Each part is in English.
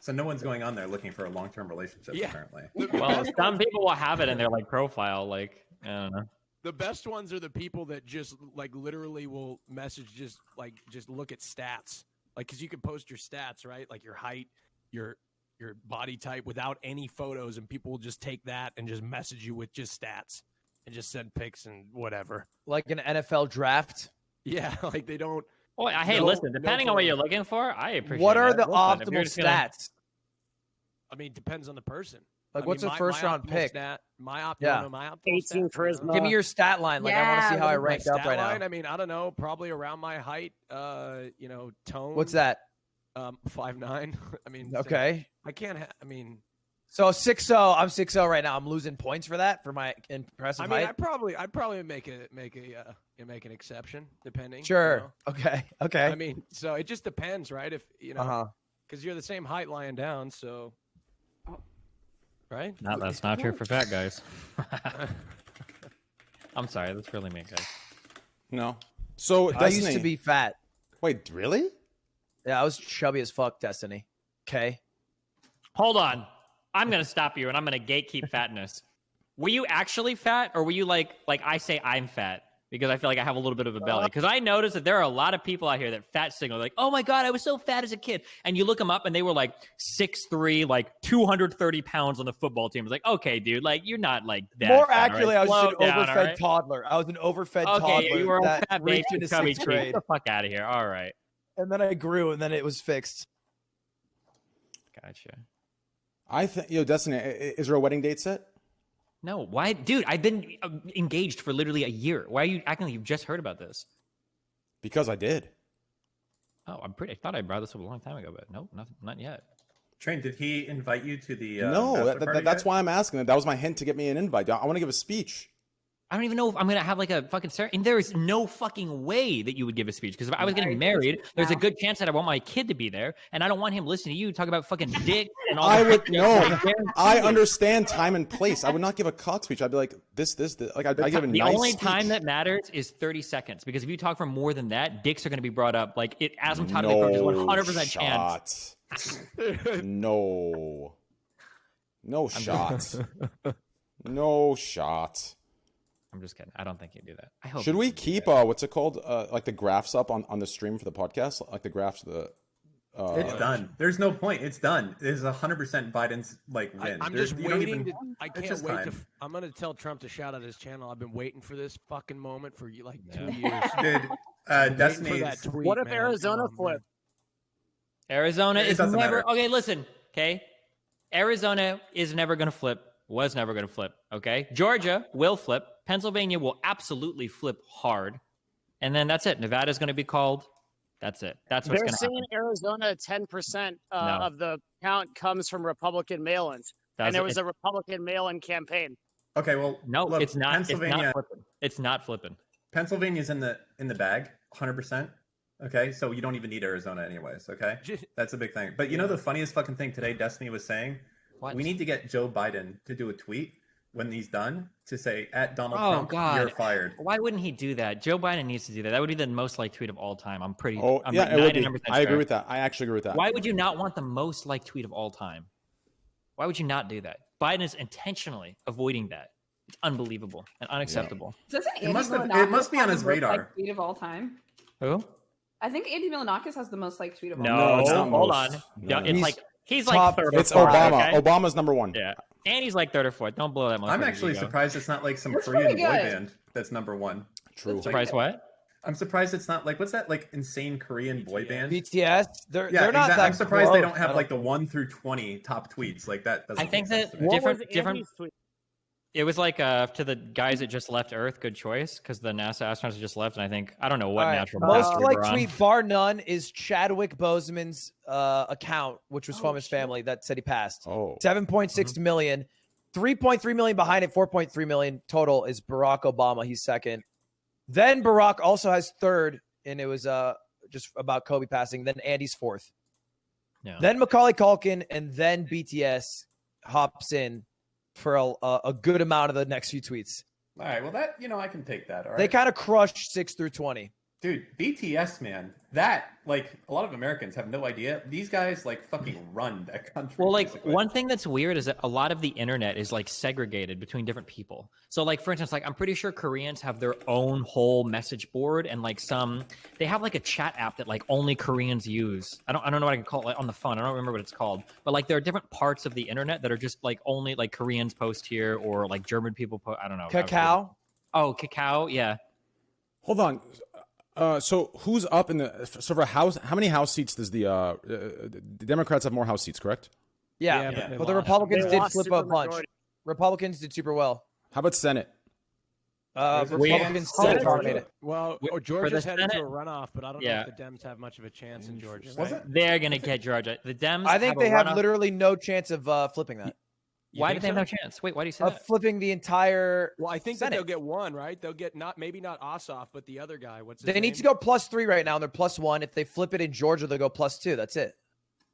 So no one's going on there looking for a long-term relationship, apparently. Well, some people will have it in their like profile, like I don't know. The best ones are the people that just like literally will message just look at stats. Like, because you can post your stats, right? Like your height, your body type without any photos, and people will just take that and just message you with just stats and just send pics and whatever. Like an NFL draft. Yeah, like they don't. Well, hey, listen. Depending on what you're looking for, I appreciate. What are that. the Listen, if optimal you're just gonna- stats? I mean, depends on the person. Like, I what's mean, a first round optimal pick? My optimal, Yeah. my optimal 18 stats, charisma. Give me your stat line. Like, I want to see how I rank my up stat right line, now. I mean, I don't know, probably around my height. Tone. What's that? 5'9". I mean, Okay. I can't. I mean, So 6'0". I'm 6'0" right now. I'm losing points for that for my impressive I mean, height. I'd probably make an exception depending. Sure. You know? Okay. Okay. I mean, so it just depends, right? If you know, because you're the same height lying down, so. Right? No, that's not true for fat guys. I'm sorry, that's really me, guys. No. So I used to be fat. Wait, really? Yeah, I was chubby as fuck, Destiny. Okay. Hold on. I'm gonna stop you, and I'm gonna gatekeep fatness. Were you actually fat, or were you like I say I'm fat? Because I feel like I have a little bit of a belly. Because I noticed that there are a lot of people out here that fat signal. Like, oh my God, I was so fat as a kid. And you look them up and they were like 6'3", like 230 pounds on the football team. It's like, okay, dude, like you're not like that. More fat, accurately, right? I was Slow just an down, overfed all right? toddler. I was an overfed Okay, toddler you were a that fat baby, reached into chubby sixth cheek. grade. Get the fuck out of here. All right. And then I grew, and then it was fixed. Gotcha. I think, Destiny, is there a wedding date set? No, why? Dude, I've been engaged for literally a year. Why are you acting like you've just heard about this? Because I did. Oh, I thought I brought this up a long time ago, but nope, not yet. Train, did he invite you to the No, bachelor party that's yet? why I'm asking. That was my hint to get me an invite. I want to give a speech. I don't even know if I'm going to have like a fucking ceremony. And there is no fucking way that you would give a speech. Because if I was getting married, there's a good chance that I want my kid to be there. And I don't want him listening to you talk about fucking dick and all I that. would no. I understand time and place. I would not give a cock speech. I'd be like this. Like I give a The nice only speech. time that matters is 30 seconds. Because if you talk for more than that, dicks are going to be brought up. Like it asymptotically approaches 100% chance. No shot. No shot. I'm just kidding. I don't think you do that. I hope. Should we keep what's it called? Like the graphs up on the stream for the podcast? Like the graphs it's done. There's no point. It's done. It's 100% Biden's like win. I'm There's- just you don't waiting. even- I it's can't just wait time. I'm gonna tell Trump to shout out his channel. I've been waiting for this fucking moment for like 2 years. Dude, Waiting Destiny. for that tweet, What if man. Arizona Come on, flipped? Arizona It is doesn't never matter. okay. Listen, okay. Arizona is never going to flip. Was never going to flip. Okay. Georgia will flip. Pennsylvania will absolutely flip hard, and then that's it. Nevada's going to be called. That's it. That's what's They're going to happen. saying Arizona 10% No. of the count comes from Republican mail-ins, and there was It's- a Republican mail-in campaign. Okay, well, No, look, it's not. It's Pennsylvania. not flipping. It's not flipping. Pennsylvania's in the bag, 100%. Okay, so you don't even need Arizona anyways. Okay, that's a big thing. But you know the funniest fucking thing today, Destiny was saying, What? we need to get Joe Biden to do a tweet when he's done to say at Donald Oh, Trump, God. you're fired. Why wouldn't he do that? Joe Biden needs to do that. That would be the most liked tweet of all time. I'm pretty. Oh I'm yeah, it would be. 99% I agree sure. with that. I actually agree with that. Why would you not want the most liked tweet of all time? Why would you not do that? Biden is intentionally avoiding that. It's unbelievable and unacceptable. Doesn't Andy must be Milonakis on have his the most radar. liked tweet of all time? Who? I think Andy Milonakis has the most liked tweet of all No, time. it's not hold most. on. No. It's like he's top- like third or It's fourth. Obama. Okay? Obama's number one. Yeah, and he's like third or fourth. Don't blow that. I'm motherfucker's actually ego. surprised it's not like some That's Korean pretty boy good. band that's number one. True. Surprised what? I'm surprised it's not like what's that like insane Korean boy band? BTS. They're Yeah, not exactly. that I'm surprised they close. don't have like the 1 through 20 top tweets. Like that doesn't I think make sense that to me. What was different. Andy's tweet? It was like to the guys that just left Earth, good choice, because the NASA astronauts just left, and I don't know what All right, natural most path we like were on. tweet bar none is Chadwick Boseman's account, which was Oh, from his shit. family that said he passed. Oh. 7.6 million, 3.3 million behind it, 4.3 million total is Barack Obama. He's second. Then Barack also has third, and it was just about Kobe passing. Then Andy's fourth. Yeah. Then Macaulay Culkin, and then BTS hops in for a good amount of the next few tweets. All right, well that I can take that. All right. They kind of crushed 6 through 20. Dude, BTS, man, that, like, a lot of Americans have no idea. These guys, like, fucking run that country. Well, like basically. one thing that's weird is that a lot of the internet is like segregated between different people. So like for instance, like I'm pretty sure Koreans have their own whole message board and like they have like a chat app that like only Koreans use. I don't know what I can call it, like, on the phone. I don't remember what it's called. But like there are different parts of the internet that are just like only like Koreans post here or like German people post. I don't know. Kakao. Oh, Kakao, yeah. Hold on. So who's up in the for House? How many House seats does the Democrats have more House seats? Correct. Yeah, but they but the lost. Republicans They did lost flip a bunch. supermajority. Republicans did super well. How about Senate? Republicans Georgia? still dominated. Well, For the Georgia's headed to a Senate? runoff, but I don't Yeah. know if the Dems have much of a chance in Georgia. Was right? it? They're gonna get Georgia. The Dems. I think have they a have runoff. literally no chance of flipping that. You Why think do they have so? no chance? Wait, why do you say Of that? flipping the entire. Well, I think that Senate. they'll get one, right? They'll get maybe not Ossoff, but the other guy. What's his They name? need to go +3 right now, and they're +1. If they flip it in Georgia, they'll go +2. That's it.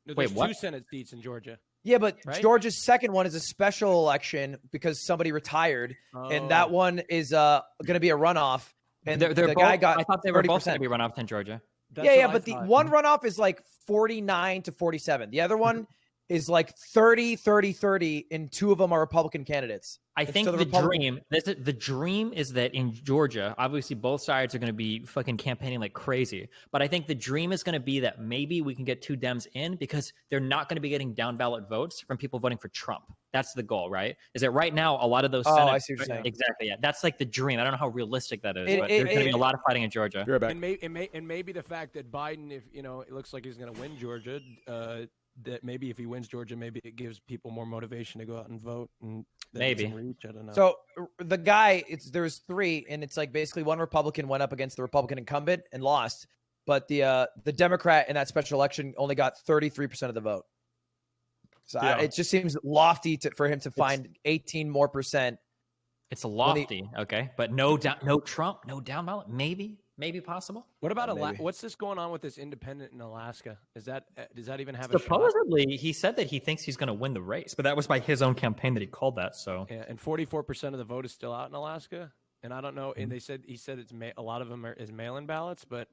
No, Wait, there's what? 2 Senate seats in Georgia. Yeah, but Right? Georgia's second one is a special election because somebody retired, and that Oh. one is going to be a runoff. And They're the both, guy got I thought they were both 30%. going to be runoffs in Georgia. That's yeah, what I but the thought. one runoff is like 49 to 47. The other one is like 30, 30, 30, and 2 of them are Republican candidates. I It's think to the the Republican- dream is that in Georgia, obviously both sides are going to be fucking campaigning like crazy. But I think the dream is going to be that maybe we can get 2 Dems in because they're not going to be getting down ballot votes from people voting for Trump. That's the goal, right? Is that right now a lot of those Oh, Senate, I see what you're saying. Exactly, yeah. That's like the dream. I don't know how realistic that is, It- but it- there's going to be it- a lot of fighting in Georgia. Be right back. And maybe the fact that Biden, if it looks like he's going to win Georgia, that maybe if he wins Georgia, maybe it gives people more motivation to go out and vote. And that Maybe. gets him reach. I don't know. So the guy, there's 3, and it's like basically one Republican went up against the Republican incumbent and lost, but the Democrat in that special election only got 33% of the vote. So Yeah. it just seems lofty for him to find 18 more percent. It's lofty, okay, but no Trump, no down ballot. Maybe possible. What about maybe. what's this going on with this independent in Alaska? Does that even have a shot? Supposedly, he said that he thinks he's going to win the race, but that was by his own campaign that he called that. So Yeah, and 44% of the vote is still out in Alaska, and I don't know. And he said it's a lot of them is mail-in ballots, but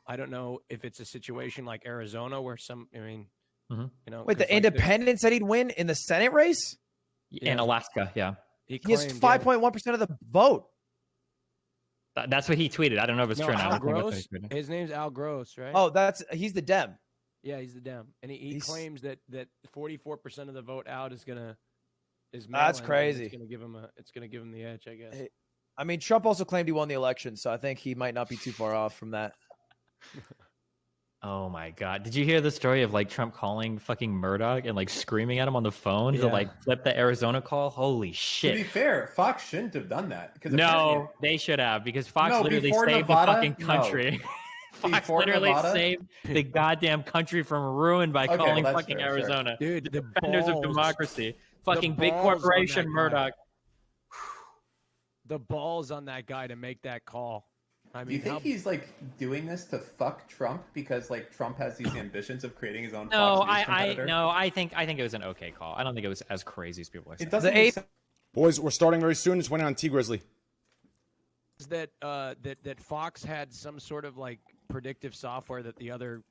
I don't know if it's a situation like Arizona where Mhm. Wait, Wait, the independent said he'd win in the Senate race? in Alaska, yeah, He has 5.1% of the vote. that's what he tweeted. I don't know if it's No, true or not. Al I think that's what Gross. he tweeted. His name's Al Gross, right? Oh, he's the Dem. yeah, he's the Dem, and he He's- claims that 44% of the vote out is That's mail-in, and crazy. It's gonna give him the edge, I guess. Hey, I mean, Trump also claimed he won the election, so I think he might not be too far off from that. Oh my god! Did you hear the story of like Trump calling fucking Murdoch and like screaming at him on the phone to Yeah. like flip the Arizona call? Holy To be shit! fair, Fox shouldn't have done that. Because No, they should have because Fox No, literally before saved Nevada? the fucking No. country. Fox Before literally Nevada? saved the goddamn country from ruin by Okay, calling well, that's fucking fair, sure. Arizona. Dude, the Defenders of balls- democracy. Fucking big balls on corporation that guy. Murdoch. The balls on that guy to make that call. I Do you mean, think he's like doing this to fuck Trump because like Trump has these ambitions of creating his own No, Fox News competitor? I think it was an okay call. I don't think it was as crazy as people are saying. It doesn't The make eighth- sense. Boys, we're starting very soon. Just waiting on T Grizzly. is that that Fox had some sort of like predictive software that the other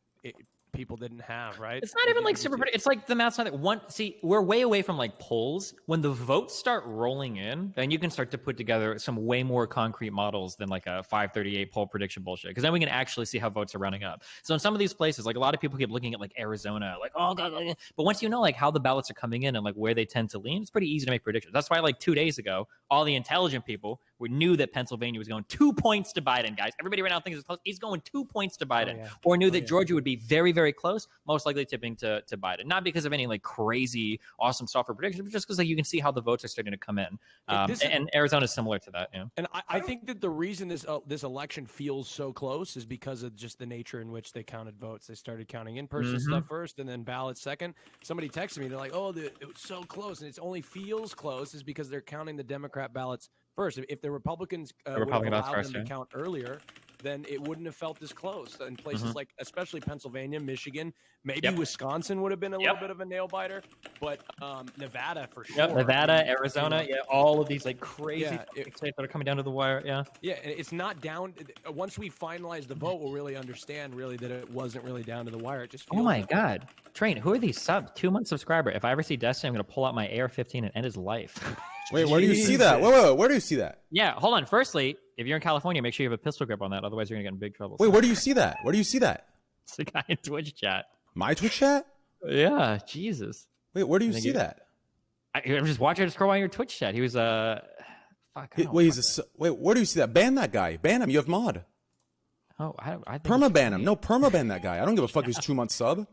people didn't have, right? It's not even like super pretty. It's like the math's not that one. See, we're way away from like polls. When the votes start rolling in, then you can start to put together some way more concrete models than like a 538 poll prediction bullshit. Because then we can actually see how votes are running up. So in some of these places, like a lot of people keep looking at like Arizona, like oh god, but once you know like how the ballots are coming in and like where they tend to lean, it's pretty easy to make predictions. That's why like 2 days ago, all the intelligent people knew that Pennsylvania was going 2 points to Biden, guys. Everybody right now thinks it's close. He's going 2 points to Biden, yeah. or knew that yeah. Georgia would be very, very close, most likely tipping to Biden. Not because of any like crazy, awesome software predictions, but just because like you can see how the votes are starting to come in. And Arizona is similar to that. Yeah. And I think that the reason this election feels so close is because of just the nature in which they counted votes. They started counting in-person stuff first and then ballots second. Somebody texted me, they're like, oh, it was so close, and it only feels close is because they're counting the Democrat ballots first. If the Republicans would have Republican ballots allowed first, them to yeah. count earlier, then it wouldn't have felt this close. In places like, especially Pennsylvania, Michigan, maybe Yep. Wisconsin would have been a little bit of a nail biter, but Nevada for sure. Yep, Nevada, Arizona, all of these like crazy states that are coming down to the wire. Yeah. Yeah, and it's not down. Once we finalize the vote, we'll really understand that it wasn't really down to the wire. It just feels Oh my God, Train, who are these subs? 2-month subscriber. If I ever see Destiny, I'm gonna pull out my AR-15 and end his life. Wait, where do you see that? Wait, where do you see that? Yeah, hold on. Firstly, if you're in California, make sure you have a pistol grip on that. Otherwise, you're gonna get in big trouble. Wait, where do you see that? Where do you see that? It's the guy in Twitch chat. My Twitch chat? Yeah, Jesus. Wait, where do you see that? I'm just watching it scroll on your Twitch chat. He was fuck. Wait, where do you see that? Ban that guy. Ban him. You have mod. Oh, I think Permaban him. No, permaban that guy. I don't give a fuck. His 2-month sub.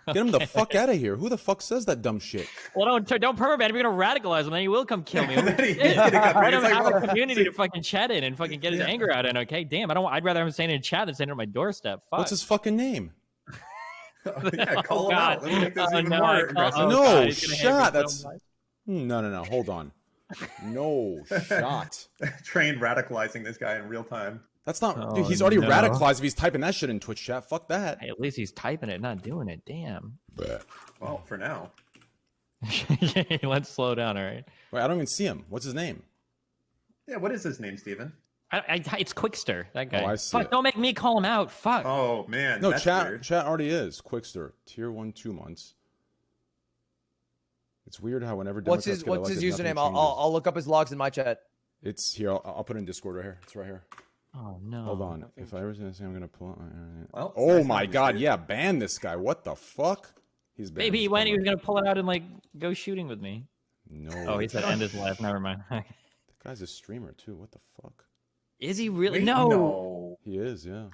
Get him the fuck out of here. Who the fuck says that dumb shit? Well, don't permaban him. You're gonna radicalize him. Then he will come kill me. Then he's gonna come Let through. him He's have like, a community to fucking chat in and fucking get his anger out in. Okay, damn. I'd rather him saying it in chat than saying it on my doorstep. Fuck. What's his fucking name? Yeah, call him out. Let's make this even no, more aggressive. Oh, no God, he's gonna hate me shot. so That's much. no. Hold on. No shot. Train radicalizing this guy in real time. That's not. Oh, Dude, he's already no. radicalized if he's typing that shit in Twitch chat. Fuck that. Hey, at least he's typing it, not doing it. Damn. Well, for now. Let's slow down, all right? Wait, I don't even see him. What's his name? Yeah, what is his name, Steven? It's Quickster, that guy. Oh, I see Fuck, it. don't make me call him out. Fuck. Oh man, No, that's chat. weird. Chat already is Quickster. Tier 1, 2 months. It's weird how whenever What's Democrats his get What's his elected, username? nothing I'll changes. I'll look up his logs in my chat. It's here. I'll put it in Discord right here. It's right here. Oh no. Hold on. If I ever say I'm gonna pull. Well, Oh nice my knowing you, God! Steve. Yeah, ban this guy. What the fuck? He's banned. Maybe He's when he banned. was gonna pull it out and like go shooting with me. No. Oh, he said end his life. Never mind. The guy's a streamer too. What the fuck? Is he really? Wait, No. He is. Yeah.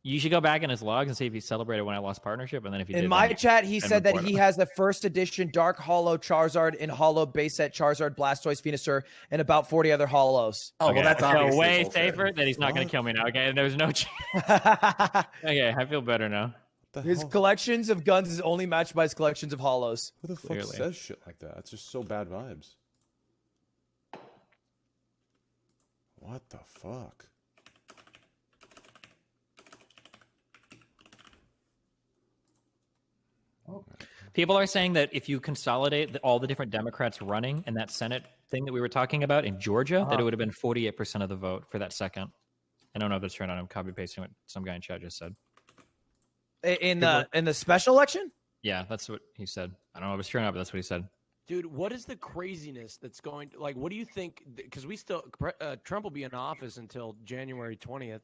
You should go back in his logs and see if he celebrated when I lost partnership, and then if he did, In my then chat, he then said that report he him. has the first edition Dark Hollow Charizard in Hollow base set Charizard, Blastoise, Venusaur, and about 40 other Hollows. Oh, well, that's so obviously way bullshit. safer that he's not gonna kill me now. Okay, and there's no chance. Okay, I feel better now. What the His hell? collections of guns is only matched by his collections of Hollows. Who the fuck Clearly. says shit like that? It's just so bad vibes. What the fuck? People are saying that if you consolidate all the different Democrats running in that Senate thing that we were talking about in Georgia, that it would have been 48% of the vote for that second. I don't know if that's true or not. I'm copy pasting what some guy in chat just said. In the special election? Yeah, that's what he said. I don't know if it's true or not, but that's what he said. Dude, what is the craziness that's going? Like, what do you think? Because Trump will be in office until January 20th.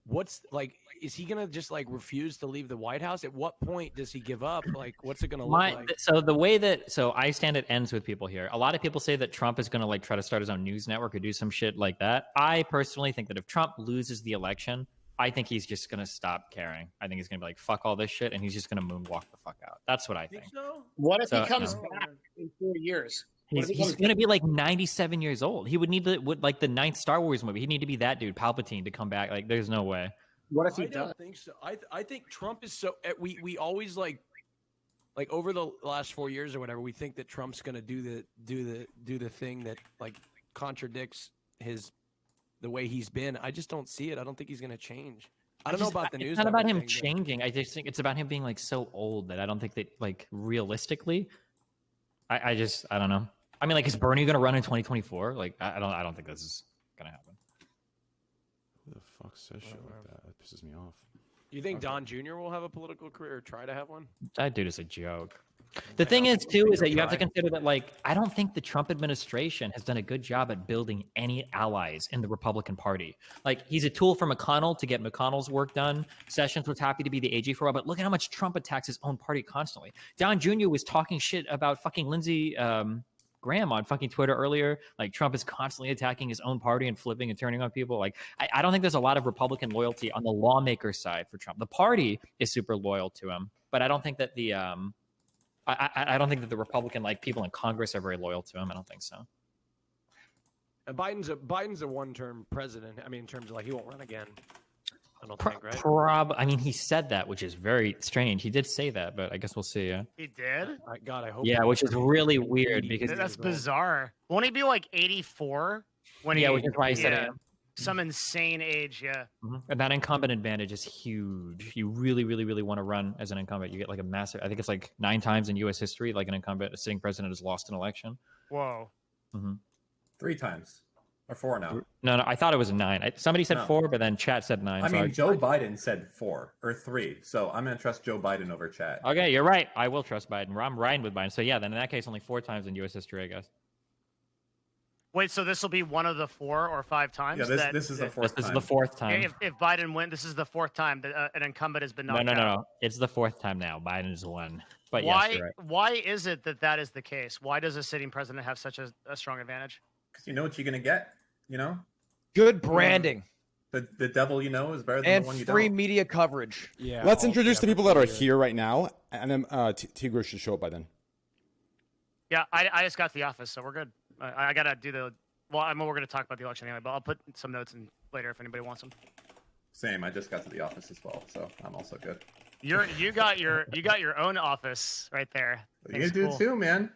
What's like? Is he gonna just like refuse to leave the White House? At what point does he give up? Like, what's it gonna look like? So the way that I stand at ends with people here. A lot of people say that Trump is going to like try to start his own news network or do some shit like that. I personally think that if Trump loses the election, I think he's just going to stop caring. I think he's going to be like, fuck all this shit, and he's just going to moonwalk the fuck out. That's what I think. So? What if So, he comes no. back in 4 years? What if he He's comes going to be like 97 years old. He would need to, like the 9th Star Wars movie, he'd need to be that dude, Palpatine, to come back. Like, there's no way. What if he I does? don't think so. I think Trump is so. We always like over the last 4 years or whatever. We think that Trump's gonna do the thing that like contradicts the way he's been. I just don't see it. I don't think he's gonna change. I don't know about the news. It's not about him network thing, but- changing. I just think it's about him being like so old that I don't think that like realistically. I don't know. I mean, like, is Bernie going to run in 2024? Like, I don't think this is going to happen. Who the fuck says shit like that? That pisses me off. You think Don Jr. will have a political career or try to have one? That dude is a joke. The thing is, too, is that you have to consider that, like, I don't think the Trump administration has done a good job at building any allies in the Republican Party. Like, he's a tool for McConnell to get McConnell's work done. Sessions was happy to be the AG for a while, but look at how much Trump attacks his own party constantly. Don Jr. was talking shit about fucking Lindsey Graham on fucking Twitter earlier. Like, Trump is constantly attacking his own party and flipping and turning on people. Like, I don't think there's a lot of Republican loyalty on the lawmaker side for Trump. The party is super loyal to him, but I don't think that the I don't think that the Republican like people in Congress are very loyal to him. I don't think so. And Biden's a one-term president. I mean, in terms of like he won't run again. I don't think, right? I mean, he said that, which is very strange. He did say that, but I guess we'll see. Yeah. He did? God, I hope. Yeah, which is really weird because That's bizarre. Won't he be like 84 when he? Yeah, which is why he said yeah. it. some insane age. Yeah. And that incumbent advantage is huge. You really, really, really want to run as an incumbent. You get like a massive. I think it's like 9 times in U.S. history, like an incumbent, a sitting president has lost an election. Whoa. 3 times. Or 4 now. No, I thought it was 9. Somebody said No. 4, but then chat said 9. I so mean, Joe Biden said 4 or 3, so I'm gonna trust Joe Biden over chat. Okay, you're right. I will trust Biden. I'm riding with Biden. So yeah, then in that case, only 4 times in U.S. history, I guess. Wait, so this will be one of the 4 or 5 times? Yeah, this is the 4th This time. is the 4th time. If Biden wins, this is the 4th time that an incumbent has been knocked out. No. It's the 4th time now. Biden's won. But Why? yes, you're right. Why is it that is the case? Why does a sitting president have such a strong advantage? Because you know what you're gonna get. You know, Good branding the devil you know is better than and the one you free don't. media coverage. Yeah. Let's introduce the people that are here right now, and then Tigro should show up by then. Yeah, I just got to the office, so we're good. I gotta do the. Well, I mean, we're gonna talk about the election anyway, but I'll put some notes in later if anybody wants them. Same. I just got to the office as well, so I'm also good. You got your own office right there. You Thing's do cool. too, man.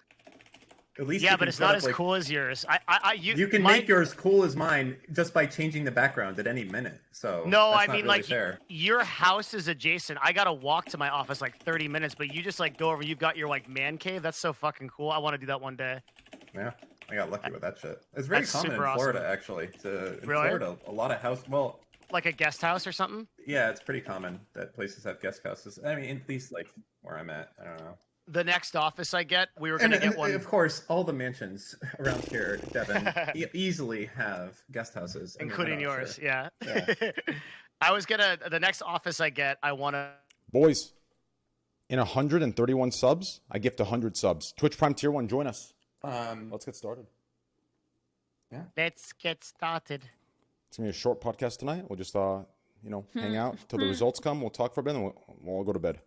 At least Yeah, you but can it's set not up, as like, cool as yours. You can make yours cool as mine just by changing the background at any minute. So No, that's I not mean really like fair. your house is adjacent. I gotta walk to my office like 30 minutes, but you just like go over. You've got your like man cave. That's so fucking cool. I want to do that one day. Yeah, I got lucky with that shit. It's very That's common in super awesome. Florida, actually. In Really? Florida, a lot of house. Well, Like a guest house or something. yeah, it's pretty common that places have guest houses. I mean, at least like where I'm at. I don't know. The next office I get, we were And, gonna get one. of course, all the mansions around here, Devin, easily have guest houses, and including they're not yours. sure. Yeah. Yeah. I was gonna the next office I get, I wanna. Boys, in 131 subs, I gift 100 subs. Twitch Prime Tier 1, join us. Let's get started. Let's get started. It's gonna be a short podcast tonight. We'll just hang out till the results come. We'll talk for a bit, and we'll all go to bed.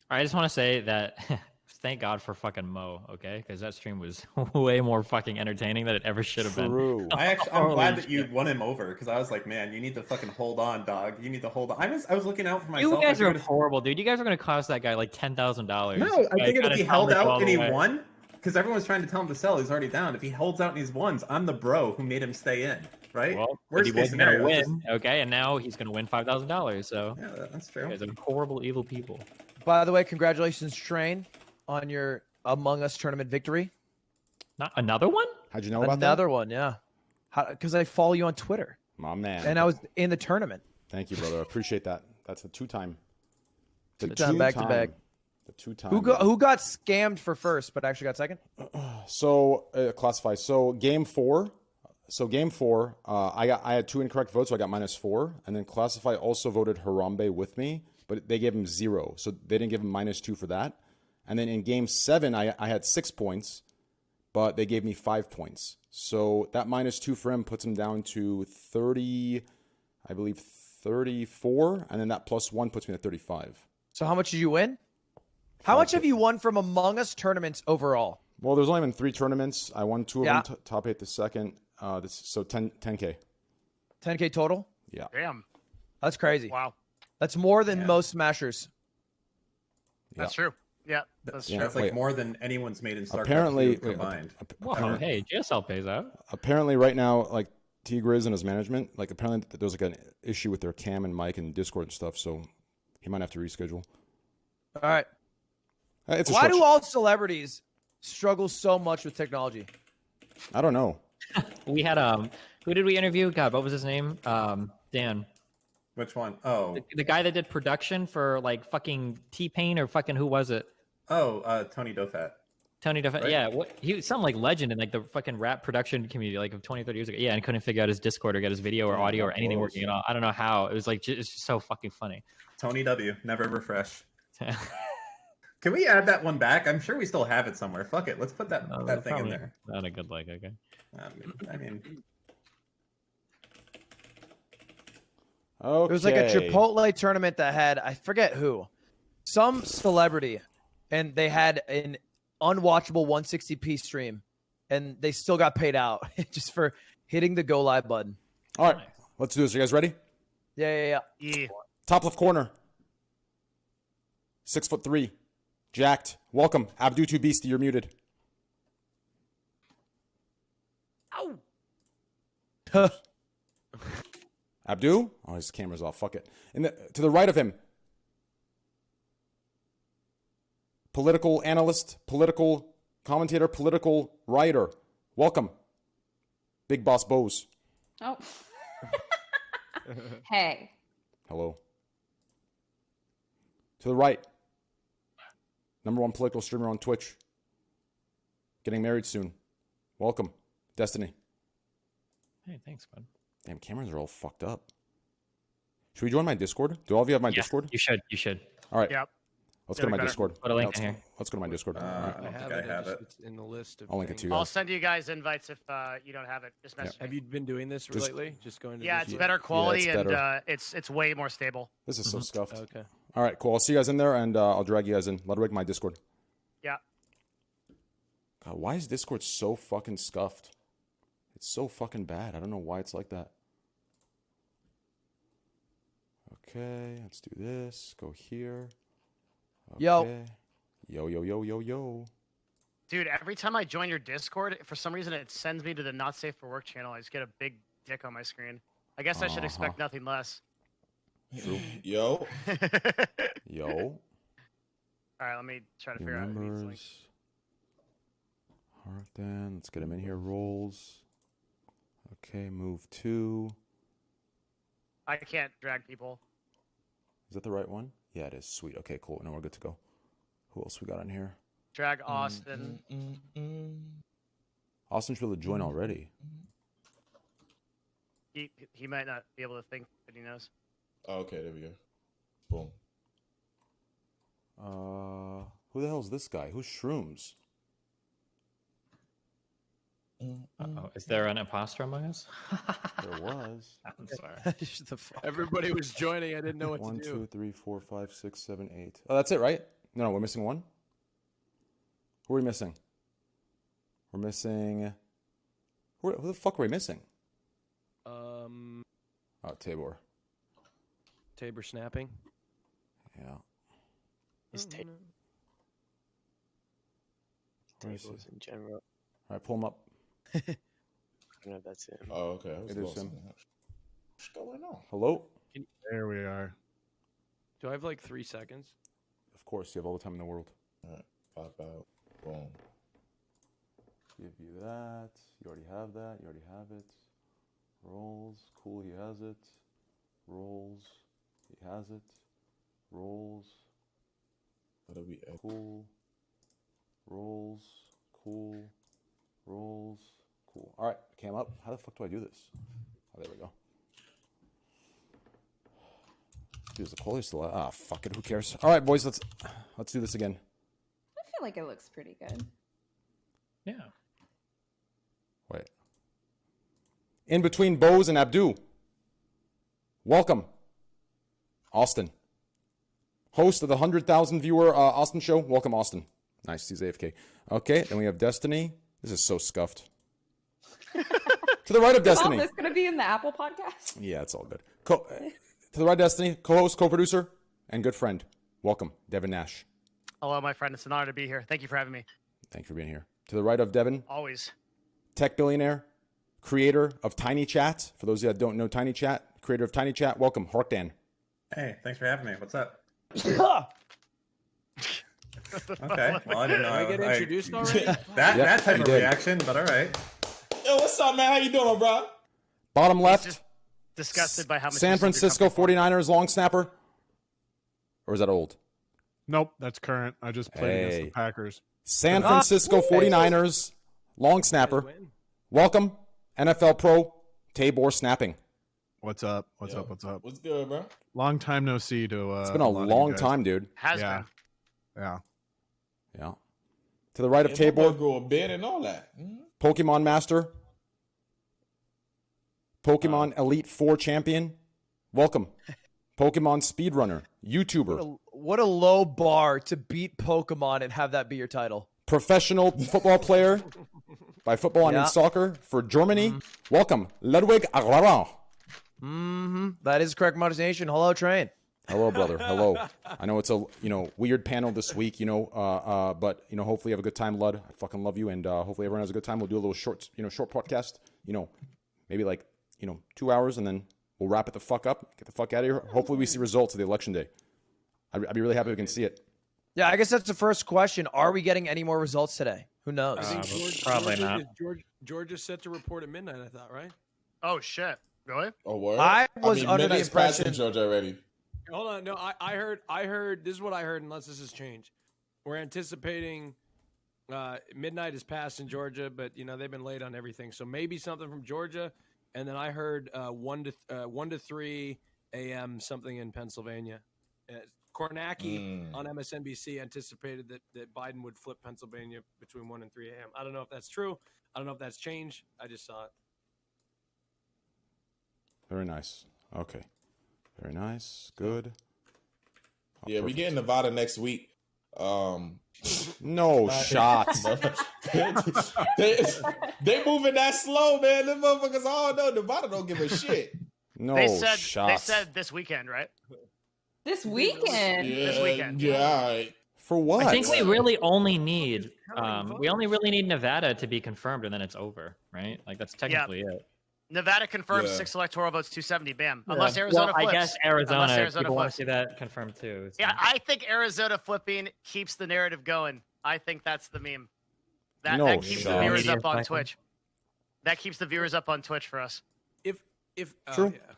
I just want to say that thank God for fucking Mo, okay? Because that stream was way more fucking entertaining than it ever should have been. True. I'm Holy glad that shit. you won him over because I was like, man, you need to fucking hold on, dog. You need to hold on. I was looking out for myself. You guys I are was- horrible, dude. You guys are going to cost that guy like $10,000. No, I think if he held out and he won, because everyone's trying to tell him to sell, he's already down. If he holds out and he's won, I'm the bro who made him stay in, right? Well, Worst he case wasn't going to scenario, win, okay? And now he's going to win $5,000. So Yeah, that's you true. guys are horrible, evil people. By the way, congratulations, Train, on your Among Us tournament victory. Not another one? How'd you know about Another one, yeah. Because I follow you on Twitter, that? My man. and I was in the tournament. Thank you, brother. I appreciate that. That's the two-time. Two-time back-to-back. The two-time. Who got scammed for first, but actually got second? So classify. So game four. I had 2 incorrect votes, so I got -4. And then classify also voted Harambe with me, but they gave him 0, so they didn't give him -2 for that. And then in game 7, I had 6 points, but they gave me 5 points. So that -2 for him puts him down to 30, I believe 34, and then that +1 puts me at 35. So how much did you win? How much have you won from Among Us tournaments overall? Well, there's only been 3 tournaments. I won 2 of Yeah. them, top 8 the second. So 10K. 10K total? Yeah. Damn. That's crazy. Wow. That's more than Yeah. most Smashers. That's true. Yeah. That's Yeah. true. That's like Wait. more than anyone's made in StarCraft Apparently, 2 combined. Well, hey, GSL pays out. Apparently, right now, like Tigriz and his management, like apparently there's like an issue with their cam and mic and Discord and stuff, so he might have to reschedule. All right. It's a Why short do all celebrities struggle so much with technology? I don't know. We had who did we interview? God, what was his name? Dan. Which one? Oh, The guy that did production for like fucking T-Pain or fucking who was it? Tony Dofat. Tony Duff. Right. Yeah, he was some like legend in like the fucking rap production community like of 20, 30 years ago. Yeah, and couldn't figure out his Discord or get his video or audio or anything working at all. I don't know how. It was like it's just so fucking funny. Tony W. Never refresh. Can we add that one back? I'm sure we still have it somewhere. Fuck it. Let's put that thing in Probably there. Not a good like. Okay. I mean, Okay. It was like a Chipotle tournament that had, I forget who, some celebrity, and they had an unwatchable 160p stream, and they still got paid out just for hitting the go live button. All right, let's do this. You guys ready? Yeah. Yeah. Top left corner. 6'3", jacked. Welcome, Abdu2 Beastie. You're muted. Ow. Abdu? Oh, his camera's off. Fuck it. To the right of him, political analyst, political commentator, political writer. Welcome, Big Boss Bose. Oh. Hey. Hello. To the right, #1 political streamer on Twitch. Getting married soon. Welcome, Destiny. Hey, thanks, bud. Damn, cameras are all fucked up. Should we join my Discord? Do all of you have my Discord? You should. You should. All right. Yep. Let's Yeah, go to we my better. Discord. Put a link let's, in here. let's go to my Discord. All right. I don't think I have it. It's in the list of I'll link it to things. you I'll guys. send you guys invites if you don't have it. Just message Have me. you been doing this Just- lately? Just going to Yeah, it's Discord? better quality it's and better. it's way more stable. This is so scuffed. Okay. All right, cool. I'll see you guys in there, and I'll drag you guys in. Ludwig, my Discord. Yeah. God, why is Discord so fucking scuffed? It's so fucking bad. I don't know why it's like that. Okay, let's do this. Go here. Yo. Okay. Yo. Dude, every time I join your Discord, for some reason it sends me to the Not Safe for Work channel. I just get a big dick on my screen. I guess I should expect nothing less. True. Yo. Yo. All right, let me try to New figure out who needs links. members. Harkdan. Let's get him in here. Rolls. Okay, move 2. I can't drag people. Is that the right one? Yeah, it is. Sweet. Okay, cool. Now we're good to go. Who else we got on here? Drag Austin. Austin should be able to join already. He might not be able to think that he knows. Oh, okay, there we go. Boom. Who the hell is this guy? Who's Shrooms? Uh-oh. Is there an imposter among us? There was. I'm sorry. Shut the fuck. Everybody was joining. I didn't know what 1, to do. 2, 3, 4, 5, 6, 7, 8. Oh, that's it, right? No, we're missing one. Who are we missing? We're missing. Who the fuck are we missing? Oh, Tabor. Tabor snapping. Yeah. It's Where is tables he? in general. All right, pull him up. No, that's it. Oh, okay. I was It is lost. him. What's going on? Hello? There we are. Do I have like 3 seconds? Of course, you have all the time in the world. All right, pop out. Boom. Give you that. You already have that. You already have it. Rolls. Cool, he has it. Rolls. He has it. Rolls. How do we add? Cool. Rolls. Cool. Rolls. Cool. All right, came up. How the fuck do I do this? Oh, there we go. Dude, is the quality still? Ah, fuck it. Who cares? All right, boys. Let's do this again. I feel like it looks pretty good. Yeah. Wait. In between Bose and Abdu. Welcome, Austin. Host of the 100,000 viewer Austin show. Welcome, Austin. Nice. He's AFK. Okay, then we have Destiny. This is so scuffed. To the right of Is all Destiny. this going to be in the Apple podcast? Yeah, it's all good. To the right, Destiny, co-host, co-producer, and good friend. Welcome, Devin Nash. Hello, my friend. It's an honor to be here. Thank you for having me. Thank you for being here. To the right of Devin, Always. tech billionaire, creator of Tiny Chat. For those of you that don't know Tiny Chat, creator of Tiny Chat, welcome, Harkdan. Hey, thanks for having me. What's up? Ah! Okay. Well, I didn't know. Did I get introduced already? That type you of did. reaction, but all right. Yo, what's up, man? How you doing, bro? Bottom left, Just disgusted by how much San you send your Francisco company 49ers long snapper. Or is that old? Nope, that's current. I just played against Hey. the Packers. San Francisco 49ers long snapper. Win. Welcome, NFL pro Tabor snapping. What's up? What's Yo, up? What's up? What's good, bro? Long time no see. To It's been a lot of you long guys. time, dude. for- Has Yeah. been. Yeah. Yeah. To the right of Yeah, my boy Tabor, grew a beard and all that. Pokemon Master, Pokemon Elite 4 champion. Welcome, Pokemon speedrunner, YouTuber, What a low bar to beat Pokemon and have that be your title. professional football player. By football, I mean Yeah. soccer for Germany. Welcome, Ludwig Agrawal. That is correct pronunciation. Hello, Train. Hello, brother. Hello. I know it's a weird panel this week, but hopefully you have a good time, Lud. I fucking love you, and hopefully everyone has a good time. We'll do a little short podcast. Maybe like 2 hours, and then we'll wrap it the fuck up, get the fuck out of here. Hopefully we see results of the election day. I'd be really happy we can see it. Yeah, I guess that's the first question. Are we getting any more results today? Who knows? I think probably not. Georgia's set to report at midnight, I thought, right? Oh shit! Really? Oh, word? I was under the Midnight's passed in impression. Georgia already. Hold on, no, I heard. This is what I heard, unless this has changed. We're anticipating midnight is passed in Georgia, but they've been late on everything, so maybe something from Georgia. And then I heard 1 to 3 a.m. something in Pennsylvania. Kornacki on MSNBC anticipated that Biden would flip Pennsylvania between 1 and 3 a.m. I don't know if that's true. I don't know if that's changed. I just saw it. Very nice. Okay. Very nice. Good. Yeah, we get in Nevada next week. No shots. they moving that slow, man. Them motherfuckers, I don't know. Nevada don't give a shit. No They shots. said this weekend, right? This weekend. Yeah, This weekend. Yeah, all right. For what? I think we really only need really need Nevada to be confirmed, and then it's over, right? Like that's technically it. Nevada confirms Yeah. 6 electoral votes, 270. Bam. Unless Arizona well, flips. I guess Arizona. Unless Arizona People want to flips. see that confirmed too. So. Yeah, I think Arizona flipping keeps the narrative going. I think that's the meme. That keeps the shot. viewers Media up on cycle. Twitch. That keeps the viewers up on Twitch for us. If True. Yeah.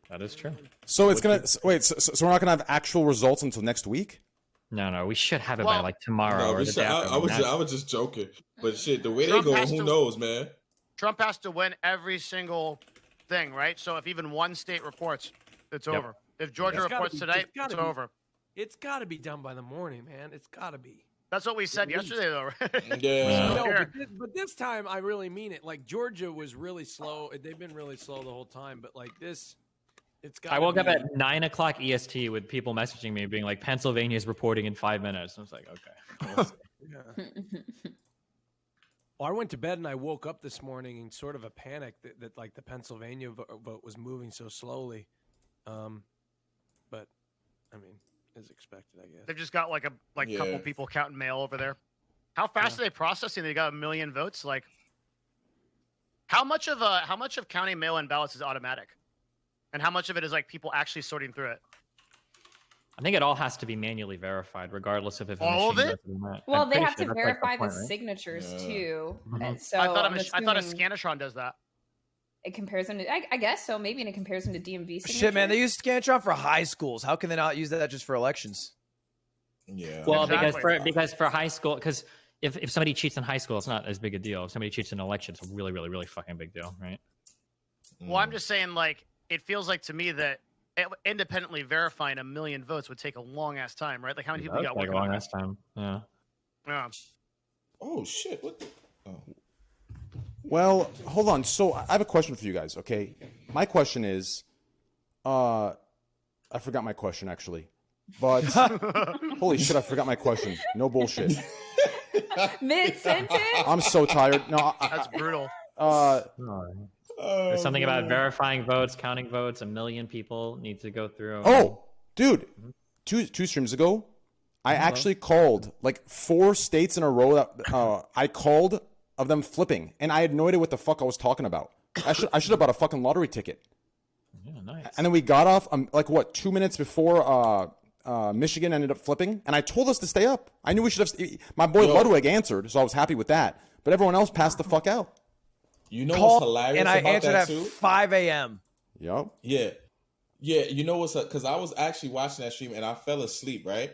That is true. So it's gonna wait. So we're not gonna have actual results until next week. No, we should have it by Well, like tomorrow No, or we the should, day after. I was just joking. But shit, the way they Trump go, has who to- knows, man? Trump has to win every single thing, right? So if even one state reports, it's over. If Georgia It's gotta reports be- tonight, it's gotta it's be- over. It's got to be done by the morning, man. It's got to be. That's what we said yesterday, though. Right? Yeah. No, Sure. but this time I really mean it. Like Georgia was really slow. They've been really slow the whole time. But like this, it's got. I woke up at 9:00 EST with people messaging me being like, "Pennsylvania's reporting in 5 minutes." I was like, "Okay." We'll see. Yeah. Well, I went to bed and I woke up this morning in sort of a panic that like the Pennsylvania vote was moving so slowly. But I mean, as expected, I guess. They've just got like a Yeah. couple people counting mail over there. How fast are they processing? They got 1 million votes. Like, how much of counting mail-in ballots is automatic, and how much of it is like people actually sorting through it? I think it all has to be manually verified, regardless of if a All of machine it? does or not. Well, I'm they pretty have sure to that's, like, verify the point, right? signatures Yeah. too, Mhm. and so I thought I'm I thought a assuming Scantron does that. it compares them to. I guess so. Maybe it compares them to DMV. Shit, man, they signatures. use Scantron for high schools. How can they not use that just for elections? Yeah. Well, Exactly. because for high school, because if somebody cheats in high school, it's not as big a deal. If somebody cheats in an election, it's a really, really, really fucking big deal, right? Well, I'm just saying, like, it feels like to me that independently verifying 1 million votes would take a long ass time, right? Like, how many people That got was, like, working a on long that? ass time. Yeah. Yeah. Oh shit! What the? Oh. Well, hold on. So I have a question for you guys. Okay, my question is, I forgot my question actually, but holy shit, I forgot my question. No bullshit. Mid sentence. I'm so tired. No, That's brutal. There's something about verifying votes, counting votes. 1 million people need to go through. Oh, dude, two streams ago, I actually called like 4 states in a row that I called of them flipping, and I had no idea what the fuck I was talking about. I should have bought a fucking lottery ticket. Yeah, nice. And then we got off like what 2 minutes before Michigan ended up flipping, and I told us to stay up. I knew we should have. My boy Ludwig answered, so I was happy with that. But everyone else passed the fuck out. You know Call, what's hilarious and I about answered that at too? 5 a.m. Yep. Yeah. You know what's up? Because I was actually watching that stream and I fell asleep, right?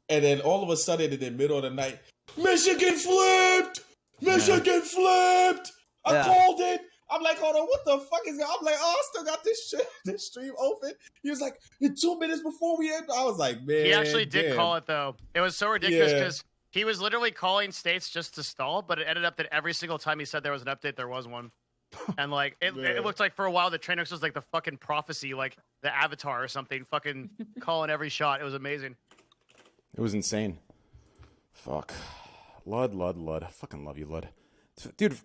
And then all of a sudden in the middle of the night, Michigan flipped! Michigan flipped! I Yeah. called it. I'm like, hold on, what the fuck is that? I'm like, oh, I still got this stream open. He was like, in 2 minutes before we end. I was like, man. He actually did damn. call it, though. It was so ridiculous Yeah. because he was literally calling states just to stall, but it ended up that every single time he said there was an update, there was one. And like Yeah. it looked like for a while the Trainwreckstv was like the fucking prophecy, like the Avatar or something, fucking calling every shot. It was amazing. It was insane. Fuck. Lud. I fucking love you, Lud. Dude,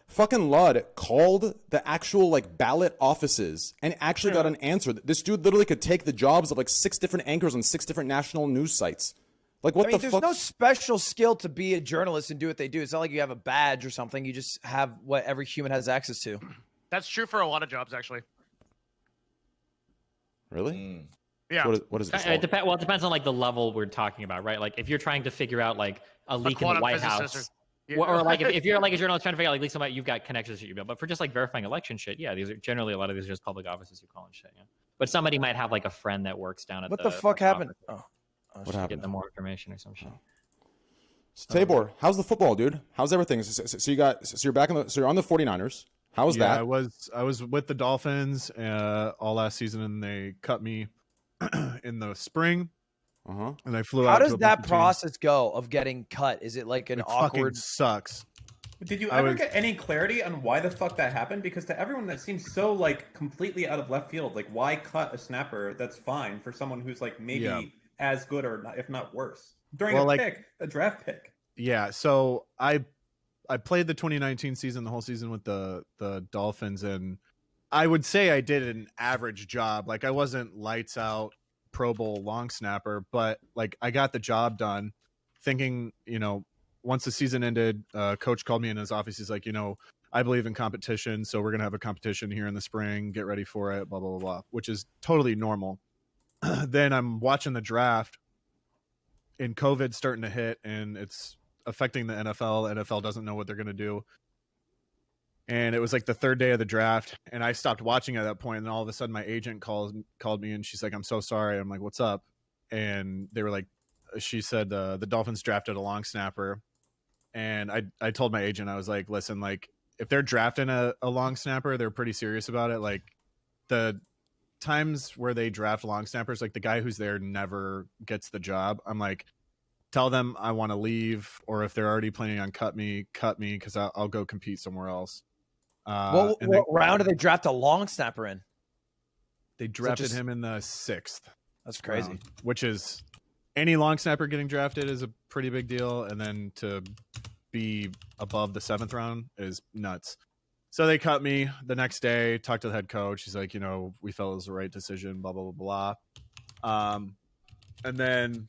fucking Lud called the actual like ballot offices and actually got an answer. This dude literally could take the jobs of like 6 different anchors on 6 different national news sites. Like what I mean, the there's fuck? no special skill to be a journalist and do what they do. It's not like you have a badge or something. You just have what every human has access to. That's true for a lot of jobs, actually. Really? Yeah. What is it? It depends. Well, it depends on like the level we're talking about, right? Like if you're trying to figure out like a leak in the quantum White physicist House, Yeah. or like if you're like a journalist trying to figure out like leak somebody, you've got connections that you build. But for just like verifying election shit, yeah, these are generally a lot of these are just public offices you call and shit. Yeah. But somebody might have like a friend that works down at What the fuck happened? Oh, What happened? Get them more information or some shit. So, Tabor, how's the football, dude? How's everything? So you're back so you're on the 49ers. How was that? I was with the Dolphins all last season, and they cut me in the spring. Uh-huh. And I flew How out. does to a bunch that of process go of getting cut? Is it like an teams. It fucking awkward? sucks. Did you ever get any clarity on why the fuck that happened? Because to everyone that seems so like completely out of left field. Like, why cut a snapper that's fine for someone who's like maybe as good or not, if not worse during a draft pick? Yeah, so I played the 2019 season, the whole season with the Dolphins, and I would say I did an average job. Like, I wasn't lights out Pro Bowl long snapper, but like I got the job done. Thinking, once the season ended, coach called me in his office. He's like, I believe in competition, so we're gonna have a competition here in the spring. Get ready for it. Blah blah blah blah, which is totally normal. Then I'm watching the draft, and COVID's starting to hit, and it's affecting the NFL. The NFL doesn't know what they're going to do. And it was like the third day of the draft, and I stopped watching at that point, and all of a sudden my agent called me, and she's like, I'm so sorry. I'm like, what's up? And they were like, she said the Dolphins drafted a long snapper. And I told my agent, I was like, listen, like if they're drafting a long snapper, they're pretty serious about it. Like the times where they draft long snappers, like the guy who's there never gets the job. I'm like, tell them I want to leave, or if they're already planning on cut me because I'll go compete somewhere else. What round did they draft a long snapper in? They drafted him in the 6th. That's crazy. Round, which is any long snapper getting drafted is a pretty big deal, and then to be above the 7th round is nuts. So they cut me the next day. Talked to the head coach. He's like, we felt it was the right decision. Blah blah blah blah. And then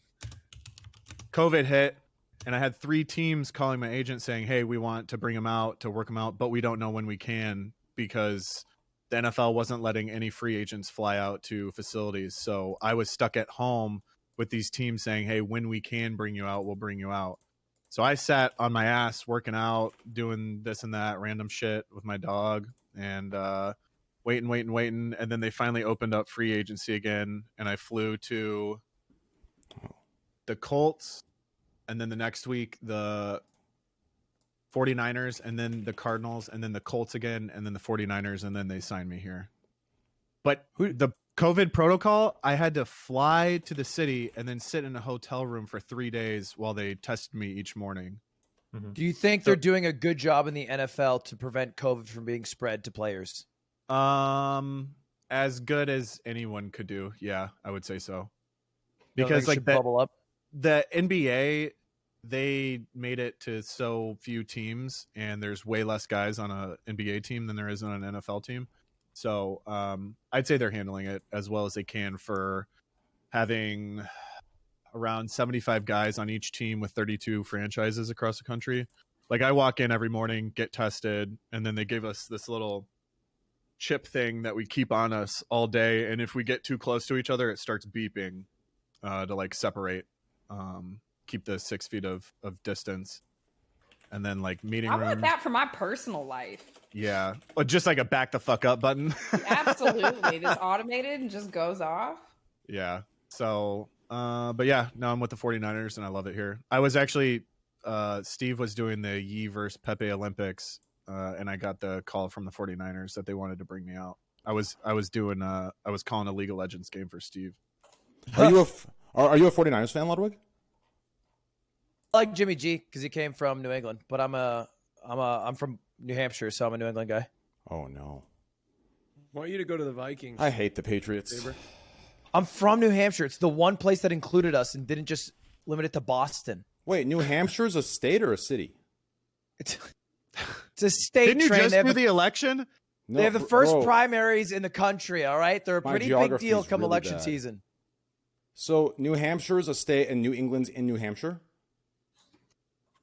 COVID hit, and I had 3 teams calling my agent saying, hey, we want to bring him out, to work him out, but we don't know when we can because the NFL wasn't letting any free agents fly out to facilities. So I was stuck at home with these teams saying, hey, when we can bring you out, we'll bring you out. So I sat on my ass working out, doing this and that random shit with my dog, and waiting. And then they finally opened up free agency again, and I flew to the Colts, and then the next week the 49ers, and then the Cardinals, and then the Colts again, and then the 49ers, and then they signed me here. But the COVID protocol, I had to fly to the city and then sit in a hotel room for 3 days while they tested me each morning. Mm-hmm. Do you think they're doing a good job in the NFL to prevent COVID from being spread to players? As good as anyone could do. Yeah, I would say so. Because like bubble up. The NBA, they made it to so few teams, and there's way less guys on an NBA team than there is on an NFL team. So I'd say they're handling it as well as they can for having around 75 guys on each team with 32 franchises across the country. Like I walk in every morning, get tested, and then they give us this little chip thing that we keep on us all day. And if we get too close to each other, it starts beeping to like separate. Keep the 6 feet of distance, and then like meeting rooms. I want that for my personal life. Yeah, or just like a back the fuck up button. Absolutely, just automated and just goes off. Yeah. So, but yeah, now I'm with the 49ers and I love it here. I was actually, Steve was doing the Yi versus Pepe Olympics, and I got the call from the 49ers that they wanted to bring me out. I was calling a League of Legends game for Steve. Are you a 49ers fan, Ludwig? I like Jimmy G because he came from New England, but I'm from New Hampshire, so I'm a New England guy. Oh no! I want you to go to the Vikings. I hate the Patriots. Saber. I'm from New Hampshire. It's the one place that included us and didn't just limit it to Boston. Wait, New Hampshire's a state or a city? It's a state. Didn't you just do the election? No, they have the first primaries in the country. All right, they're a pretty big deal come really election bad. season. So New Hampshire is a state, and New England's in New Hampshire.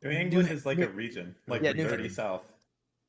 New England is like a region, like the dirty South.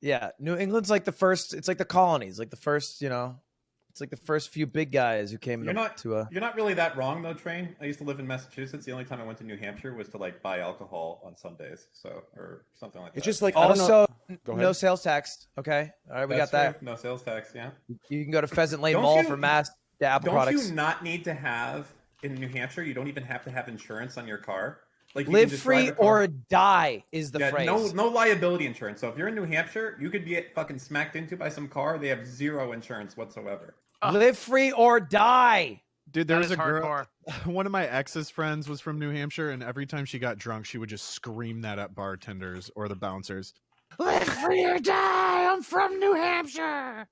Yeah, New England's like the first. It's like the colonies, like the first. It's like the first few big guys who came You're not to a. You're not really that wrong though, Train. I used to live in Massachusetts. The only time I went to New Hampshire was to like buy alcohol on Sundays, or something like that. It's just like I don't know. Also, Go ahead. no sales tax. Okay, all right, we That's got that. true. No sales tax. Yeah. You can go to Pheasant Lane Don't Mall you- for mass Apple Don't products. you not need to have in New Hampshire? You don't even have to have insurance on your car. Like you Live can just drive free the car. or die is the Yeah, phrase. no liability insurance. So if you're in New Hampshire, you could get fucking smacked into by some car. They have zero insurance whatsoever. Live free or die. Dude, there That was is a girl. hardcore. One of my ex's friends was from New Hampshire, and every time she got drunk, she would just scream that at bartenders or the bouncers. Live free or die. I'm from New Hampshire.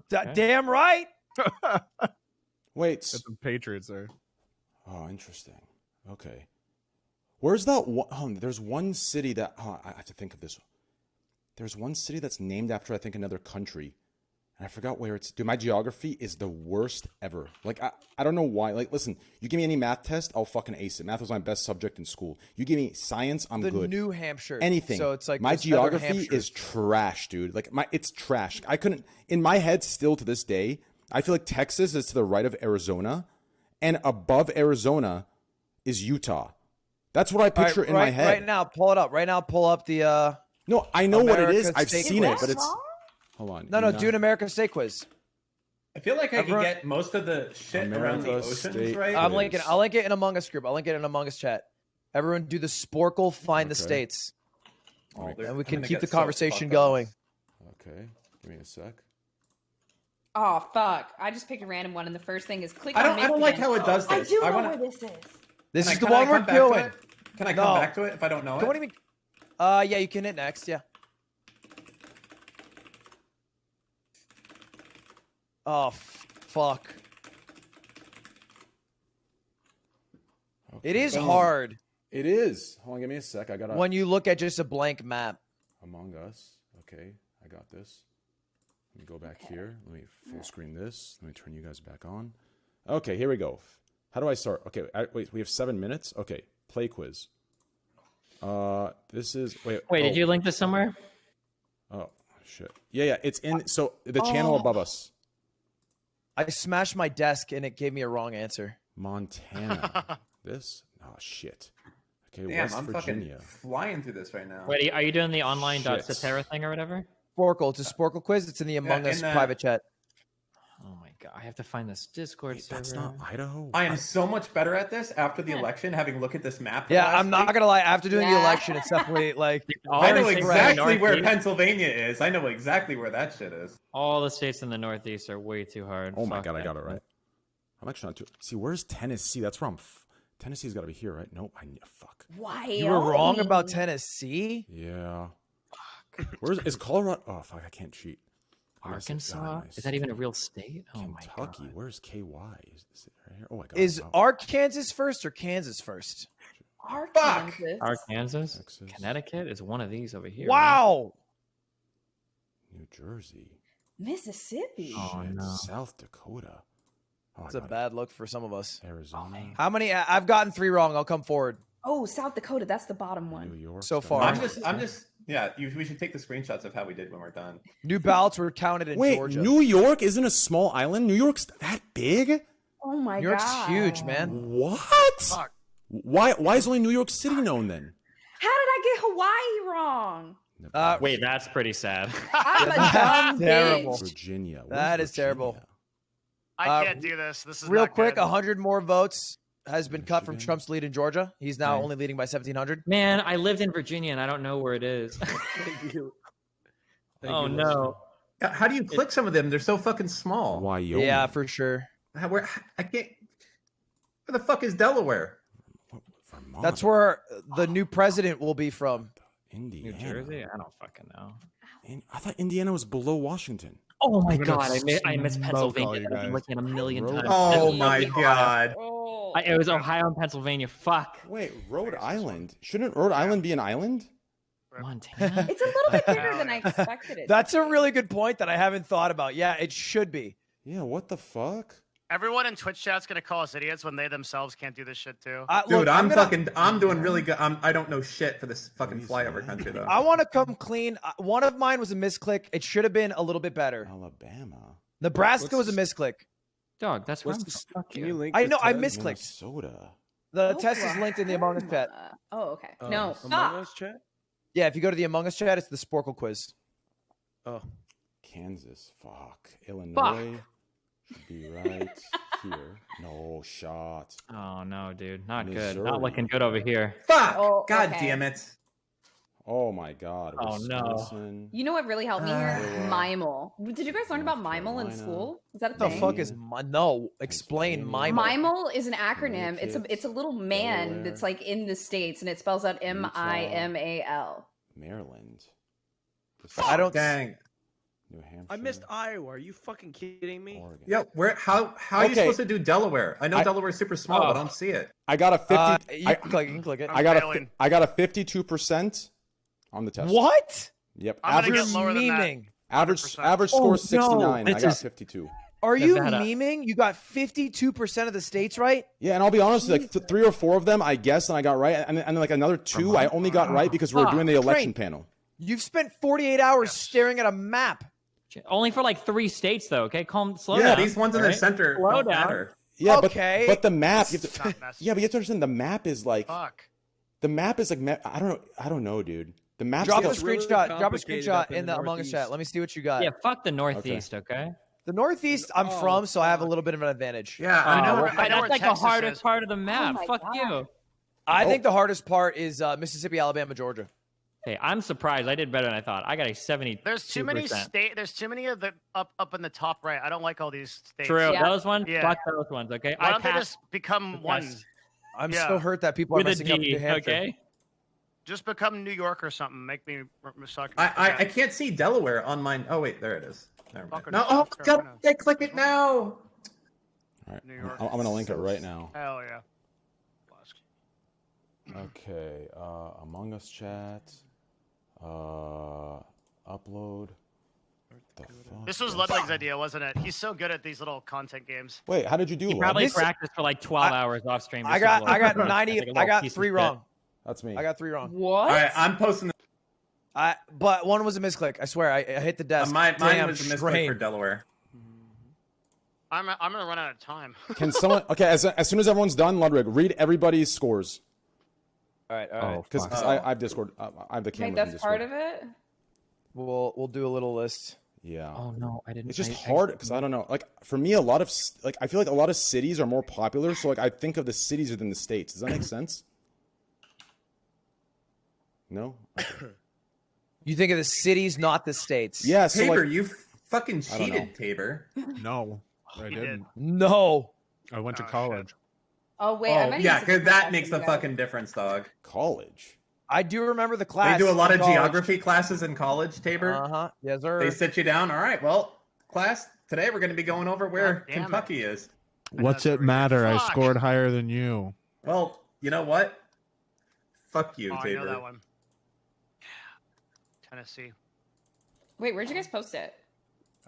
Damn right. Wait. Got some Patriots there. Oh, interesting. Okay. Where's that one? Oh, there's one city that I have to think of this. There's one city that's named after I think another country. And I forgot where it's. Dude, my geography is the worst ever. Like, I don't know why. Like, listen, you give me any math test, I'll fucking ace it. Math was my best subject in school. You give me science, I'm The good. New Hampshire. Anything. So it's like my this other geography Hampshire. is trash, dude. Like, it's trash. I couldn't. In my head, still to this day, I feel like Texas is to the right of Arizona, and above Arizona is Utah. That's what I picture in my head. Right now, pull it up. Right now, pull up the. No, I know what it is. America's I've State seen it, Quiz. but it's. Hold on. No, do an American State Quiz. I feel like I Everyone- can get most of the shit around the America oceans, State right? I'll Quiz. link it in Among Us group. I'll link it in Among Us chat. Everyone do the Sporkle Find the Okay. States. Oh, they're And we can gonna keep get the so conversation fucked going. Okay, give me a sec. Oh fuck! I just picked a random one, and the first thing is click. I on don't like how it does I this. do know wanna- where this is. This Can is I- the can I one we're come back to doing. it? Can I come No. back to it if I don't know it? What do you mean? Yeah, you can hit next. Yeah. Oh fuck! It is Okay. hard It is. Hold on, give me a sec. I got when you look at just a blank map. Among Us. Okay, I got this. Let me go back here. Let me full screen this. Let me turn you guys back on. Okay, here we go. How do I start? Okay, wait. We have 7 minutes. Okay, play quiz. This is Wait, did you link this somewhere? Oh shit. Yeah. It's in. So the channel above us. I smashed my desk and it gave me a wrong answer. Montana. This? Oh shit. Okay, Damn, West I'm Virginia. fucking flying through this right now. Wait, are you doing the online Shit. .satera thing or whatever? Sporkle. It's a Sporkle quiz. It's in the Among in Us the- private chat. Oh my god, I have to find this Discord Wait, server. that's not Idaho. I am so much better at this after the election, having looked at this map. Yeah, last I'm not week. gonna lie. After doing the Yeah. election, it's definitely like I know All the states in the exactly where Northeast- Pennsylvania is. I know exactly where that shit is. All the states in the Northeast are way too hard. Oh my Fuck god, I that. got it right. I'm actually not too. See, where's Tennessee? That's where I'm. Tennessee's got to be here, right? Nope. Fuck. Why? you were wrong about Tennessee. Yeah. Where's is Colorado? Oh fuck, I can't cheat. Arkansas? Is that even a real state? Oh my Kentucky. god. Where's KY? Is it right here? Oh my god. Is wow. Arkansas first or Kansas first? Arkansas. Arkansas? Texas. Connecticut is one of these over here. Wow. New Jersey? Mississippi. Oh, Shit. no. South Dakota. Oh, It's a bad look for some of us. Arizona. How many? I've gotten 3 wrong. I'll come forward. Oh, South Dakota. That's the bottom New one. York. So far. I'm just. Yeah, we should take the screenshots of how we did when we're done. New ballots were counted in Wait, Georgia. New York isn't a small island. New York's that big? Oh my New York's god. huge, man. What? Fuck. Why is only New York City known then? How did I get Hawaii wrong? Wait, that's pretty sad. I'm a dumb Terrible. bitch. Virginia. Where's That is Virginia? terrible. I can't do this. This is Real not quick, good. 100 more votes has been cut from Michigan. Trump's lead in Georgia. He's now Right. only leading by 1,700. Man, I lived in Virginia and I don't know where it is. Oh no. How do you click some of them? They're so fucking small. Wyoming. Yeah, for sure. I can't. Where the fuck is Delaware? Vermont. That's where the new president will be from. Indiana. New Jersey? I don't fucking know. I thought Indiana was below Washington. Oh my I'm gonna god, I miss smoke all Pennsylvania. you I've been guys. looking at a million Road- times. Oh It's my Ohio. god. Oh. It was Ohio and Pennsylvania. Fuck. Wait, Rhode Island? Shouldn't Rhode Island be an island? Montana? It's a little bit bigger than I expected it. That's a really good point that I haven't thought about. Yeah, it should be. Yeah, what the fuck? Everyone in Twitch chat's gonna call us idiots when they themselves can't do this shit too. Dude, I'm doing really good. I don't know shit for this fucking flyover country though. I want to come clean. One of mine was a misclick. It should have been a little bit better. Alabama. Nebraska was a misclick. Dog, that's what Can you link I the know. I test? misclicked. Minnesota. The test is linked in the Among Us chat. Oh, okay. Oh, No, Among stop. Us chat? Yeah, if you go to the Among Us chat, it's the Sporkle quiz. Oh. Kansas. Fuck. Illinois. Should be right here. No shot. Oh no, dude, not good. Missouri. Not looking good over here. Fuck! Oh, God okay. damn it! Oh my God. Oh, no. Wisconsin. You know what really helped me here? Iowa. Mimel. Did you guys learn about North Mimel in Carolina. school? Is that a What the thing? fuck is no? Explain Pennsylvania. Mimel. Mimel is an acronym. It's a little man Delaware. that's like in the States, and it spells out MIMAL. Maryland. I don't. Dang. New Hampshire. I missed Iowa. Are you fucking kidding me? Oregon. Yo, how are you Okay. supposed to do Delaware? I know Delaware's super small, but I don't see it. I got a 50. You can click it. I got failing. I got a 52% on the test. What? Yep. I'm gonna Average get lower than that. memeing. 100%. average Oh, score no. 69. I This got is- 52. Are Is you that a- memeing? You got 52% of the states right? Yeah, and I'll be honest, like 3 or 4 of them I guessed and I got right, and then like another 2 I only got right because we were doing the election panel. You've spent 48 hours staring at a map. Only for like 3 states though. Okay, slow Yeah, down. these ones in the alright? center Slow don't down. matter. Yeah, Okay. but the map. You have to, Not messy. yeah, but you have to understand the map is like Fuck. the map is like I don't know, dude. The map's Drop a like It's really screenshot. Drop a complicated screenshot up in in the the Among Us Northeast. chat. Let me see what you got. Yeah, fuck the Northeast. Okay. The Northeast, I'm Oh, from, so I have a fuck. little bit of an advantage. Yeah, Oh, I know. but I know that's where like Texas the hardest is. part of the map. my Fuck God. you. I think the hardest part is Mississippi, Alabama, Georgia. Hey, I'm surprised. I did better than I thought. I got a 70. There's too many There's too many of the up in the top right. I don't like all these states. True. Yeah. Those ones. Yeah. Fuck those ones. Okay. Why I don't they passed just become one? test. I'm Yeah. so hurt that people are with a messing up D. New Hampshire. Okay. Just become New York or something. Make me suck. I can't see Delaware on mine. Oh wait, there it is. Never mind. Fucking No, South oh, Carolina. go, click it now. All right, New York. I'm gonna link it right now. Hell yeah. Okay, Among Us chat, upload. The fuck? This was Ludwig's idea, wasn't it? He's so good at these little content games. Wait, how did you do? He Lud? probably This- practiced for like 12 hours off stream. I got 90. I got 3 wrong. That's me. I got 3 wrong. What? All right, I'm posting. But one was a misclick. I swear. I hit the desk. Mine Damn was a misclick strain. for Delaware. I'm gonna run out of time. Can someone? Okay, as soon as everyone's done, Ludwig, read everybody's scores. All right. Oh, Because fuck. I have Discord. I have the camera. Wait, that's part of it? We'll do a little list. Yeah. Oh no, I didn't. It's just I- hard because I don't know. Like for me, a lot of I feel like a lot of cities are more popular. So like I think of the cities within the states. Does that make sense? No. Okay. You think of the cities, not the states. Yeah. So Tabor, like, you fucking I don't know. cheated, Tabor. No, I He didn't. No. I went to Oh, shit. college. Oh wait, I Oh, might yeah, need to because take that off makes from the you guys. fucking difference, dog. college. I do remember the They class. do a lot in of college. geography classes in college, Tabor. Uh-huh. Yes, sir. They sit you down. All right, well, class, today we're going to be going over where God damn it. Kentucky is. What's that's it a matter? I fuck. scored higher than you. Well, you know what? Fuck you, Oh, I know Tabor. that one. Tennessee. Wait, where'd you guys post it?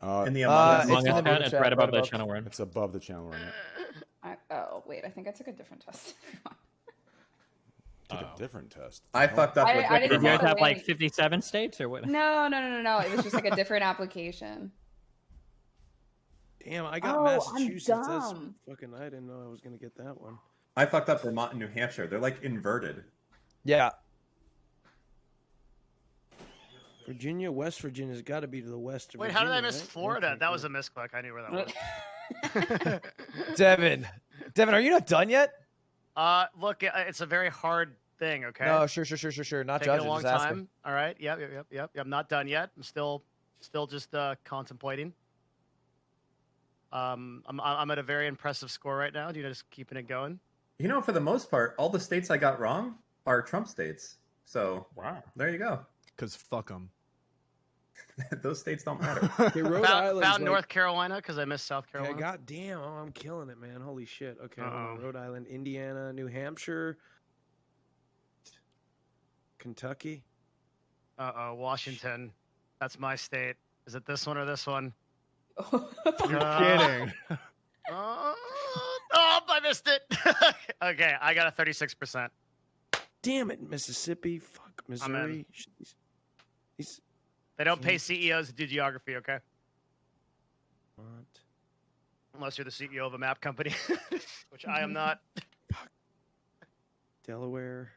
In the Among Us. it's Among in Us the chat, chat, it's right right above the above. channel word. It's above the channel right now. Oh wait, I think I took a different test. Took a different test. I fucked up I- with I Rick didn't Did you guys know Vermont. have like link. 57 states or what? No. It was just like a different application. Damn, I got Oh, Massachusetts. I'm That's dumb. fucking. I didn't know I was gonna get that one. I fucked up Vermont and New Hampshire. They're like inverted. Yeah. Virginia, West Virginia's got to be to the west of Wait, Virginia. how did I miss right? Florida? Okay, That was cool. a misclick. I knew where that was. Devin, are you not done yet? Look, it's a very hard thing. Okay. No, sure. Not Taking judging. a long Just asking. time. All right. Yep. I'm not done yet. I'm still just contemplating. I'm at a very impressive score right now. Do you know, just keeping it going? You know, for the most part, all the states I got wrong are Trump states. So Wow. there you go. Because fuck them. Those states don't matter. Okay, Rhode Island's Found like- North Carolina because I missed South Okay, Carolina. god damn, oh, I'm killing it, man. Holy shit. Okay, hold on. Uh-oh. Rhode Island, Indiana, New Hampshire, Kentucky. Washington. That's my state. Is it this one or this one? You're Uh, kidding. missed it. Okay, I got a 36%. Damn it, Mississippi. Fuck Missouri. These- They don't pay CEOs to do geography, okay? what? Unless you're the CEO of a map company, which I am not. Delaware.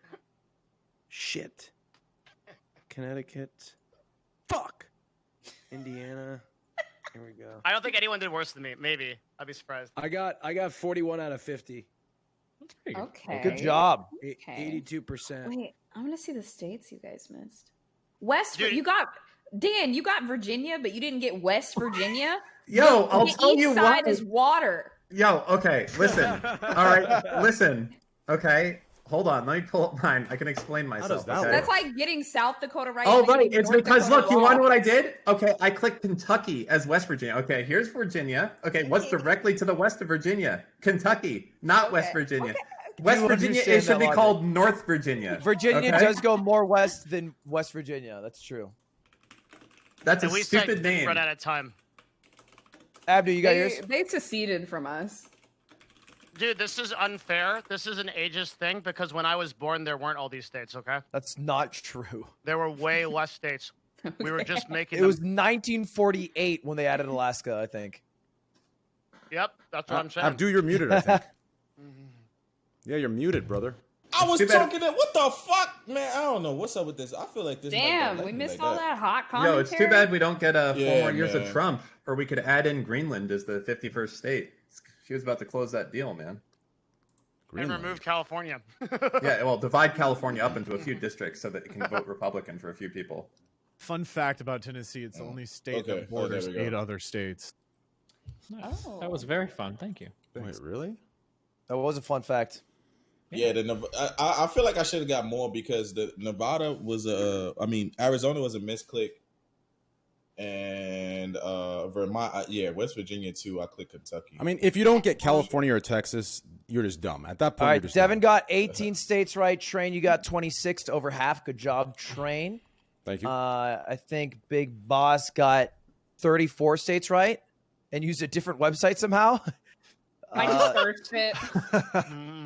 Shit. Connecticut. Fuck. Indiana. Here we go. I don't think anyone did worse than me. Maybe. I'd be surprised. I got 41 out of 50. That's pretty good. Okay. Good job. Okay. 82%. Wait, I want to see the states you guys missed. West, Dude. you got Dan. You got Virginia, but you didn't get West Virginia. Yo, I'll the tell east you side what. is water. Yo, okay, listen. All right, listen. Okay, hold on. Let me pull up mine. I can explain myself. does that okay? That's like getting South Dakota right. Oh, and then right. getting It's North because, Dakota look, you want to know wrong. what I did? Okay, I clicked Kentucky as West Virginia. Okay, here's Virginia. Okay, what's directly to the west of Virginia? Kentucky, not West Okay, Virginia. okay. West You Virginia, understand it should that be logic. called North Virginia. Virginia okay? does go more west than West Virginia. That's true. That's a And we stupid said name. run out of time. Abdu, you got yours? They seceded from us. Dude, this is unfair. This is an ageist thing because when I was born, there weren't all these states, okay? That's not true. There were way less states. We were just making It them. was 1948 when they added Alaska, I think. Yep, that's what I'm saying. Abdu, you're muted, I think. Yeah, you're muted, brother. I was Too bad- talking that. What the fuck, man? I don't know what's up with this. I feel like this. might Damn, not we like me missed like all that hot commentary. Yo, it's too bad we don't get 4 Yeah, more years of man. Trump, or we could add in Greenland as the 51st state. She was about to close that deal, man. And Greenland. remove California. Yeah, well, divide California up into a few districts so that it can vote Republican for a few people. Fun fact about Tennessee: it's the only state okay. that borders there we go. 8 other states. Nice. Oh. That was very fun. Thank you. Wait, really? That was a fun fact. Yeah, I feel like I should have got more because the Nevada was Arizona was a misclick, and Vermont, West Virginia too. I clicked Kentucky. I mean, if you don't get California or Texas, you're just dumb. At that point, All you're right, just Devin dumb. got 18 states right. Train, you got 26 to over half. Good job, Train. Thank you. I think Big Boss got 34 states right and used a different website somehow. I just searched it.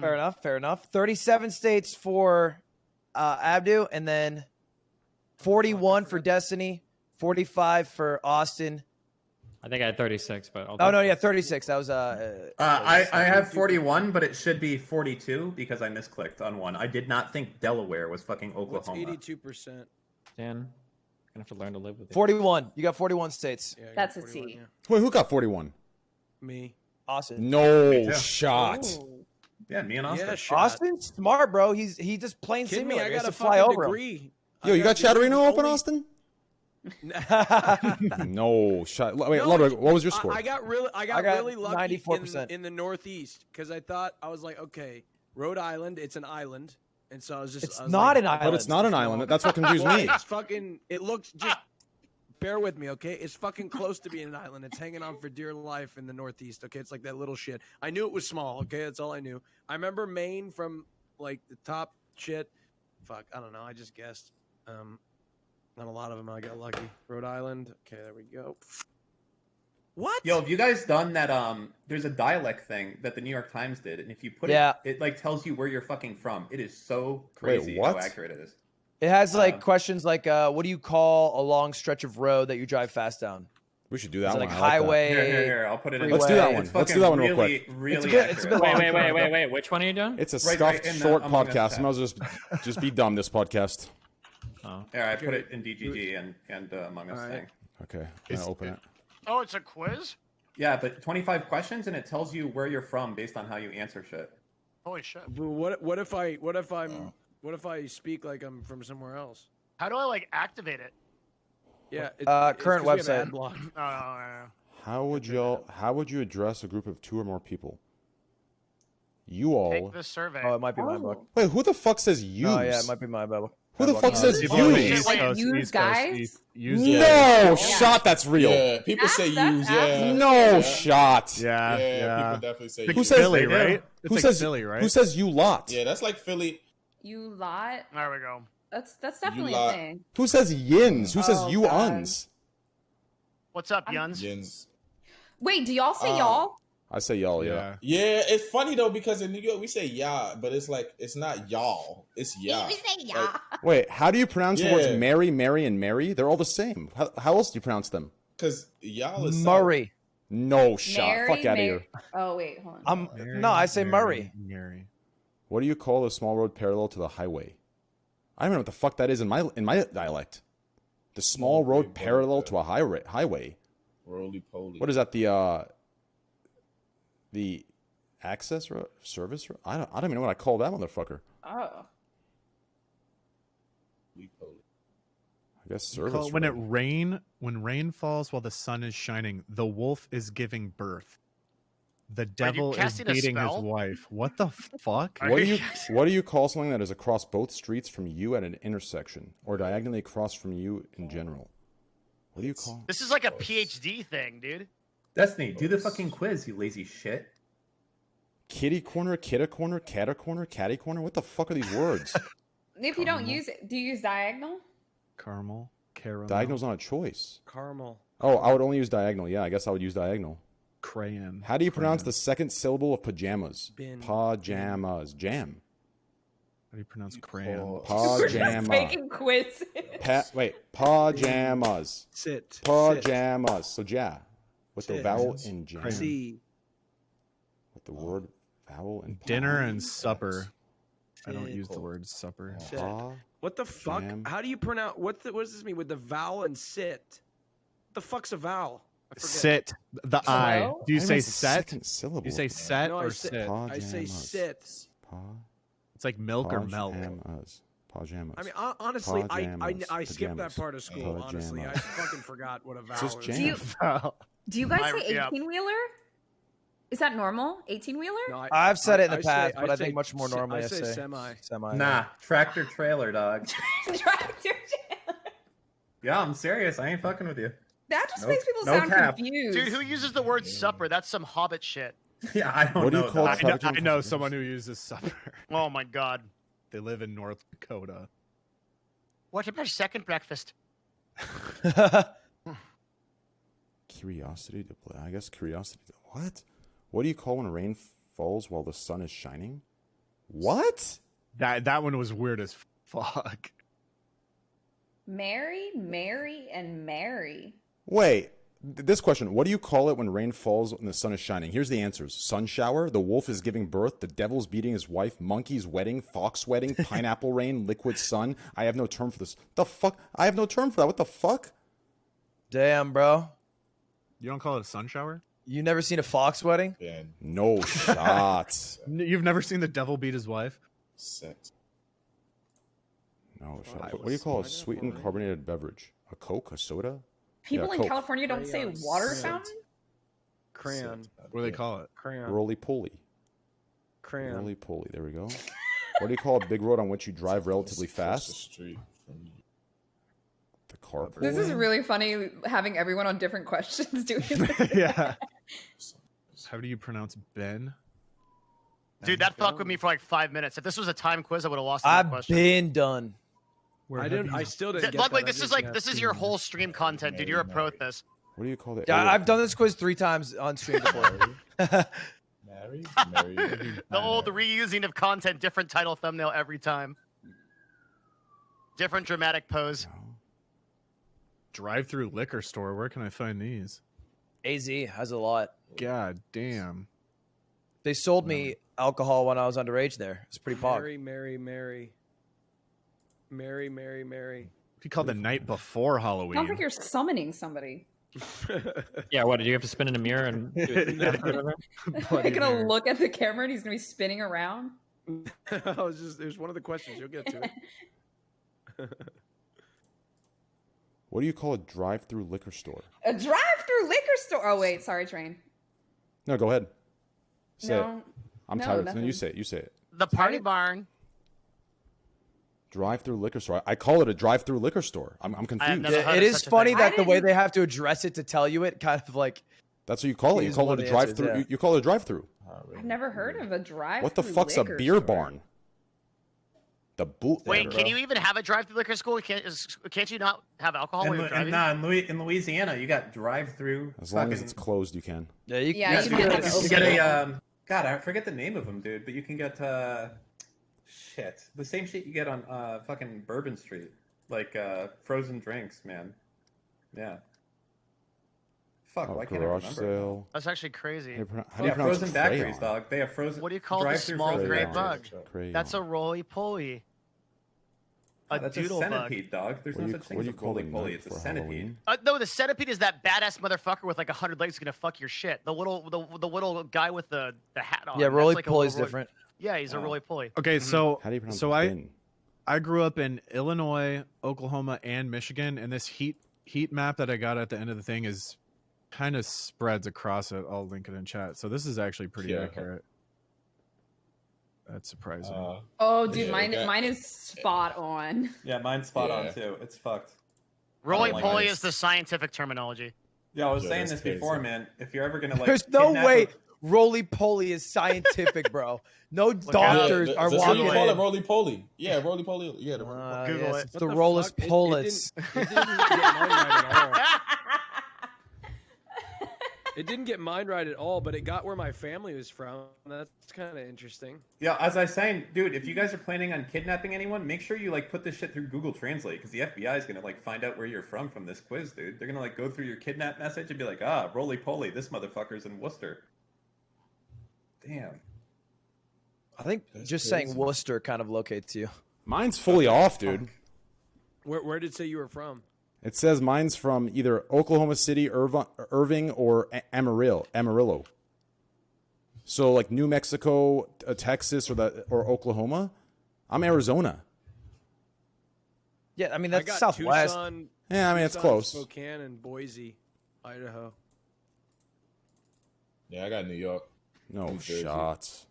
Fair enough. Fair enough. 37 states for Abdu, and then 41 for Destiny, 45 for Austin. I think I had 36, but I'll Oh no, yeah, 36. That was I have 41, but it should be 42 because I misclicked on one. I did not think Delaware was fucking What's Oklahoma. 82%? Dan, gonna have to learn to live with it. 41. You got 41 states. Yeah, I got That's a 41, C. yeah. Wait, who got 41? Me. Austin. No Me too. shot. Ooh. Yeah, me and Austin. Yeah, shot. Austin's smart, bro. He just playing Kidding me? simulator. I He has got a to fly fucking over him. degree. Yo, you got Chatterino open, Only- Austin? No shot. Wait, No, Ludwig, what was your score? I got really I got really lucky 94%. in the Northeast because I was like, okay, Rhode Island, it's an island, and so I was just. It's I was not like, an island. But it's not an island. That's what confused well, me. It's fucking. It looks just. Bear with me, okay? It's fucking close to being an island. It's hanging on for dear life in the Northeast, okay? It's like that little shit. I knew it was small, okay? That's all I knew. I remember Maine from like the top shit. Fuck, I don't know. I just guessed. Not a lot of them. I got lucky. Rhode Island. Okay, there we go. What? Yo, have you guys done that? There's a dialect thing that the New York Times did, and if you put Yeah. it like tells you where you're fucking from. It is so crazy what? how accurate it is. It has like questions like, what do you call a long stretch of road that you drive fast down? We should do Is that it one. like I like that. highway? Here, I'll put it in. Let's do that It's one. Let's fucking do that one real really, quick. Really It's a bit- it's a bit accurate. Wait. Which one are you doing? It's a Right stuffed in the short Among Us podcast. tab. I might as well just be dumb this podcast. Oh. Yeah, I put it in DGG and Among Us All right. thing. Okay, I'm It's- gonna open it. Oh, it's a quiz? Yeah, but 25 questions and it tells you where you're from based on how you answer shit. Holy shit. But what if I speak like I'm from somewhere else? How do I like activate it? Yeah. Current 'cause we have website. ad block. Oh, no. How would you address a group of 2 or more people? You all. Take the survey. Oh, it might be my book. Wait, who the fuck says use? Oh yeah, it might be my book. Who the fuck says People use? on the Use? East Like, Coast, use East Coast, guys? use No guys. shot. That's real. Yeah, people say use. Yeah. No shot. Yeah, Yeah, yeah. people definitely say It's Who use. says- Philly, They do. right? It's Who like says Philly, right? Who says you lot? Yeah, that's like Philly. You lot. There we go. That's definitely a lot. thing. Who says yins? Who says Oh, you God. uns? What's up, Yuns? Yins. Wait, do y'all say Uh, y'all? I say y'all, yeah. Yeah, it's funny though because in New York we say yeah, but it's like it's not y'all, it's yeah. We say yeah. Like, Wait, how do you pronounce the words Yeah. Mary, Mary, and Mary? They're all the same. How else do you pronounce them? Cause y'all is Murray. No shot. Mary, Fuck out of Mary- here. Oh wait, hold on. No, I say Murray. Mary. What do you call a small road parallel to the highway? I don't know what the fuck that is in my dialect. The small road parallel to a highway. Roly poly. What is that? The access road, service road? I don't even know what I call that motherfucker. Oh. Roly poly. I guess You service call it when road. when rain falls while the sun is shining, the wolf is giving birth. The devil is casting a beating his spell? wife. What the fuck? Are What do you you casting- what do you call something that is across both streets from you at an intersection, or diagonally across from you in general? What do you call? This is like a PhD thing, dude. Destiny, do the fucking quiz, you lazy shit. Kitty corner, kidda corner, catta corner, catty corner. What the fuck are these words? If you don't use it, do you use diagonal? Caramel, caramel, Diagonal's not a choice. Caramel. Oh, I would only use diagonal. Yeah, I guess I would use diagonal. crayon. How do you pronounce the second syllable of pajamas? Bin. Pajamas. Jam. How do you pronounce crayon? We're just Pajama. making quiz. Pajamas. Sit. Pajamas. So ja. With the Sit. vowel in jam. Crayon. See. With the word vowel in Dinner and supper. I don't Sit. use the word supper. Sit. Pa. What the fuck? Jam. How do you pronounce what does this mean with the vowel and sit? What the fuck's a vowel? I forget. Sit. The I. Hello? Do you I say missed the set? second syllable. You say set No, or I say, sit? I say Pajamas. sit. Pa. It's like milk or milk. Pajamas. Pajamas. I mean, honestly, Pajamas. I skipped that Pajamas. part of school. Honestly, I Pajamas. fucking forgot what a It's just vowel jam. is. Do you do you guys My- say yeah. 18-wheeler? Is that normal? 18-wheeler? No, I've said it in the say- past, but I say think much more se- normally I say semi. Semi. Nah, tractor trailer, dog. Tractor trailer. Yeah, I'm serious. I ain't fucking with you. That just No- makes people no sound cap. confused. Dude, who uses the word supper? That's some hobbit shit. Yeah, I don't What do you know. call dog. it? I know someone who uses supper. Oh my god. They live in North Dakota. What about second breakfast? Curiosity. I guess curiosity. What? What do you call when rain falls while the sun is shining? What? That one was weird as fuck. Mary, Mary, and Mary. Wait. This question. What do you call it when rain falls and the sun is shining? Here's the answers. Sun shower. The wolf is giving birth. The devil's beating his wife. Monkey's wedding. Fox wedding. Pineapple rain. Liquid sun. I have no term for this. The fuck? I have no term for that. What the fuck? Damn, bro. You don't call it a sun shower? You never seen a fox wedding? Yeah, No shots. You've never seen the devil beat his wife? sex. No shot. What do you call a sweetened carbonated beverage? A Coke? A soda? People Yeah, in Coke. California don't say Crayons. water Crayons. fountain. Crayon. What do they call it? Crayon. Roly poly. Crayon. Roly poly. There we go. What do you call a big road on which you drive relatively Across the fast? street from you. The carpool. This is lane? really funny having everyone on different questions doing this. Yeah. How do you pronounce Ben? Dude, that fucked with me for like 5 minutes. If this was a time quiz, I would have lost on that I've question. been done. Where I have didn't. you- I still didn't Th- get Like, that. I this is just like got this is your whole stream content, dude. You're a pro at this. What do you call the? Yeah, area- I've done this quiz 3 times on stream before. Mary? Mary. The old reusing of content, different title, thumbnail every time. Different dramatic pose. Drive-through liquor store. Where can I find these? AZ has a lot. God damn. They sold me alcohol when I was underage there. It's pretty pog. Mary, Mary, Mary. Mary, Mary, Mary. What do you call the night before Sounds Halloween? like you're summoning somebody. Yeah, what, did you have to spin in a mirror and do it? Bloody You're gonna Mary. look at the camera and he's gonna be spinning around. I was just. There's one of the questions. You'll get to it. What do you call a drive-through liquor store? A drive-through liquor store. Oh wait, sorry, train. No, go ahead. Say it. No, I'm no, tired. No, nothing. you say it. You say it. The party barn. Drive-through liquor store. I call it a drive-through liquor store. I'm I have confused. never heard It of is such a funny thing. that the way didn't- they have to address it to tell you it kind of like That's what you call it. You Is call one it a of the answers, drive-through. yeah. You call it a drive-through. I've never heard of a drive. What the fuck's a beer barn? The bootlegger. Wait, can you even have a drive-through liquor school? Can't you not have alcohol In, when you're driving? in Louisiana, you got drive-through. As long as it's closed, you can. Yeah, you Yeah, you you can get a God, I forget the name of them, dude. But you can get shit, the same shit you get on fucking Bourbon Street, like frozen drinks, man. Yeah. Fuck, why can't I garage remember? sale. That's actually crazy. How do you Yeah, pronounce frozen crayon? daiquiris, dog. They have frozen. What do you call the drive-through small frozen gray Crayon. bug? Crayon. That's a roly-poly. A That's doodle a bug. centipede, dog. There's no such thing as a roly-poly. It's a centipede. No, the centipede is that badass motherfucker with like 100 legs gonna fuck your shit. The little guy with the hat on. Yeah, that's roly like a poly's little different. Yeah, he's a roly-poly. Okay, so How do you pronounce so bin? I grew up in Illinois, Oklahoma, and Michigan, and this heat map that I got at the end of the thing is kind of spreads across it. I'll link it in chat. So this is actually pretty accurate. That's surprising. Oh, dude, Yeah, mine is spot on. Yeah, mine's spot on too. It's fucked. Roly-poly like is the scientific terminology. Yeah, I was Yeah, saying that's this crazy. before, man. If you're ever gonna like, There's no kidnap way a- roly poly is scientific, bro. No at doctors it. are That's what walking you call it, in. roly poly. Yeah, roly poly. Yeah, Google yes, it. it's What the the rollus fuck? It polus. didn't get mine right at all. It didn't get mine right at all, but it got where my family was from. That's kind of interesting. Yeah, as I was saying, dude, if you guys are planning on kidnapping anyone, make sure you like put this shit through Google Translate because the FBI is gonna like find out where you're from this quiz, dude. They're gonna like go through your kidnap message and be like, ah, roly poly, this motherfucker's in Worcester. Damn. I think That's just crazy. saying Worcester kind of locates you. Mine's fully off, dude. Where did it say you were from? It says mine's from either Oklahoma City, Irving, or Amarillo. So like New Mexico, Texas, or Oklahoma. I'm Arizona. Yeah, I mean I that's got Southwest. Tucson, Yeah, I mean it's Tucson, close. Spokane and Boise, Idaho. Yeah, I got New York, No New Jersey. shots.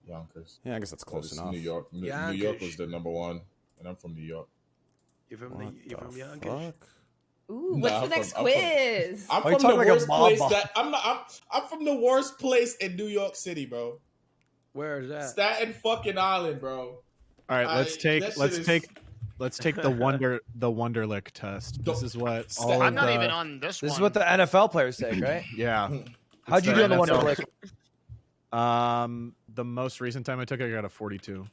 Yonkers. Yeah, I guess that's close It's enough. New York. New Yonkers. York was the #1, and I'm from New York. You from What you from the Yonkers? fuck? Ooh, Nah, what's I'm the next from- I'm from- quiz? I'm Why you from the talking like a worst mob place boss? that I'm from the worst place in New York City, bro. Where is that? Staten fucking Island, bro. Uh, All right, let's take that let's shit take is- let's take the Wonderlick test. This is what all I'm of not the, even on this one. This is what the NFL players take, right? yeah. How'd you It's do on the NFL. Wonderlick? The most recent time I took it, I got a 42.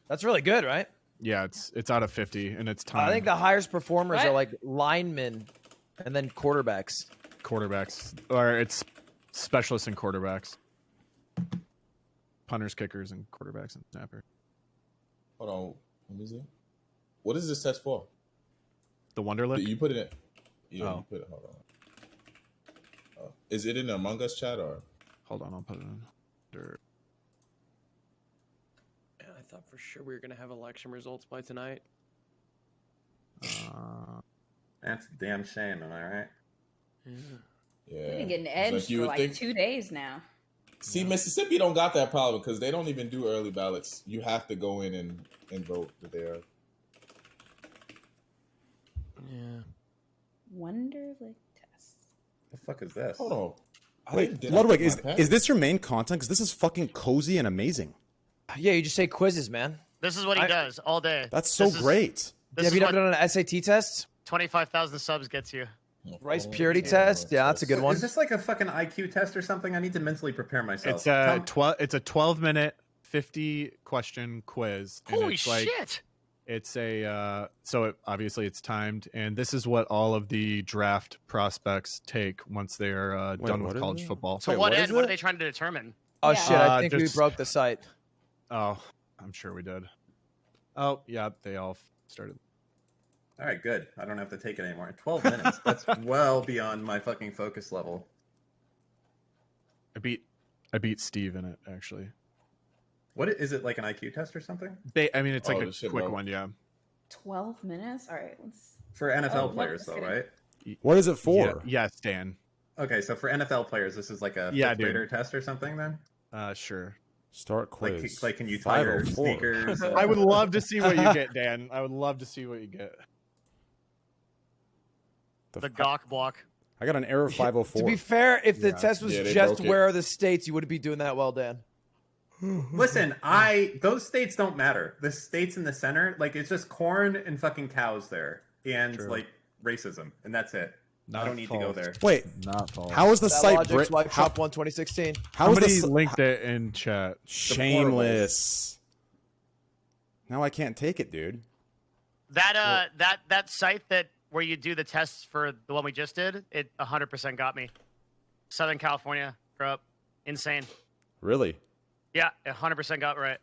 That's really good, right? Yeah, it's out of 50, and it's time. I think the highest performers What? are like linemen and then quarterbacks. quarterbacks, or it's specialists in quarterbacks, punters, kickers, and quarterbacks and snappers. Hold on, let me see. What is this test for? The Wonderlick. You put it in. Yeah, Oh. you put it. Hold on. Is it in the Among Us chat or? Hold on, I'll put it in. Yeah, I thought for sure we were gonna have election results by tonight. That's a damn shame, am I right? Yeah. Yeah. We've been getting It's edged you for would like think- 2 days now. See, Mississippi don't got that problem because they don't even do early ballots. You have to go in and vote there. Yeah. Wonderlick test. The fuck is this? Hold on. Wait, Did I Ludwig, get my pen? is this your main content? Because this is fucking cozy and amazing. Yeah, you just say quizzes, man. This is what he does all day. That's so This is- great. This Have is you what never done an SAT test? 25,000 subs gets you. Rice purity test? Yeah, that's a good one. Is this like a fucking IQ test or something? I need to mentally prepare myself. It's a Tell- it's a 12-minute 50-question quiz. And Holy it's like, shit! It's a obviously it's timed, and this is what all of the draft prospects take once they are done what with is college it? football. To Wait, what what end? is What are it? they trying to determine? Oh Yeah. shit, I think we just- broke the site. Oh, I'm sure we did. Oh yeah, they all started. All right, good. I don't have to take it anymore. 12 minutes. That's well beyond my fucking focus level. I beat Steve in it actually. What is it, like an IQ test or something? I mean, it's like Oh, a this shit, quick bro. one, yeah. 12 minutes? All right, let's. For NFL no, players, just though, kidding. right? What is it for? Yes, Dan. Okay, so for NFL players, this is like a Yeah, fifth dude. grader test or something then? Sure. Start Like, quiz. like can you tie your 504. sneakers? I would love to see what you get, Dan. I would love to see what you get. The Gawk block. I got an error 504. To be fair, if the Yeah. test was Yeah, they just broke it. where are the states, you wouldn't be doing that well, Dan. Listen, those states don't matter. The states in the center, like it's just corn and fucking cows there, and True. like racism, and that's it. I Not don't need to go false. there. Wait, Not false. how is the That site Logic's why Trump won 2016. How is Somebody the linked it in chat. shameless? Now I can't take it, dude. That site where you do the tests for the one we just did, it 100% got me. Southern California, grew up, insane. Really? Yeah, 100% got right.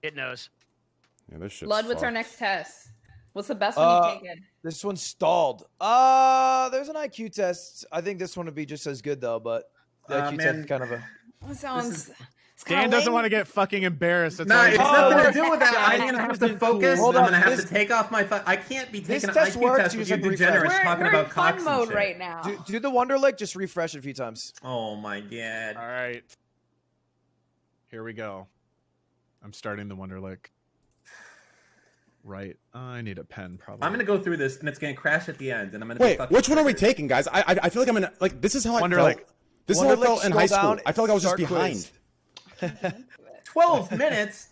It knows. Yeah, this shit's Lud, what's our fucked. next test? What's the best one you've taken? This one's stalled. There's an IQ test. I think this one would be just as good though, but the IQ test is kind of a. That sounds. Dan doesn't want to get fucking embarrassed. That's No, all it's he's nothing saying. to do with that. I'm gonna have to focus. Hold I'm on, gonna have this- to take off my. I can't be this taking an test IQ works, test you with just you have to refresh. degenerates talking We're about in fun cocks and mode shit. right now. Do the Wonderlick. Just refresh it a few times. Oh my god. All right. Here we go. I'm starting the Wonderlick. Right. I need a pen, probably. I'm gonna go through this, and it's gonna crash at the end, and I'm gonna. Wait, be fucking which one are we triggered. taking, guys? I feel like I'm in like this is how I Wonderlick. felt. This is how I Wonderlick, felt in high scroll school. down, I felt like I was just start behind. quiz. 12 minutes.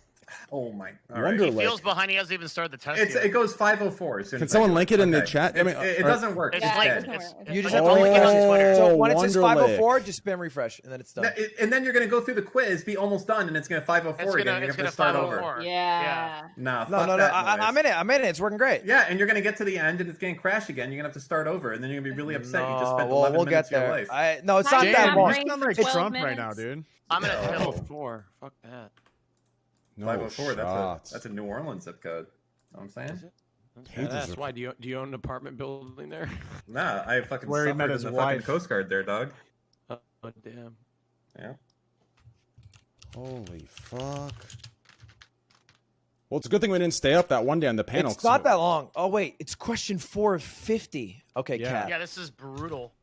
Oh my. All right. He Wonderlick. feels behind. He hasn't even started the test It yet. goes 5:04 as soon Can as I someone do link it in the Okay. chat? I mean, it doesn't work. It's Yeah, like, it doesn't it's, work. it's You just like have to only link it on on Twitter. So when it says Wonderlick. 504, just spam refresh and then it's done. And then you're gonna go through the quiz, be almost done, and it's gonna 5:04 again. You're gonna have to start over. 504. Yeah. Nah, No, fuck no, no. that I'm noise. in it. I'm in it. It's working great. Yeah, and you're gonna get to the end, and it's gonna crash again. You're gonna have to start over, and then you're gonna be really upset. You just spent 11 we'll minutes get of your there. life. No, it's Hi, not Dan, that I'm long. You brain sound for like 12 Trump right now, minutes. dude. I'm gonna chill. 4. Fuck that. No 5:04. shots. That's a New Orleans zip code. Know what I'm saying? Is it? Pages That's are- why. Do you own an apartment building there? Nah, I fucking Where he suffered met in his the fucking wife. Coast Guard there, dog. Oh damn. Yeah. Holy fuck. Well, it's a good thing we didn't stay up that one day on the panel. It's not that long. Oh wait, it's question 4 of 50. Okay, Yeah. Cat. Yeah, this is brutal.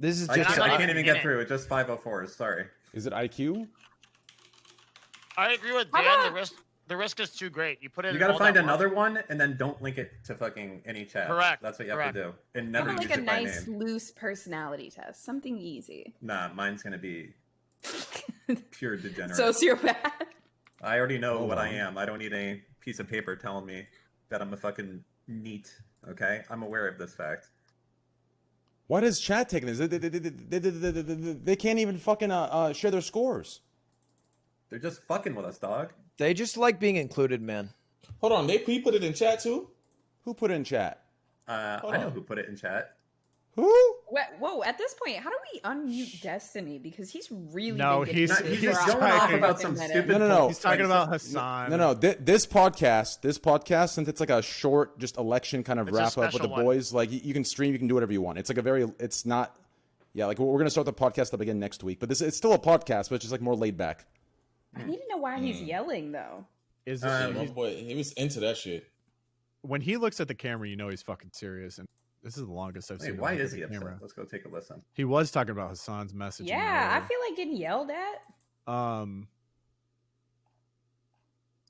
This is I just. I'm not can't even even in get it. through it. Just 5:04. Sorry. Is it IQ? I agree with How Dan. about- The risk is too great. You put it. You in gotta all find that work. another one, and then don't link it to fucking any chat. Correct. That's what you have to do, and How never about use like a it by nice name. loose personality test? Something easy. Nah, mine's gonna be pure degenerate. Sociopath. I already know Hold what I on. am. I don't need a piece of paper telling me that I'm a fucking neat. Okay, I'm aware of this fact. Why does chat take this? They can't even fucking share their scores. They're just fucking with us, dog. They just like being included, man. Hold on, he put it in chat too. Who put it in chat? I know who put it in chat. Who? Whoa! At this point, how do we unmute Destiny? Because he's really No, been he's- getting He's this going for off talking- about some minute. stupid. No. He's talking like, about Hassan. No. This podcast, since it's like a short, just election kind of It's a wrap up with special the one. boys, like you can stream, you can do whatever you want. It's like it's not, yeah, like we're gonna start the podcast up again next week, but it's still a podcast, but it's just like more laid back. I need to know why he's yelling though. Is My boy, he was into that shit. when he looks at the camera, you know he's fucking serious. And this is the longest I've seen Wait, him why look is at he the upset? camera. Let's go take a listen. He was talking about Hassan's message. Yeah, I feel like getting yelled at.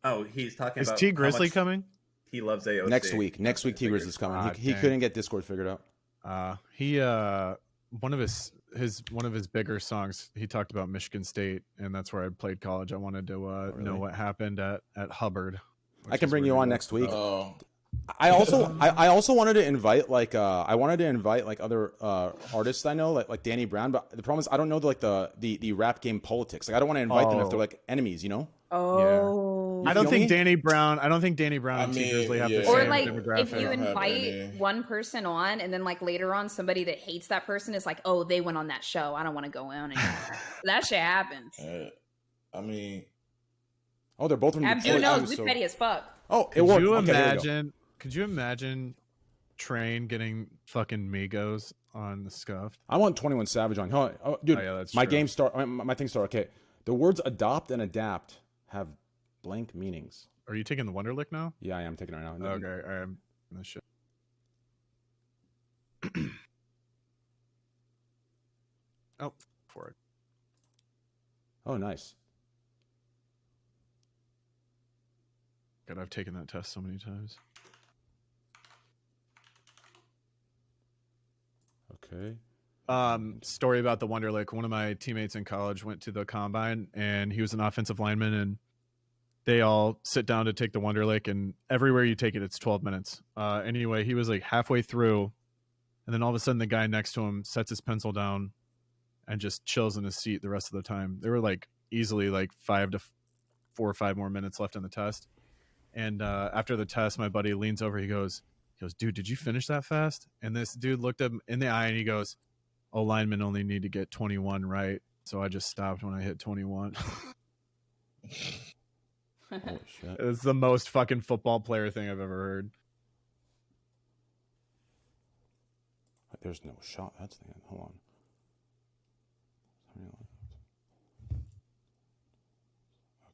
Oh, he's talking Is about T how Grizzly much coming? He loves AOC. Next week, I Tigers is coming. Ah, He dang. couldn't get Discord figured out. He one of his bigger songs. He talked about Michigan State, and that's where I played college. I wanted to really? know what happened at Hubbard. I can bring you on next week. Oh, I also wanted to invite like other artists I know like Danny Brown, but the problem is I don't know the rap game politics. Like I don't want to invite them if they're like enemies, you know? Oh. I don't feel think me? Danny Brown. I don't think Danny Brown and T mean, Grizzly have yeah. the Or same like demographic. if you don't have invite any. one person on and then like later on somebody that hates that person is like, oh, they went on that show. I don't want to go on anymore. That shit happens. I mean, Oh, they're both from Abdu Detroit, knows too, we so- petty as fuck. Oh, it Could worked. you Okay, there we go. imagine? Could you imagine Train getting fucking Migos on the scuffed? I want 21 Savage on. Oh, dude, Oh, yeah, that's my true. game start. My thing start. Okay, the words adopt and adapt have blank meanings. Are you taking the Wonderlick now? Yeah, I am taking it right now. Okay, all right. This shit. Oh, for it. Oh, nice. God, I've taken that test so many times. Okay. story about the Wonderlic. One of my teammates in college went to the combine, and he was an offensive lineman, and they all sit down to take the Wonderlic, and everywhere you take it, it's 12 minutes. Anyway, he was like halfway through, and then all of a sudden the guy next to him sets his pencil down and just chills in his seat the rest of the time. There were like easily like 4 or 5 more minutes left in the test. And after the test, my buddy leans over. He goes, dude, did you finish that fast? And this dude looked him in the eye and he goes, oh, linemen only need to get 21 right. So I just stopped when I hit 21. Holy shit. It's the most fucking football player thing I've ever heard. There's no shot. That's the end. Hold on.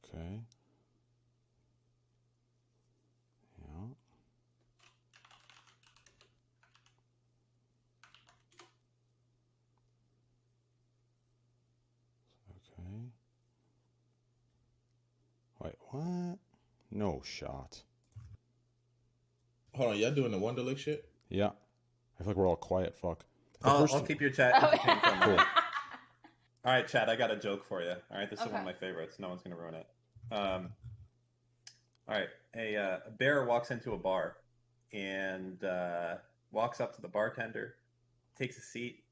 Okay. Yeah. Okay. Wait, what? No shot. Hold on, y'all doing the Wonderlic shit? Yeah. I feel like we're all quiet. Fuck. I'll keep your chat entertained for a Cool. minute. All right, Chad, I got a joke for you. All right, this is one of Okay. my favorites. No one's going to ruin it. All right, a bear walks into a bar and walks up to the bartender, takes a seat.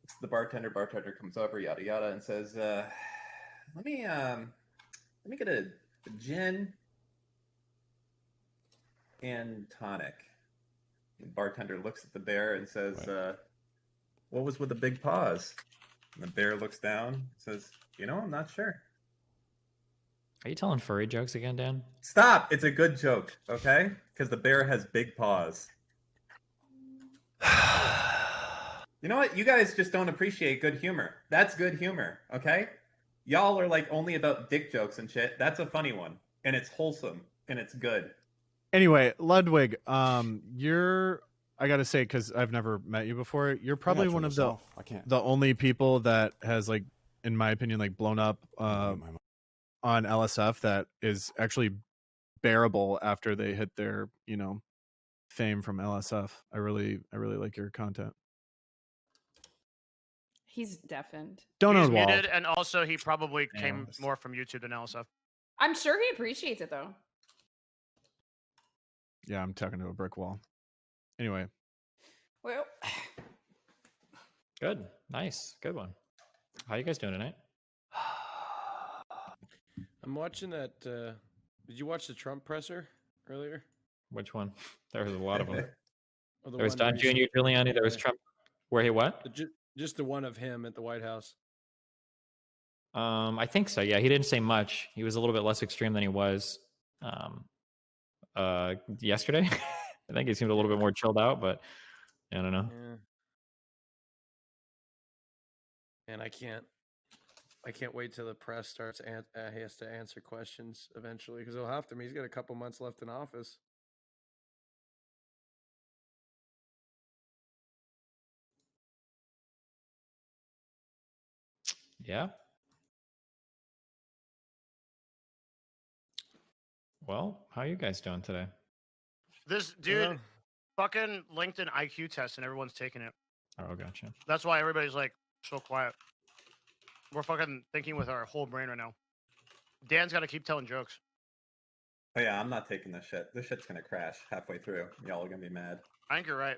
It's the bartender. Bartender comes over, yada yada, and says, "Let me get a gin and tonic." The bartender looks at the bear and says, "What was with the big paws?" And the bear looks down and says, I'm not sure. Are you telling furry jokes again, Dan? Stop! It's a good joke, okay? Because the bear has big paws. You know what? You guys just don't appreciate good humor. That's good humor, okay? Y'all are like only about dick jokes and shit. That's a funny one. And it's wholesome. And it's good. Anyway, Ludwig, you're, I gotta say, because I've never met you before, you're probably one of the only people that has, like, in my opinion, like blown up on LSF that is actually bearable after they hit their, fame from LSF. I really like your content. He's deafened. Don't know He's the wall. muted, and also he probably came more from YouTube than LSF. I'm sure he appreciates it though. Yeah, I'm talking to a brick wall. Anyway. Well, Good. Nice. Good one. How you guys doing tonight? I'm watching that. Did you watch the Trump presser earlier? Which one? There was a lot of them. Or the There was one Don Jr., recently- Giuliani. There was Trump. Where he what? Just the one of him at the White House. I think so. Yeah, he didn't say much. He was a little bit less extreme than he was yesterday. I think he seemed a little bit more chilled out, but I don't know. Yeah. And I can't wait till the press starts. He has to answer questions eventually because he'll have to. He's got a couple months left in office. Yeah. Well, how are you guys doing today? This dude fucking linked an IQ test and everyone's taking it. Oh, gotcha. That's why everybody's like so quiet. We're fucking thinking with our whole brain right now. Dan's got to keep telling jokes. Oh yeah, I'm not taking this shit. This shit's gonna crash halfway through. Y'all are gonna be mad. I think you're right.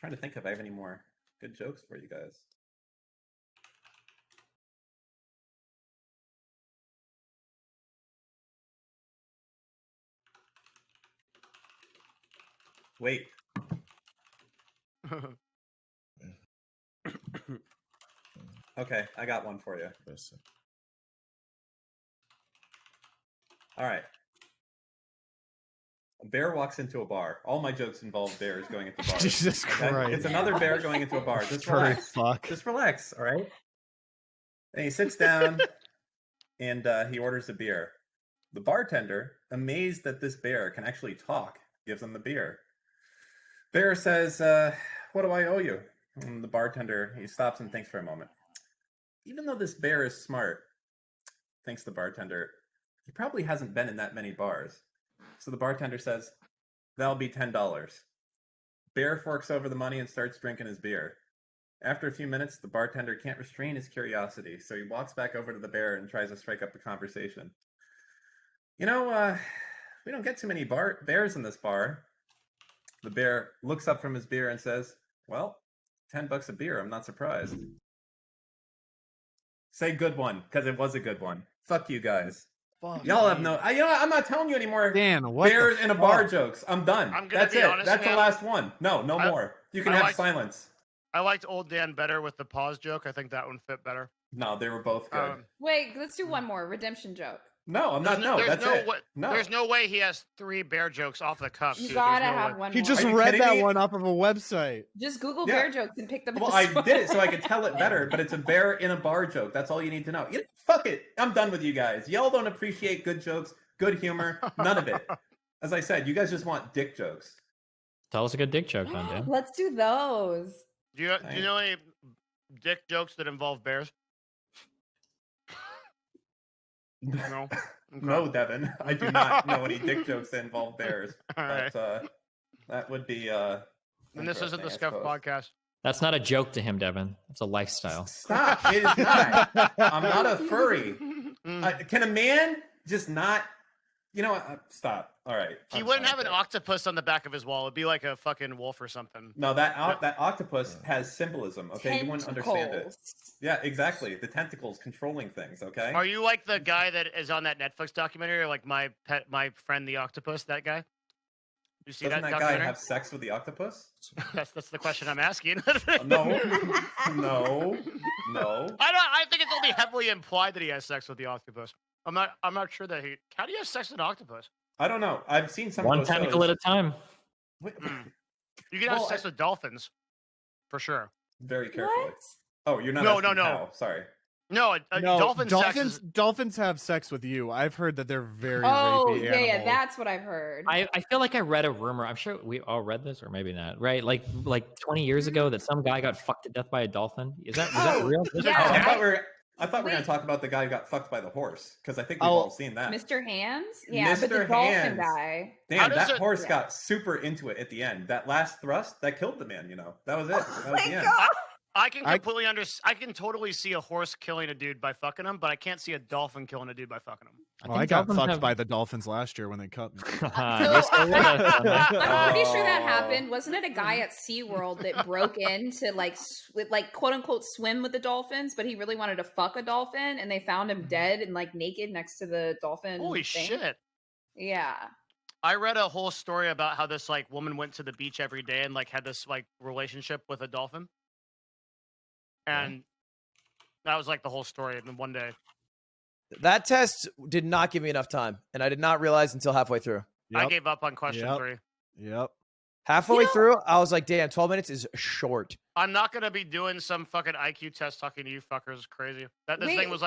Trying to think if I have any more good jokes for you guys. Wait. Okay, I got one for you. All right. A bear walks into a bar. All my jokes involve bears going into bars. Jesus okay? Christ. It's another bear going into a bar. Just relax. Just relax, all right? And he sits down and he orders a beer. The bartender, amazed that this bear can actually talk, gives him the beer. Bear says, what do I owe you? And the bartender, he stops and thinks for a moment. Even though this bear is smart, thinks the bartender, he probably hasn't been in that many bars. So the bartender says, That'll be $10. Bear forks over the money and starts drinking his beer. After a few minutes, the bartender can't restrain his curiosity, so he walks back over to the bear and tries to strike up a conversation. We don't get too many bears in this bar. The bear looks up from his beer and says, well, $10 a beer, I'm not surprised. Say good one, because it was a good one. Fuck you guys. Fuck Y'all have me. no... I'm not telling you anymore Dan, what bears the in a bar fuck? jokes. I'm done. I'm gonna That's be it. honest, That's the man. last one. No more. You can I have like- silence. I liked old Dan better with the pause joke. I think that one fit better. No, they were both good. Wait, let's do one more redemption joke. No, I'm not. No, that's it. Way, No. There's no way he has 3 bear jokes off the cuff. You dude. gotta There's no have way. one He more. just Are you read kidding that me? one off of a website. Just Google Yeah. bear jokes and pick the best Well, I one. did it so I could tell it better, but it's a bear in a bar joke. That's all you need to know. Fuck it. I'm done with you guys. Y'all don't appreciate good jokes, good humor, none of it. As I said, you guys just want dick jokes. Tell us a good dick joke, then, Dan. Let's do those. Do you know any dick jokes that involve bears? No. Okay. No, Devin. I do not know any dick jokes that involve bears. All right. But that would be And this isn't the interesting, I Scuff suppose. podcast. That's not a joke to him, Devin. It's a lifestyle. Stop. It is not. I'm not a furry. Mm. Can a man just not... stop. All right. He I'm wouldn't fine have an with it. octopus on the back of his wall. It'd be like a fucking wolf or something. No, that octopus has symbolism. Okay, you wouldn't understand it. Yeah, exactly. The tentacles controlling things. Okay. Are you like the guy that is on that Netflix documentary, like my friend the octopus? That guy? You see Doesn't that that guy documentary? have sex with the octopus? that's the question I'm asking. No. I think it's only heavily implied that he has sex with the octopus. I'm not sure that he. How do you have sex with an octopus? I don't know. I've seen some One of those tentacle shows. at a time. Wait, You can have Well, sex with dolphins, for sure. very carefully. What? Oh, you're not. No, asking no. how. Sorry. No, No, dolphin sex is, dolphins have sex with you. I've heard that they're very Oh, rapey yeah, animals. that's what I've heard. I feel like I read a rumor. I'm sure we all read this, or maybe not. Right? Like 20 years ago, that some guy got fucked to death by a dolphin. Is that real? Is yeah. Oh, that- I thought we were Wait. gonna talk about the guy who got fucked by the horse because I think we've Oh, all seen that. Mr. Hands? Yeah, but the Mr. dolphin Hands. guy. How Damn, does that it- horse Yeah. got super into it at the end. That last thrust that killed the man. That was it. That was my the end. God. I can completely I can totally see a horse killing a dude by fucking him, but I can't see a dolphin killing a dude by fucking him. Well, I think got dolphins fucked have- by the dolphins last year when they cut me. You're so with us on that. I'm pretty sure that Oh. happened. Wasn't it a guy at SeaWorld that broke in to quote unquote swim with the dolphins, but he really wanted to fuck a dolphin and they found him dead and naked next to the dolphin. Holy thing? shit! Yeah. I read a whole story about how this woman went to the beach every day and had this relationship with a dolphin, and that was the whole story. And then one day, That test did not give me enough time, and I did not realize until halfway through. I Yep. gave up on question Yep. 3. Yep. Halfway You know- through, I was like, damn, 12 minutes is short. I'm not gonna be doing some fucking IQ test talking to you fuckers. Crazy. This Wait. thing was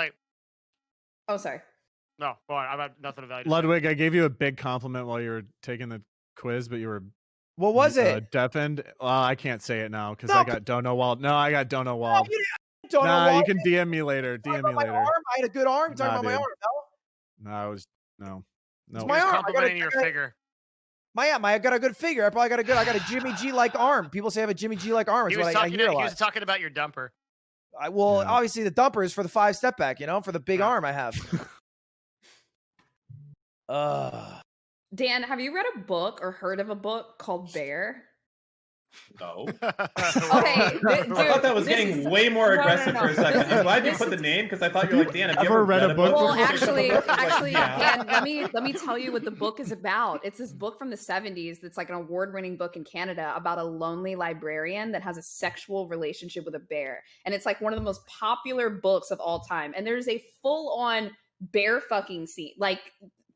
Oh, sorry. no. Go on. I have nothing of value. Ludwig, I gave you a big compliment while you were taking the quiz, but you were What was it? deafened. Well, I can't say it now because No, I got Dono Wald. No, I got Dono Wald. Don't know Nah, why. you can DM me later. Talking DM me about my later. arm? I had a good arm. Talking Nah, about my dude. arm. No, No, I was no. It's No. my He was arm. I got complimenting your figure. I got a good figure. I probably got a Jimmy G like arm. People say I have a Jimmy G like arm. He It's was what I talking. hear a He lot. was talking about your dumper. Yeah. Obviously the dumper is for the 5 step back, for the big arm I have. Dan, have you read a book or heard of a book called Bear? No. Okay, I thought that was this getting is- way more no, aggressive no, for a second. this I'm is- glad you this put the is- name because I thought you were like, Dan, have you Ever ever read a book Well, before? actually, Yeah. Dan, let me tell you what the book is about. It's this book from the 70s that's an award-winning book in Canada about a lonely librarian that has a sexual relationship with a bear. And it's one of the most popular books of all time. And there's a full-on bear fucking scene,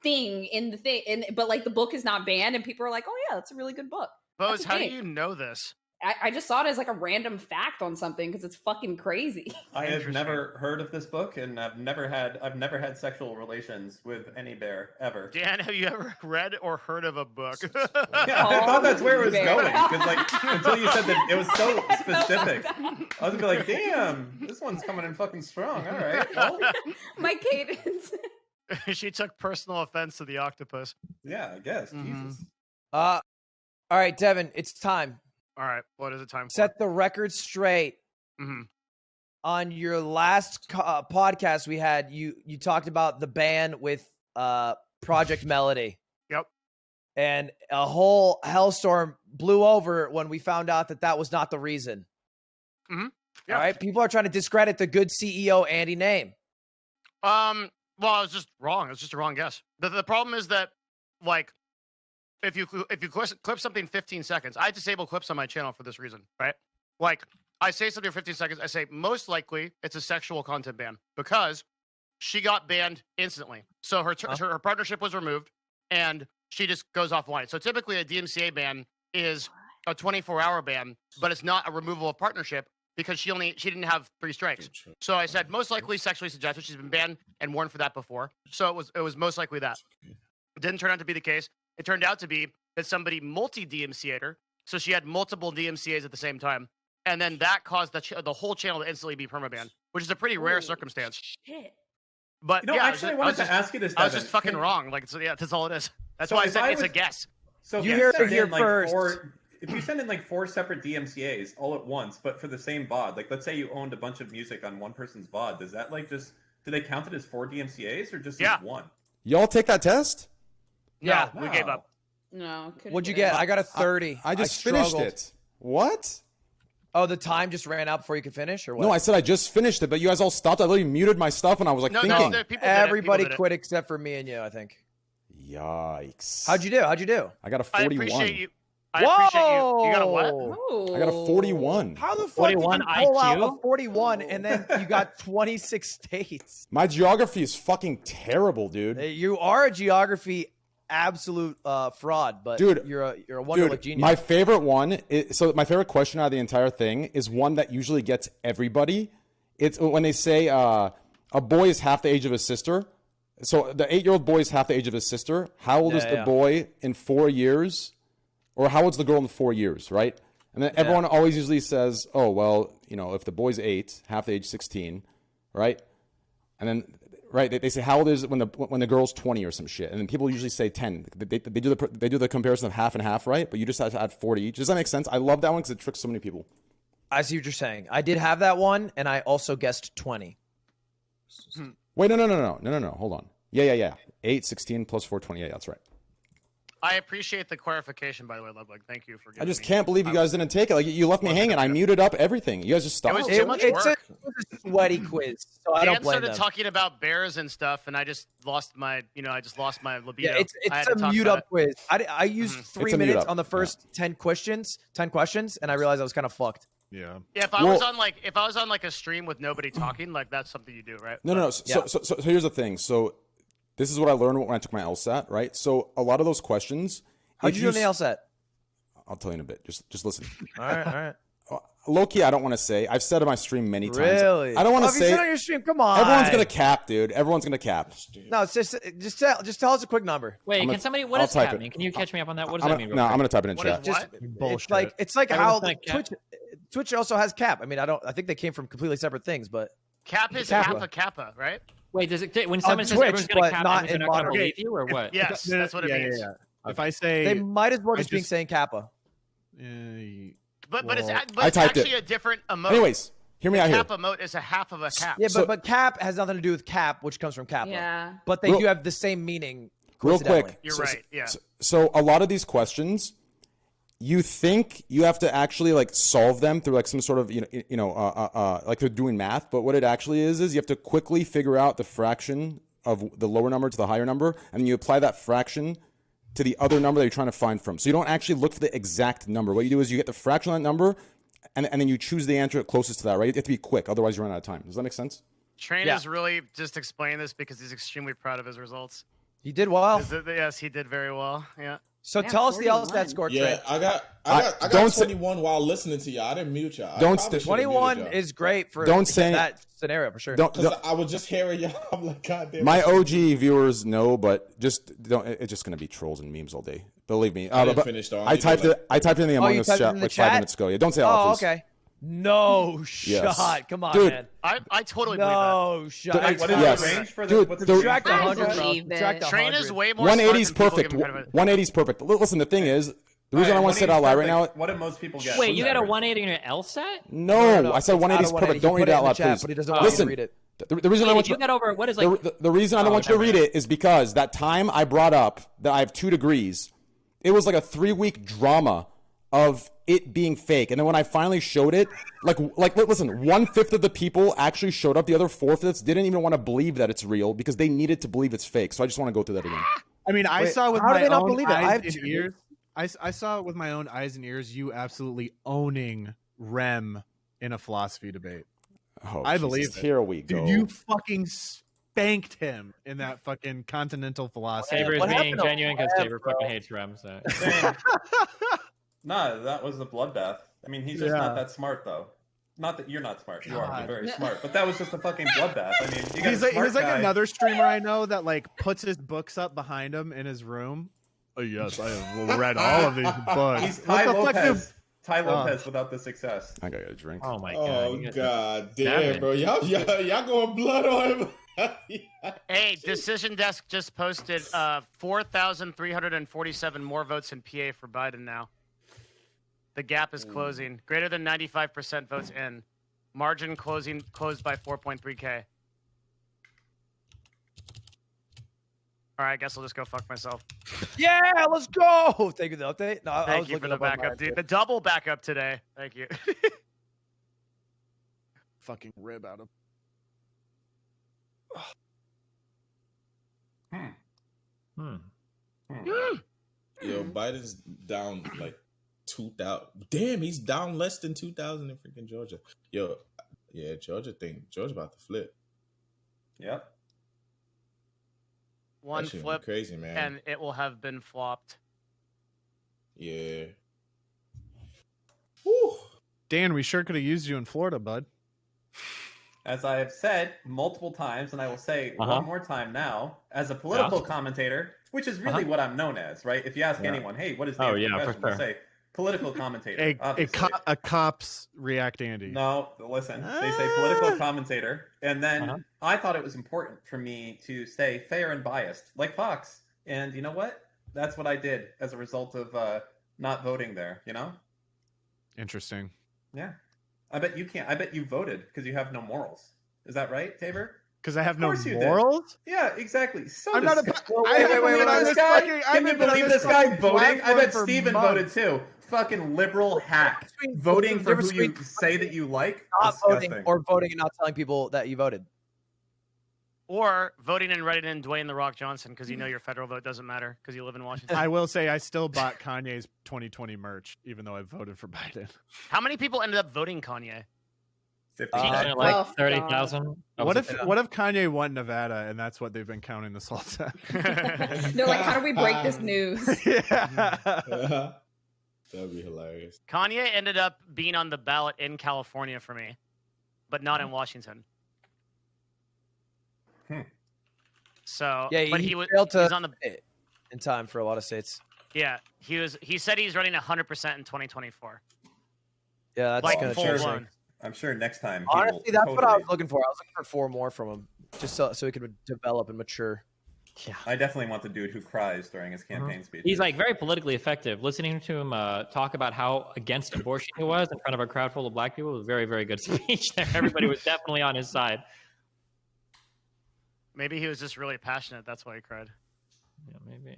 thing in the thing. But the book is not banned and people are like, "Oh yeah, that's a really good book." Bose, That's how do big. you know this? I just saw it as a random fact on something because it's fucking crazy. I have Interesting. never heard of this book, and I've never had sexual relations with any bear ever. Dan, have you ever read or heard of a book? Yeah, I thought that's where it was Bear. going because until you said that it was so specific, I was gonna be like, "Damn, this one's coming in fucking strong." All right, well, My cadence. She took personal offense to the octopus. yeah, I guess. Mhm. Jesus. All right, Devin, it's time. All right, what is it time for? Set the record straight. Mm-hmm. On your last podcast we had, you talked about the ban with Project Melody. Yep. And a whole hellstorm blew over when we found out that was not the reason. Mm-hmm. Yeah. All right, people are trying to discredit the good CEO Andy name. Well, it was just wrong. It was just a wrong guess. The problem is that, like, if you clip something 15 seconds, I disable clips on my channel for this reason, right? Like, I say something for 15 seconds, I say most likely it's a sexual content ban because she got banned instantly. So her partnership was removed and she just goes offline. So typically a DMCA ban is a 24-hour ban, but it's not a removal of partnership because she didn't have 3 strikes. So I said most likely sexually suggested. She's been banned and warned for that before. So it was most likely that. It didn't turn out to be the case. It turned out to be that somebody multi-DMCA'd her. So she had multiple DMCAs at the same time. And then that caused the whole channel to instantly be permabanned, which is a pretty rare circumstance. Shit. But You know, actually, I wanted to ask you this, I was Devin. just fucking wrong. Like, so yeah, that's all it is. That's So why I if said I it's a was- guess. So You if hear it send here in, like, first. if you send in like 4 separate DMCA's all at once, but for the same VOD, like let's say you owned a bunch of music on one person's VOD, does that like just do they count it as 4 DMCA's or just as 1? Y'all take that test? Yeah, No. we gave up. No. couldn't What'd you get get? it. I got a 30. I just finished struggled. it. What? Oh, the time just ran out before you could finish, or what? No, I said I just finished it, but you guys all stopped. I literally muted my stuff and I was like No, thinking. no, people did it. Everybody People did it. quit except for me and you, I think. Yikes. How'd you do? I got a I 41. appreciate you. I appreciate you. You got a what? Oh. I got a 41. How the fuck 41 did you pull out IQ? a 41 and then you got 26 states? My geography is fucking terrible, dude. You are a geography absolute fraud, but Dude, you're a wonderful genius. my favorite one my favorite question out of the entire thing is one that usually gets everybody. It's when they say a boy is half the age of his sister. So the 8-year-old boy is half the age of his sister. How old is the boy in 4 years? Or how old's the girl in 4 years, right? And then everyone always usually says, oh, well, you know, if the boy's 8, half the age 16, right? And then, right, they say, how old is it when the girl's 20 or some shit? And then people usually say 10. They do the comparison of half and half, right? But you just have to add 40 each. Does that make sense? I love that one because it tricks so many people. I see what you're saying. I did have that one, and I also guessed 20. Wait, no. Hold on. Yeah. 8, 16 plus 4, 28. That's right. I appreciate the clarification, by the way, Ludwig. Thank you for giving I just me- can't believe you guys didn't take it. Like you left me hanging. I muted up everything. You guys just stopped. was too much It's work. a sweaty quiz, so I don't Dan blame started them. talking about bears and stuff, and I just lost my libido. Yeah, it's I had a to talk mute about up quiz. I used It's 3 a mute minutes up, on the first 10 questions, and I realized I was kind of fucked. Yeah. Yeah, if I was on like a stream with nobody talking, like that's something you do, right? No. So here's the thing. So this is what I learned when I took my LSAT, right? So a lot of those questions. How'd if you do on the LSAT? I'll tell you in a bit. Just listen. All right. Low key, I don't want to say. I've said on my stream many times. Really? I don't want Oh, to if you say. said on your stream, come on. Everyone's gonna cap, dude. Everyone's gonna cap. No, it's just tell us a quick number. Wait, I'm can gonna- somebody? What I'll is type cap it. mean? Can you catch me up on that? What does I'm that gonna, mean? no, real I'm quick? gonna type it in What chat. is what? It's like Everyone's how gonna cap. Twitch also has cap. I mean, I think they came from completely separate things, but Cap is Kappa. half a kappa, right? Wait, does it when someone says Twitch, everyone's gonna but cap, not everyone's in not gonna modern. believe you, or what? Yes, that's what it means. If I say, they might as well I just be just- saying Kappa. But it's Well, I typed actually it. a different emote. Anyways, hear me out here. Cap emote is a half of a cap. Yeah, So- but cap has nothing to do with cap, which comes from Kappa. Yeah. But they Real- do have the same meaning. Real coincidentally. quick. You're so- right. Yeah. So a lot of these questions, you think you have to actually like solve them through like some sort of like they're doing math, but what it actually is you have to quickly figure out the fraction of the lower number to the higher number, and then you apply that fraction to the other number that you're trying to find from. So you don't actually look for the exact number. What you do is you get the fraction of that number, and then you choose the answer closest to that. Right? You have to be quick, otherwise you run out of time. Does that make sense? Train Yeah. is really just explaining this because he's extremely proud of his results. He did well. Yes, he did very well. Yeah. So Yeah, tell us the 41. LSAT score, Yeah, Trey. I got don't say- 21 while listening to y'all. I didn't mute y'all. I Don't probably say- should've muted 21 y'all. is great for Don't say- that scenario for sure. Don't. Because I was just hearing y'all. I'm like, God damn. My I OG viewers know, but just don't. It's just gonna be trolls and memes all day. Believe me. didn't But finish though. I typed it. I typed it in the Among you Us typed it chat in the like chat? 5 minutes ago. Yeah, don't say it out, Oh, please. okay. No Yes. shot. Come on, Dude. man. I totally believe that. No shot. Wait, What is Yes. the range for Dude, what's the- the Subtract I 100, bro. believe it. Subtract Train 100. is way more. 180 is smart than people perfect. give him credit for. 180 is perfect. Listen, the thing is, The reason I want to say it out loud right now. What do most people get? Wait, you got a 180 on your LSAT? No, I said it's 180 is out of perfect. 180. Don't read it out loud, Chat, please. but he doesn't want you to Listen, read it. the reason I want you got over what is like the reason I don't want you to read it is because that time I brought up that I have 2 degrees, it was like a 3-week drama of it being fake. And then when I finally showed it, like listen, 1/5 of the people actually showed up. The other 4/5 didn't even want to believe that it's real because they needed to believe it's fake. So I just want to go through that again. I mean, I saw with how do my they not own believe it? I have eyes and 2. ears. I saw with my own eyes and ears you absolutely owning Rem in a philosophy debate. Oh, I Jesus. believe it. Here we go. Dude, you fucking spanked him in that fucking continental philosophy. Saber is What being happened to genuine because Rem, Saber bro? fucking hates Rem. So. No, that was a bloodbath. I mean, he's just Yeah. not that smart, though. Not that you're not smart. You are. God. You're very smart. But that was just a fucking bloodbath. I mean, you got He's a like, smart he's like guy. another streamer I know that like puts his books up behind him in his room. Oh yes, I have read all of these books. He's What Ty the fuck Lopez. Ty Oh. Lopez without the success. I gotta get a drink. Oh my god. Oh you guys- god Damn damn, it. bro. Y'all going blood on him. Hey, Decision Desk just posted 4,347 more votes in PA for Biden now. The gap is closing. Greater than 95% votes in. Margin closed by 4.3K. All right, I guess I'll just go fuck myself. Yeah, let's go. Thank you for the update. No, I Thank was you for looking the up on backup, mine, dude. too. The double backup today. Thank you. fucking rib out of. Yo, Biden's down like 2,000. Damn, he's down less than 2,000 in freaking Georgia. Yo, yeah, Georgia about to flip. Yep. One That shit flip, crazy, man. and it will have been flopped. Yeah. Woo. Dan, we sure could have used you in Florida, bud. As I have said multiple times, and I will say Uh-huh. one more time now, as a political commentator, which is really what I'm known as, right? If you ask anyone, hey, what is the profession? for They'll sure. say political commentator. A obviously. cops react Andy. No, listen. They say political commentator, and then I thought it was important for me to stay fair and biased, like Fox. And you know what? That's what I did as a result of not voting there. You know? Interesting. Yeah. I bet you can't. I bet you voted because you have no morals. Is that right, Tabor? Because I have no course you did. morals? Yeah, exactly. So I'm not a. disgusting. I haven't Can you been on believe this this guy? fucking- I Can haven't you been on believe this this guy fucking voting? I platform bet for Steven months. voted too. Fucking liberal hack. Voting for who you say that you like. Not voting Disgusting. or voting and not telling people that you voted. Or voting and writing in Dwayne The Rock Johnson because you know your federal vote doesn't matter because you live in Washington. I will say I still bought Kanye's 2020 merch, even though I voted for Biden. How many people ended up voting Kanye? 50. Like Oh, 30,000. What if Kanye won Nevada and that's what they've been counting this whole time? They're like, how do we break this news? Yeah. That'd be hilarious. Kanye ended up being on the ballot in California for me, but not in Washington. So, Yeah, but he he was failed to he's on the in time for a lot of states. yeah. He said he's running 100% in 2024. Yeah, that's Like gonna full change. blown. I'm sure next time. he will Honestly, that's what I totally- was looking for. I was looking for 4 more from him, just so he could develop and mature. I definitely want the dude who cries during his campaign speech. He's like very politically effective. Listening to him talk about how against abortion he was in front of a crowd full of black people was a very, very good speech there. Everybody was definitely on his side. Maybe he was just really passionate. That's why he cried. Yeah, maybe.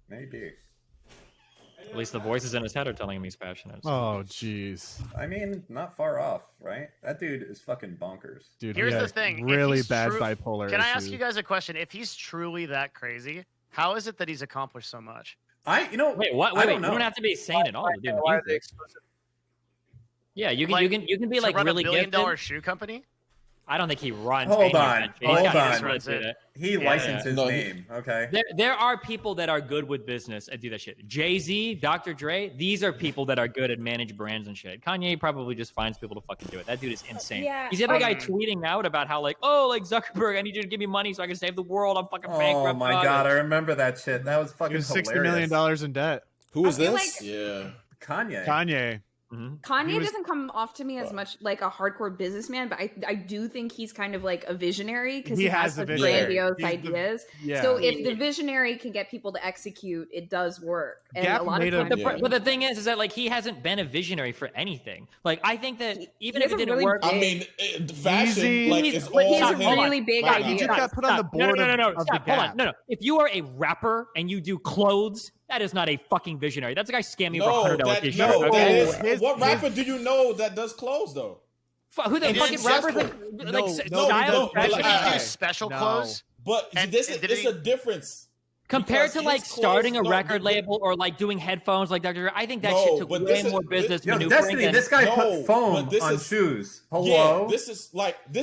Maybe. At least the voices in his head are telling him he's passionate. Oh, jeez. I mean, not far off, right? That dude is fucking bonkers. Dude, Here's he the has thing, if really he's bad true- bipolar Can I ask issues. you guys a question? If he's truly that crazy, how is it that he's accomplished so much? Wait, what? I Wait, don't you know. don't have to be sane at all to do Why are music. they exclusive? Yeah, you can Like, you can be to like run really $1 billion gifted. shoe company? I don't think he runs. Hold any of on, that shit. He's hold got on. his runs in it. He Yeah, licensed yeah. his No, he- name, okay? There are people that are good with business and do that shit. Jay-Z, Dr. Dre, these are people that are good at manage brands and shit. Kanye probably just finds people to fucking do it. That dude is insane. Yeah, He's the other guy tweeting out about how like, oh, like Zuckerberg, I need you to give me money so I can save the world. I'm fucking bankrupt. Oh my god, I remember that shit. That was He fucking was $60 hilarious. million in debt. Who is I feel this? Yeah. Kanye. Kanye. Kanye doesn't come off to me as much like a hardcore businessman, but I do think he's kind of like a visionary because he has such grandiose ideas. So if the visionary can get people to execute, it does work. And a lot of times, but the thing is that like he hasn't been a visionary for anything. Like I think that even if it didn't work, I mean, fashion like is all he's a really big idea. He just got put on the board. No. Hold on. No. If you are a rapper and you do clothes, that is not a fucking visionary. That's a guy scamming for $100 t-shirt. What rapper do you know that does clothes though? Who the fucking rappers like special clothes? But it's a difference. Compared to like starting a record label or like doing headphones like Dr. I think that shit took way more business maneuvering. Destiny, this guy put foam on shoes. Hello? Yeah, this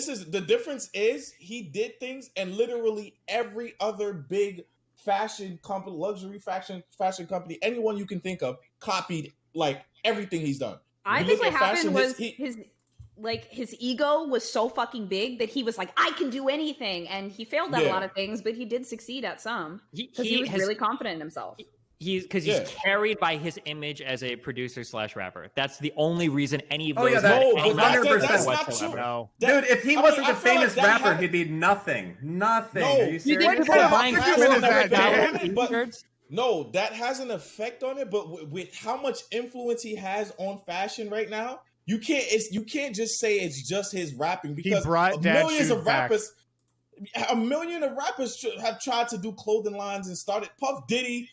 is the difference is he did things and literally every other big fashion company, luxury fashion company, anyone you can think of, copied like everything he's done. I think what happened was his ego was so fucking big that he was like, I can do anything, and he failed at a lot of things, but he did succeed at some because he was really confident in himself. He's carried by his image as a producer / rapper. That's the only reason any of those. That's not true. No. Dude, if he wasn't the famous rapper, he'd be nothing. Nothing. Are you serious? No, that has an effect on it. But with how much influence he has on fashion right now, you can't just say it's just his rapping because a million of rappers have tried to do clothing lines and started. Puff Diddy,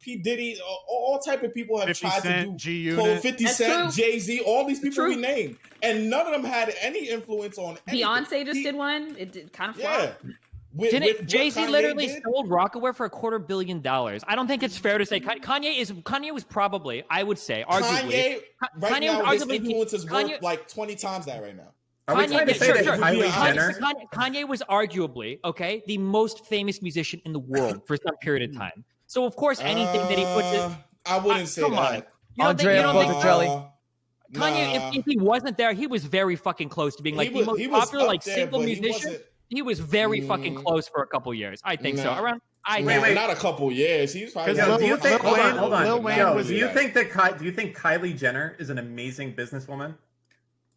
P Diddy, all type of people have tried to do clothes. 50 Cent, Jay-Z, all these people we named, and none of them had any influence on anything. Beyonce just did one. It did kind of flop. Jay-Z literally sold Rockaware for $250 million. I don't think it's fair to say Kanye was probably, I would say, arguably. Kanye now, his influence is worth like 20 times that right now. Kanye was arguably, the most famous musician in the world for some period of time. So, of course, anything that he puts in... I wouldn't say that. Andrea Bocelli. Kanye, if he wasn't there, he was very fucking close to being like the most popular like single musician. He was very fucking close for a couple years. I think so. Around. Wait, not a couple years. He's probably. Do you think? Hold on. Do you think Kylie Jenner is an amazing businesswoman?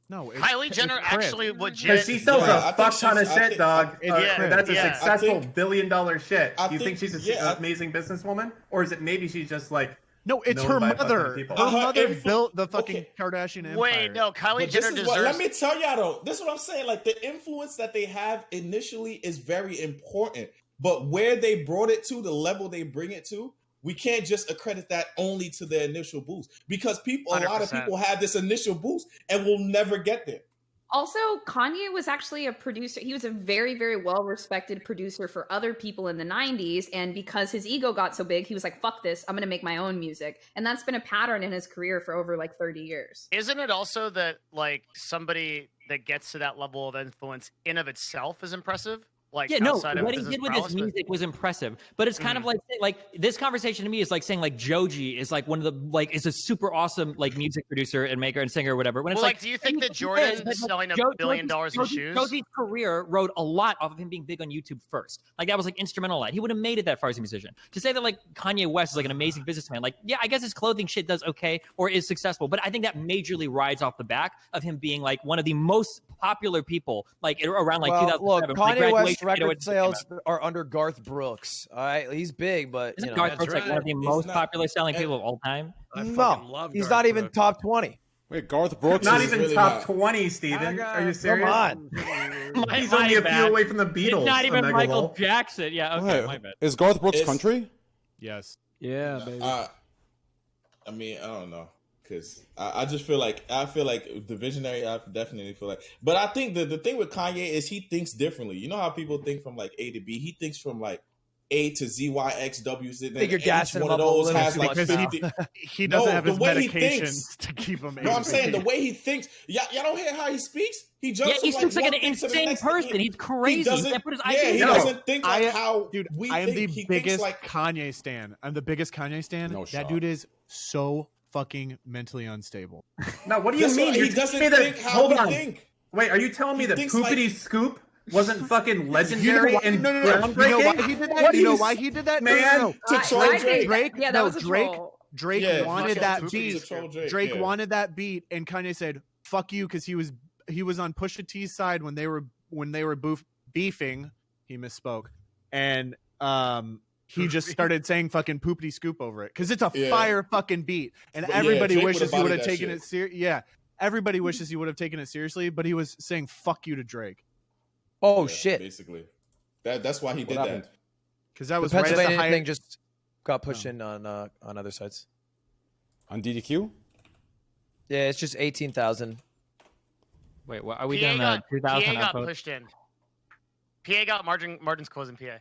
No, Kylie Jenner actually legit. Because she sells a fuck ton of shit, dog. That's a successful billion-dollar shit. Do you think she's an amazing businesswoman, or is it maybe she's just like? No, it's her mother. Her mother built the fucking Kardashian empire. Wait, no, Kylie Jenner deserves... let me tell y'all, though. This is what I'm saying. Like, the influence that they have initially is very important. But where they brought it to, the level they bring it to, we can't just accredit that only to their initial boost. Because a lot of people have this initial boost and will never get there. Also, Kanye was actually a producer. He was a very, very well-respected producer for other people in the 90s. And because his ego got so big, he was like, fuck this, I'm going to make my own music. And that's been a pattern in his career for over like 30 years. Isn't it also that like somebody that gets to that level of influence in of itself is impressive? Like, what he did with his music was impressive, but it's kind of like this conversation to me is like saying like Joji is like one of the is a super awesome like music producer and maker and singer or whatever. When it's do you think that Jordan is selling $1 billion in shoes? Joji's career rode a lot off of him being big on YouTube first. Like that was like instrumental. He would have made it that far as a musician. To say that like Kanye West is like an amazing businessman, like I guess his clothing shit does okay or is successful, but I think that majorly rides off the back of him being like one of the most popular people like around like 2007. Look, Kanye West record sales are under Garth Brooks. All right, he's big, but isn't Garth Brooks like one of the most popular selling people of all time? No, he's not even top 20. Wait, Garth Brooks not is even really top 20, Steven. Are you serious? Come on. He's only a few away from the Beatles. It's not even Michael Jackson. Yeah, okay, my bad. Is Garth Brooks country? Yes. Yeah, baby. I mean, I don't know. Because I just feel like the visionary, I definitely feel like. But I think the thing with Kanye is he thinks differently. You know how people think from like A to B? He thinks from like A to Z, Y, X, W. Figure gas one of those has like 50. He doesn't have his medications to keep him. No, I'm saying the way he thinks. Y'all don't hear how he speaks? He jumps he speaks like an insane person. He's crazy. He doesn't, he doesn't think like how we I am think. the biggest Kanye stan. I'm the biggest Kanye stan. No that dude is so fucking mentally unstable. Now, what do you mean? He doesn't think how we think. Wait, are you telling me that Poopity Scoop wasn't fucking legendary and groundbreaking? You know why he did that? You know why he did that? Man, Drake. Yeah, that was a troll. Drake Yeah, wanted to that troll beat. Drake, Drake yeah. wanted that beat, and Kanye said "fuck you" because he was on Pusha T's side when they were beefing. He misspoke, and he just started saying fucking poopity scoop over it because it's a fire fucking beat, and But yeah, everybody Drake wishes he would've would have bodied that taken shit. it serious. Yeah, everybody wishes he would have taken it seriously, but he was saying "fuck you" to Drake Oh Yeah, shit! Basically, that's why he What did happened? that. because that The was right at the Pennsylvania height. thing just got pushed in on other sites. On DDQ? Yeah, it's just 18,000. Wait, what, are we PA doing the got, 2,000 PA got upvote? pushed in. PA got Martin's closing PA.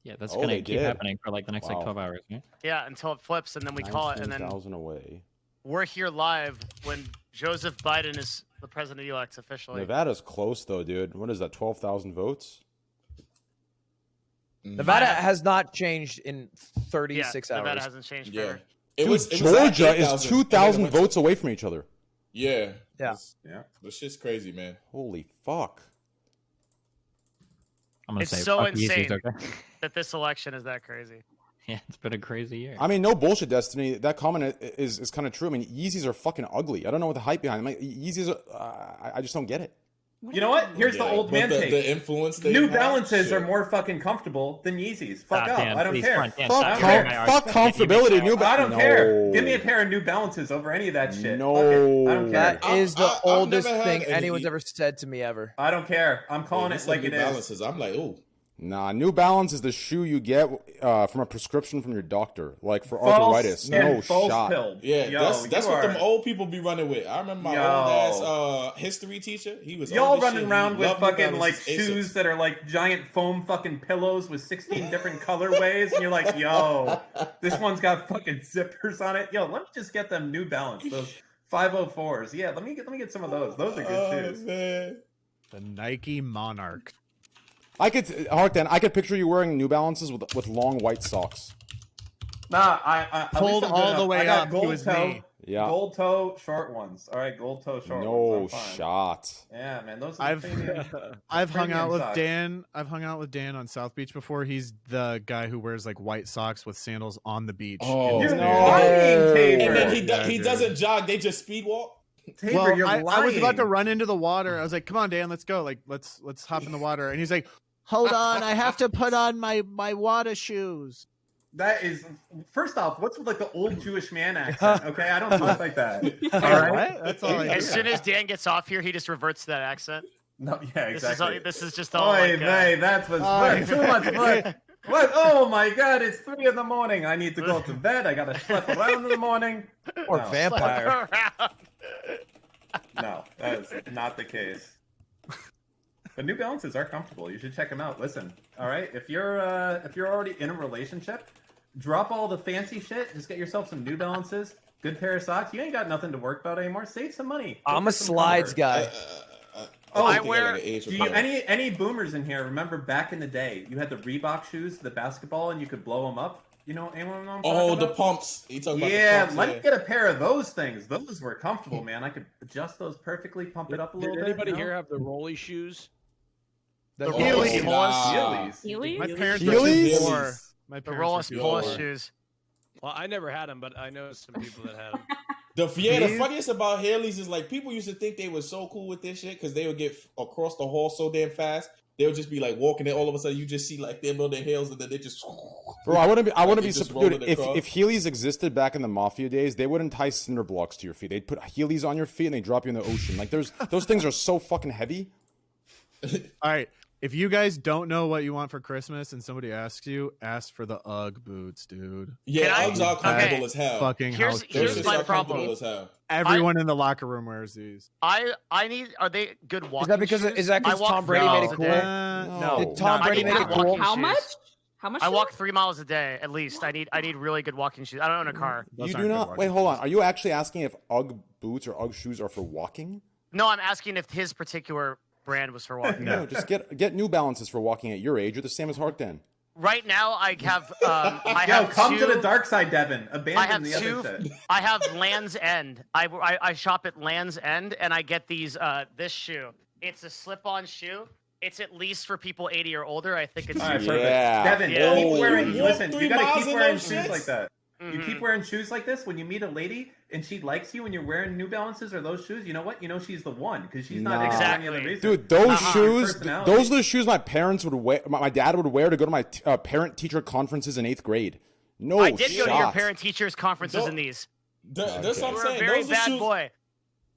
Yeah, that's Oh, gonna they keep did. happening for like the next like Wow. 12 hours. Yeah? Yeah, until it flips, and then we call it, and then 19,000 away. we're here live when Joseph Biden is the president-elect officially. Nevada's close though, dude. What is that? 12,000 votes? Nevada has not changed in Yeah, 36 hours. Nevada hasn't changed Yeah, forever. it Dude, was at Georgia 8,000, is 2,000 and then it went votes away from each other. Yeah, Yeah. It's- The shit's crazy, man. Holy fuck. I'm gonna It's say so fuck Yeezys, insane. okay? That this election is that crazy. Yeah, it's been a crazy year. I mean, no bullshit, Destiny. That comment is kind of true. I mean, Yeezys are fucking ugly. I don't know what the hype behind them. Like, Yeezys are, I just don't get it. You know what? Here's the Yeah, old but man take. The influence they New have, Balances shit. are more fucking comfortable than Yeezys. Fuck Stop, up. Dan, I don't please, care. front, Dan, Fuck, stop. care. My fuck arse. comfortability. New I don't care. No. Give me a pair of New Balances over any of that shit. No. Fuck it. I don't care. That is the I've oldest never had thing any- anyone's ever said to me ever. I don't care. I'm calling Yeah, it he like said it New is. Balances. I'm like, ooh. Nah, New Balance is the shoe you get from a prescription from your doctor, like for False arthritis. and No false shot. pilled. Yeah, Yo, that's you what are- them old people be running with. I remember my Yo. old ass history teacher. He was Y'all old as running shit. around He with loved New fucking like Balances, shoes Asics. that are like giant foam fucking pillows with 16 different colorways, and you're like, yo, this one's got fucking zippers on it. Yo, let me just get them New Balance, those 504s. Yeah, let me get some of those. Those are good shoes. Man. The Nike Monarch. I could, Harkden, I could picture you wearing New Balances with long white socks. Nah, I at Pulled least I'm good all the enough. way I got up, he gold was toe, me. Yeah. gold toe short ones. All right, gold toe short No ones. I'm fine. shot. Yeah, man, those are I've premium. I've hung Premium out with socks. Dan. I've hung out with Dan on South Beach before. He's the guy who wears like white socks with sandals on the beach. Oh, in his You're beard. lying, Tabor. And then Yeah, he dude. doesn't jog. They just speed walk. Tabor, Well, you're I lying. was about to run into the water. I was like, "Come on, Dan, let's go. Like, let's hop in the water." And he's like, "Hold on, I have to put on my water shoes." That is, first off, what's with like the old Jewish man accent? Okay, I don't talk like that. All right. What? That's all I As do. soon as Dan gets off here, he just reverts to that accent. No, yeah, exactly. This is just all Oy like, vey, that's what's Oy too much fun. What? Oh my God! It's 3 in the morning. I need to go to bed. I gotta schlep around in the morning. Or No. vampire. around. No, that is not the case. But New Balances are comfortable. You should check them out. Listen, all right. If you're already in a relationship, drop all the fancy shit. Just get yourself some New Balances. Good pair of socks. You ain't got nothing to work about anymore. Save some money. Go I'm for a some slides comfort. guy. Oh, I think wear- got an age Do you requirement. any boomers in here remember back in the day? You had the Reebok shoes, the basketball, and you could blow them up. You know, anyone know? What I'm Oh, talking the about? pumps. You talking about Yeah, the pumps? let me get a pair of those things. Those were comfortable, man. I could adjust those perfectly, pump it up a little Did bit. anybody you know? here have the rolly shoes? The Oh, Heelys. nah. Heelys. My parents Heelys? were too poor. My The parents Rollins were too Polish poor. shoes. Well, I never had them, but I know some people that had them. The These- funniest about Haley's is like people used to think they were so cool with this shit because they would get across the hall so damn fast. They would just be like walking there. All of a sudden, you just see like them on their heels, and then they just. Bro, I wouldn't be Like, it just surprised. rolling Dude, across. if Heelys existed back in the Mafia days, they wouldn't tie cinder blocks to your feet. They'd put Heelys on your feet and they drop you in the ocean. Like those things are so fucking heavy. All right. If you guys don't know what you want for Christmas and somebody asks you, ask for the UGG boots, dude. Yeah, Can I- Uggs are comfortable okay. as hell. Fucking Here's- house here's boots. my They're problem. comfortable as hell. Everyone in the locker room wears these. I need. Are they good walking Is that because shoes? is that I because walk Tom Brady 3 made miles it a cool? day. No. Did Tom I Brady need make good it cool? walking How shoes. much? How much? I shoes? walk 3 miles a day at least. I need really good walking shoes. I don't own a car. Those you aren't do good not. walking Wait, hold on. shoes. Are you actually asking if UGG boots or UGG shoes are for walking? No, I'm asking if his particular brand was for walking. No, just get New Balances for walking at your age. You're the same as Harkden. Right now, I have. I Yo, have come two, to the dark side, Devin. I Abandon have the two. other shit. I have Land's End. I shop at Land's End, and I get these. This shoe. It's a slip-on shoe. It's at least for people 80 or older. I think it's. All right, super- perfect. Yeah. Devin, Yeah. keep wearing. You Listen, walk you 3 gotta miles keep in wearing those shoes shits? like that. You keep wearing shoes like this. When you meet a lady and she likes you and you're wearing New Balances or those shoes, you know what? You know she's the one because she's not Nah. any other reason. Dude, those shoes, Personality. those are the shoes my parents would wear. My dad would wear to go to my parent-teacher conferences in 8th grade. No I did shot. go to your parent-teachers conferences in these. That's what I'm You were a saying. very Those are bad shoes. boy.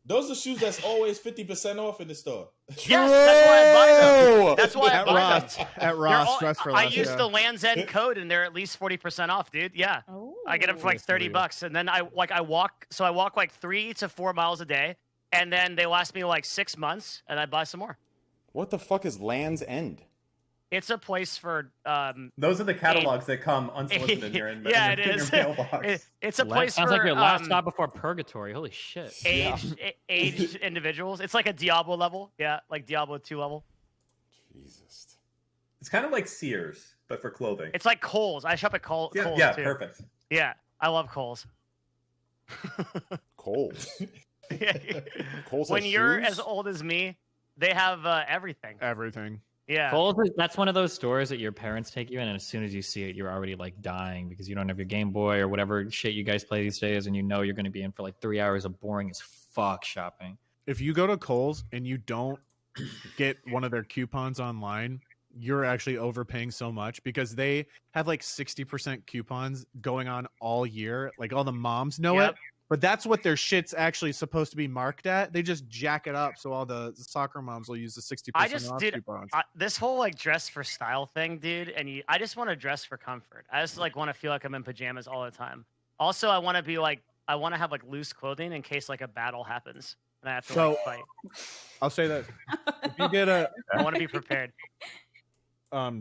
Those are shoes that's always 50% off in the store. Yes, that's why I buy them. True. That's why I At buy them. Ross, at Ross, dress for I less. use yeah. the Land's End code, and they're at least 40% off, dude. Yeah, I get them for like That's pretty $30, and then I walk like 3 to 4 miles a day, and then they last me like 6 months, and I buy some more. What the fuck is Land's End? It's a place for Those are the catalogs that come unsolicited in your yeah, it in your is. mailbox. It's a place Sounds for like your last stop before purgatory. Holy shit. aged individuals. It's like a Diablo level, yeah, like Diablo 2 level. Jesus. It's kind of like Sears, but for clothing. It's like Kohl's. I shop at Kohl's Yeah, too. perfect. Yeah, I love Kohl's. Kohl's. Kohl's When has you're shoes? as old as me, they have everything. Everything. Yeah. Kohl's that's one of those stores that your parents take you in, and as soon as you see it, you're already like dying because you don't have your Game Boy or whatever shit you guys play these days, and you know you're going to be in for like 3 hours of boring as fuck shopping. If you go to Kohl's and you don't get one of their coupons online, you're actually overpaying so much because they have like 60% coupons going on all year. Like all the moms know it, but that's what their shit's actually supposed to be marked at. They just jack it up so all the soccer moms will use the 60% I just off did coupons. this whole like dress for style thing, dude, and I just want to dress for comfort. I just like want to feel like I'm in pajamas all the time. Also, I want to be like I want to have like loose clothing in case like a battle happens and I have to like fight. I'll say that if you get a I want to be prepared.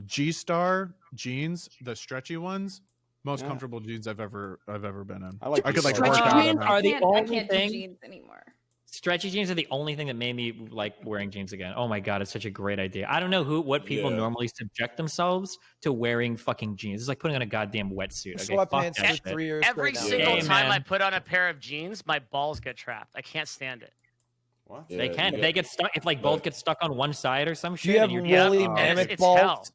G-Star jeans, the stretchy ones, most Yeah. comfortable jeans I've ever been in. I like I could like G-Star work Stretchy out in jeans them. are the I only can't do thing. jeans anymore. Stretchy jeans are the only thing that made me like wearing jeans again. Oh my god, it's such a great idea. I don't know what people Yeah. normally subject themselves to wearing fucking jeans. It's like putting on a goddamn wetsuit. Okay, fuck Sweatpants that for shit. 3 years Every straight now. single Yeah, time man. I put on a pair of jeans, my balls get trapped. I can't stand it. What? They Yeah, can. yeah. They get stuck if like both Right. get stuck on one side or some Do shit. you have and you're woolly and mammoth it's balls? hell.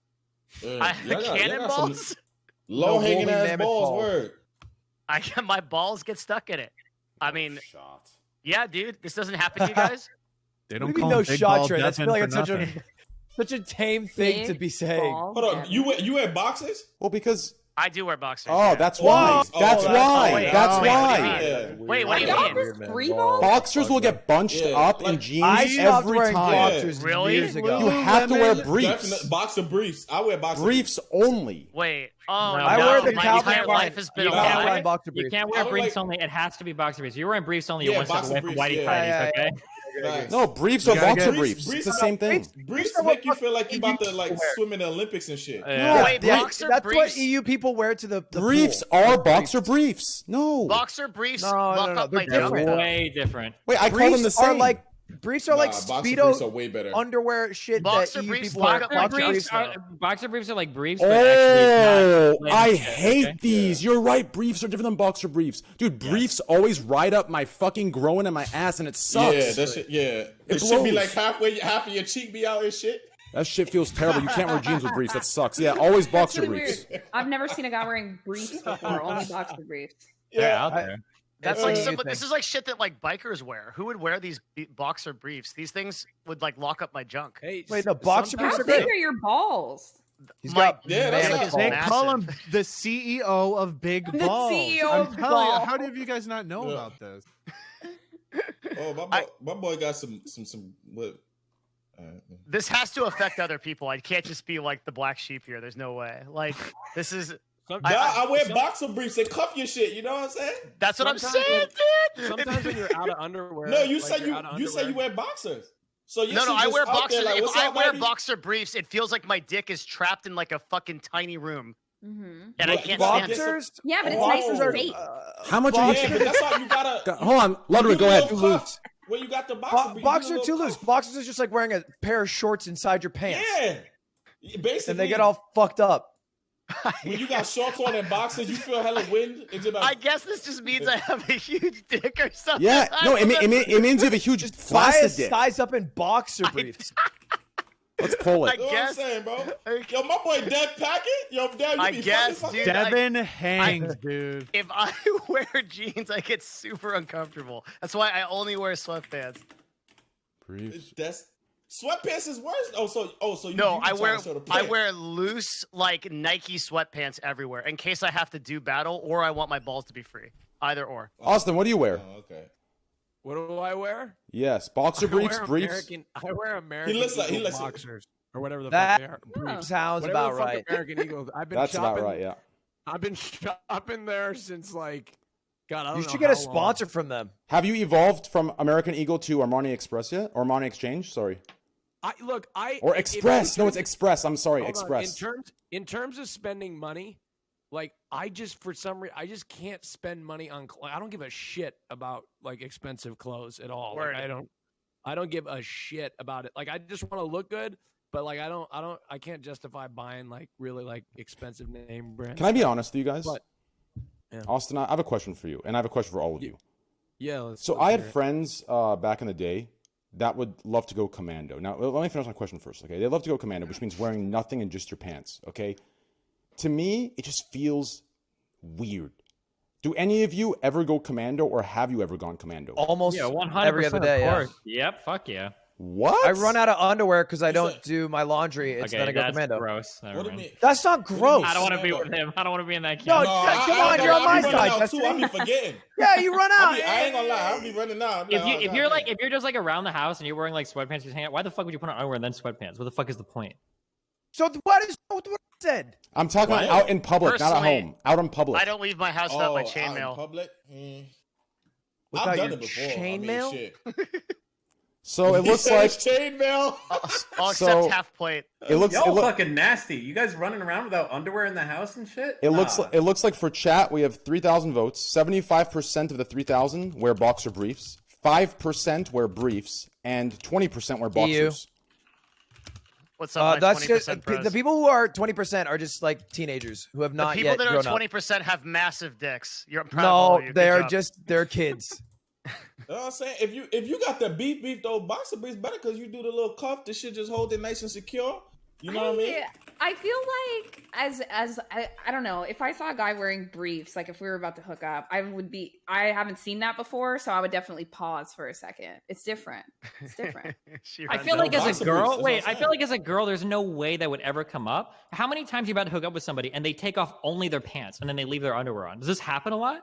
Yeah. Y'all got some Cannonballs. low hanging woolly ass mammoth balls. balls. Word. My balls get stuck in it. I mean, Shot. yeah, dude, this doesn't happen to you guys. They What don't do you call mean no them big shot ball trade? That's Devin feel like for it's nothing. such a tame thing to Big be saying. ball Hold on. Devin. You wear boxes? Well, because I do wear boxers. oh, yeah. that's why. Oh, That's that's why. why. That's Oh, wait, what do you why. mean? Yeah. Wait, what do you Y'all mean? just free balls? Boxers will get bunched Yeah, up in like, jeans I stopped every wearing time. boxers Really? years ago. You have to wear Definitely briefs. boxer briefs. I wear boxer Briefs only. Wait. Oh, I no, wear the my Calvin entire Klein. life has been You a can't Calvin lie. Klein boxer You briefs. can't wear I would briefs like- only. It has to be boxer briefs. If you're wearing briefs only, you're Yeah, one step boxer away from briefs, whitey yeah. tighties. Yeah, yeah, Okay. Facts. No, briefs You or gotta boxer get- briefs. It's the same thing. Briefs make you feel like you about to like swim in the Olympics and shit. Yeah. Wait, Yeah, boxer that's briefs. what EU people wear to the Briefs pool. are boxer briefs. No. Boxer briefs No, lock no, up they're my They're junk. different. though. way different. Wait, I call them the Briefs same. are like briefs are like Nah, boxer briefs are speedo way better. underwear shit Boxer that EU briefs people lock wear. up my Boxer junk. briefs are- Boxer briefs are like briefs, but actually Oh, I it's not. hate Okay? these. You're right. Briefs are different than boxer briefs. Dude, briefs always ride up my fucking groin and my ass, and it sucks. Yeah, that shit. Yeah, it should be blows. like half of your cheek be out and shit. That shit feels terrible. You can't wear jeans with briefs. That sucks. Yeah, always That's boxer really briefs. weird. I've never seen a guy wearing briefs before, only boxer briefs. They're out there. That's It's like an EU this thing. is like shit that like bikers wear. Who would wear these boxer briefs? These things would like lock up my junk. Hey, Wait, no, boxer sometimes- How briefs are big great. are your balls? He's My got Yeah, that's dick not- is They massive. call him the CEO of Big The Balls. CEO I'm of telling you, Balls. how do you guys not know Yeah. about this? Oh, my boy got some what? This has to affect other people. I can't just be like the black sheep here. There's no way. Like this is. I wear boxer briefs. They cuff your shit. You know what I'm saying? That's what I'm Sometimes saying, dude. Sometimes when you're out of underwear. No, you like say you're you out of you say you underwear. wear boxers. So your No, shit I just wear out there boxers. like, If what's I up, wear Whitey? boxer briefs, it feels like my dick is trapped in like a fucking tiny room, Mm-hmm. and I But can't stand it. boxers. Yeah, but it's Oh. nice and Boxers are- fake. How much are Yeah, you? but that's how you gotta. Hold on, Ludwig, go ahead. Too loose. When you got the boxer briefs, Boxer you too little loose. cuff. Boxers is just like wearing a pair of shorts inside your pants, Yeah, basically. and they get all fucked up. When you got shorts on and boxers, you feel hella wind. It's about, I guess this just means I have a huge dick or something. Yeah, no, it means you have a huge Buy a flaccid dick. size up in boxer briefs. Let's pull I it. You know what I'm guess. saying, bro? Yo, my boy Dev Packet. Yo, Dev, you I be guess, fucking dude. Devin hangs, dude. If I wear jeans, I get super uncomfortable. That's why I only wear sweatpants. Briefs. That's sweatpants is worse. So you No, you I trying wear to show the I pants. wear loose like Nike sweatpants everywhere in case I have to do battle or I want my balls to be free. Either or. Austin, what do you wear? Oh, okay. What do I wear? Yes, boxer briefs, briefs. I wear American he looks- boxers or whatever the That- fuck they are. Briefs. Sounds Whatever about the fuck right. American Eagle. I've been That's shopping. about right. Yeah. I've been shopping there since like, God, I don't You know. should get a how long. sponsor from them. Have you evolved from American Eagle to Armani Express yet, or Armani Exchange? Sorry, or Express. No, it's Express. I'm sorry, hold on. Express. In terms of spending money, like I just for some reason I just can't spend money on. I don't give a shit about like expensive clothes at all. Like, Word. I don't give a shit about it. Like I just want to look good, but like I can't justify buying like really like expensive name brands. Can I be honest with you guys? But- yeah. Austin, I have a question for you, and I have a question for all of you. Yeah. So I had friends back in the day that would love to go commando. Now, let me finish my question first, okay? They love to go commando, which means wearing nothing and just your pants, okay? To me, it just feels weird. Do any of you ever go commando, or have you ever gone commando? Almost Yeah, 100% every other day. of Yeah. course. Yep, fuck yeah. What? I run out of underwear because I You don't said- do my laundry. It's Okay, then I go that's commando. gross. Never What do you mind. mean? That's not gross. I don't want to be Commando. with him. I don't want to be in that No, camp. come on, you're on my I be running side, out too. I Justin. be forgetting. Yeah, you run out. I ain't gonna lie. I'll be running out. If you're just like around the house and you're wearing like sweatpants, just hang out. Why the fuck would you put on underwear and then sweatpants? What the fuck is the point? So what I said? I'm talking What? about out in public, not at Personally, home. Out in public. I don't leave my house without my out in chainmail. public. Without I've done your it before. chainmail? Shit. So it looks like chainmail. I'll So- accept half plate. it looks. Y'all It, look, fucking nasty. You guys running around without underwear in the house and shit? it looks. Nah. It looks like for chat we have 3,000 votes. 75% of the 3,000 wear boxer briefs. 5% wear briefs, and 20% wear boxers. What's up, my That's 20% just bros? the people who are 20% are just like teenagers who have The not people yet that are grown up. 20% have massive dicks. You're I'm proud of all No, of you. Good they're job. they're kids. You know what I'm saying? If you got the beef though, boxer briefs better because you do the little cuff. The shit just hold it nice and secure. You know what I mean? I feel like I don't know, if I saw a guy wearing briefs, like if we were about to hook up, I haven't seen that before, so I would definitely pause for a second. It's different. It's different. She I runs feel out. like as boxer a briefs, girl, that's what wait, I'm I feel saying. like as a girl, there's no way that would ever come up. How many times are you about to hook up with somebody and they take off only their pants and then they leave their underwear on? Does this happen a lot?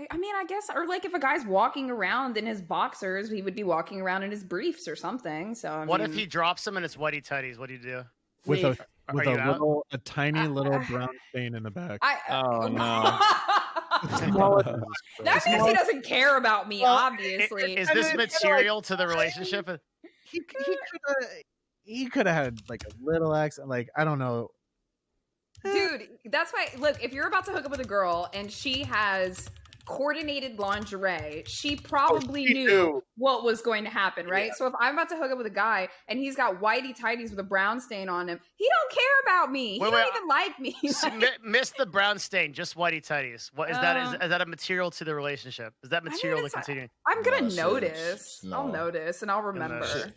I mean, I guess, or like if a guy's walking around in his boxers, he would be walking around in his briefs or something. So I What mean, if he drops them and it's whitey tighties? What do you do? With wait, with Are a you out? little, a tiny little brown stain in the back. Oh, no. That means he doesn't care about me, obviously. Is this material to the relationship? He could have had like a little accent. Like I don't know. Dude, that's why. Look, if you're about to hook up with a girl and she has coordinated lingerie, she probably knew what was going to happen, right? Yeah. So if I'm about to hook up with a guy and he's got whitey tighties with a brown stain on him, he don't care about me. He Wait, don't even like me. Miss the brown stain, just whitey tighties. What is that? Is that a material to the relationship? Is that material to it's- continue? I'm gonna No, shit, notice. no. I'll notice and I'll remember. shit.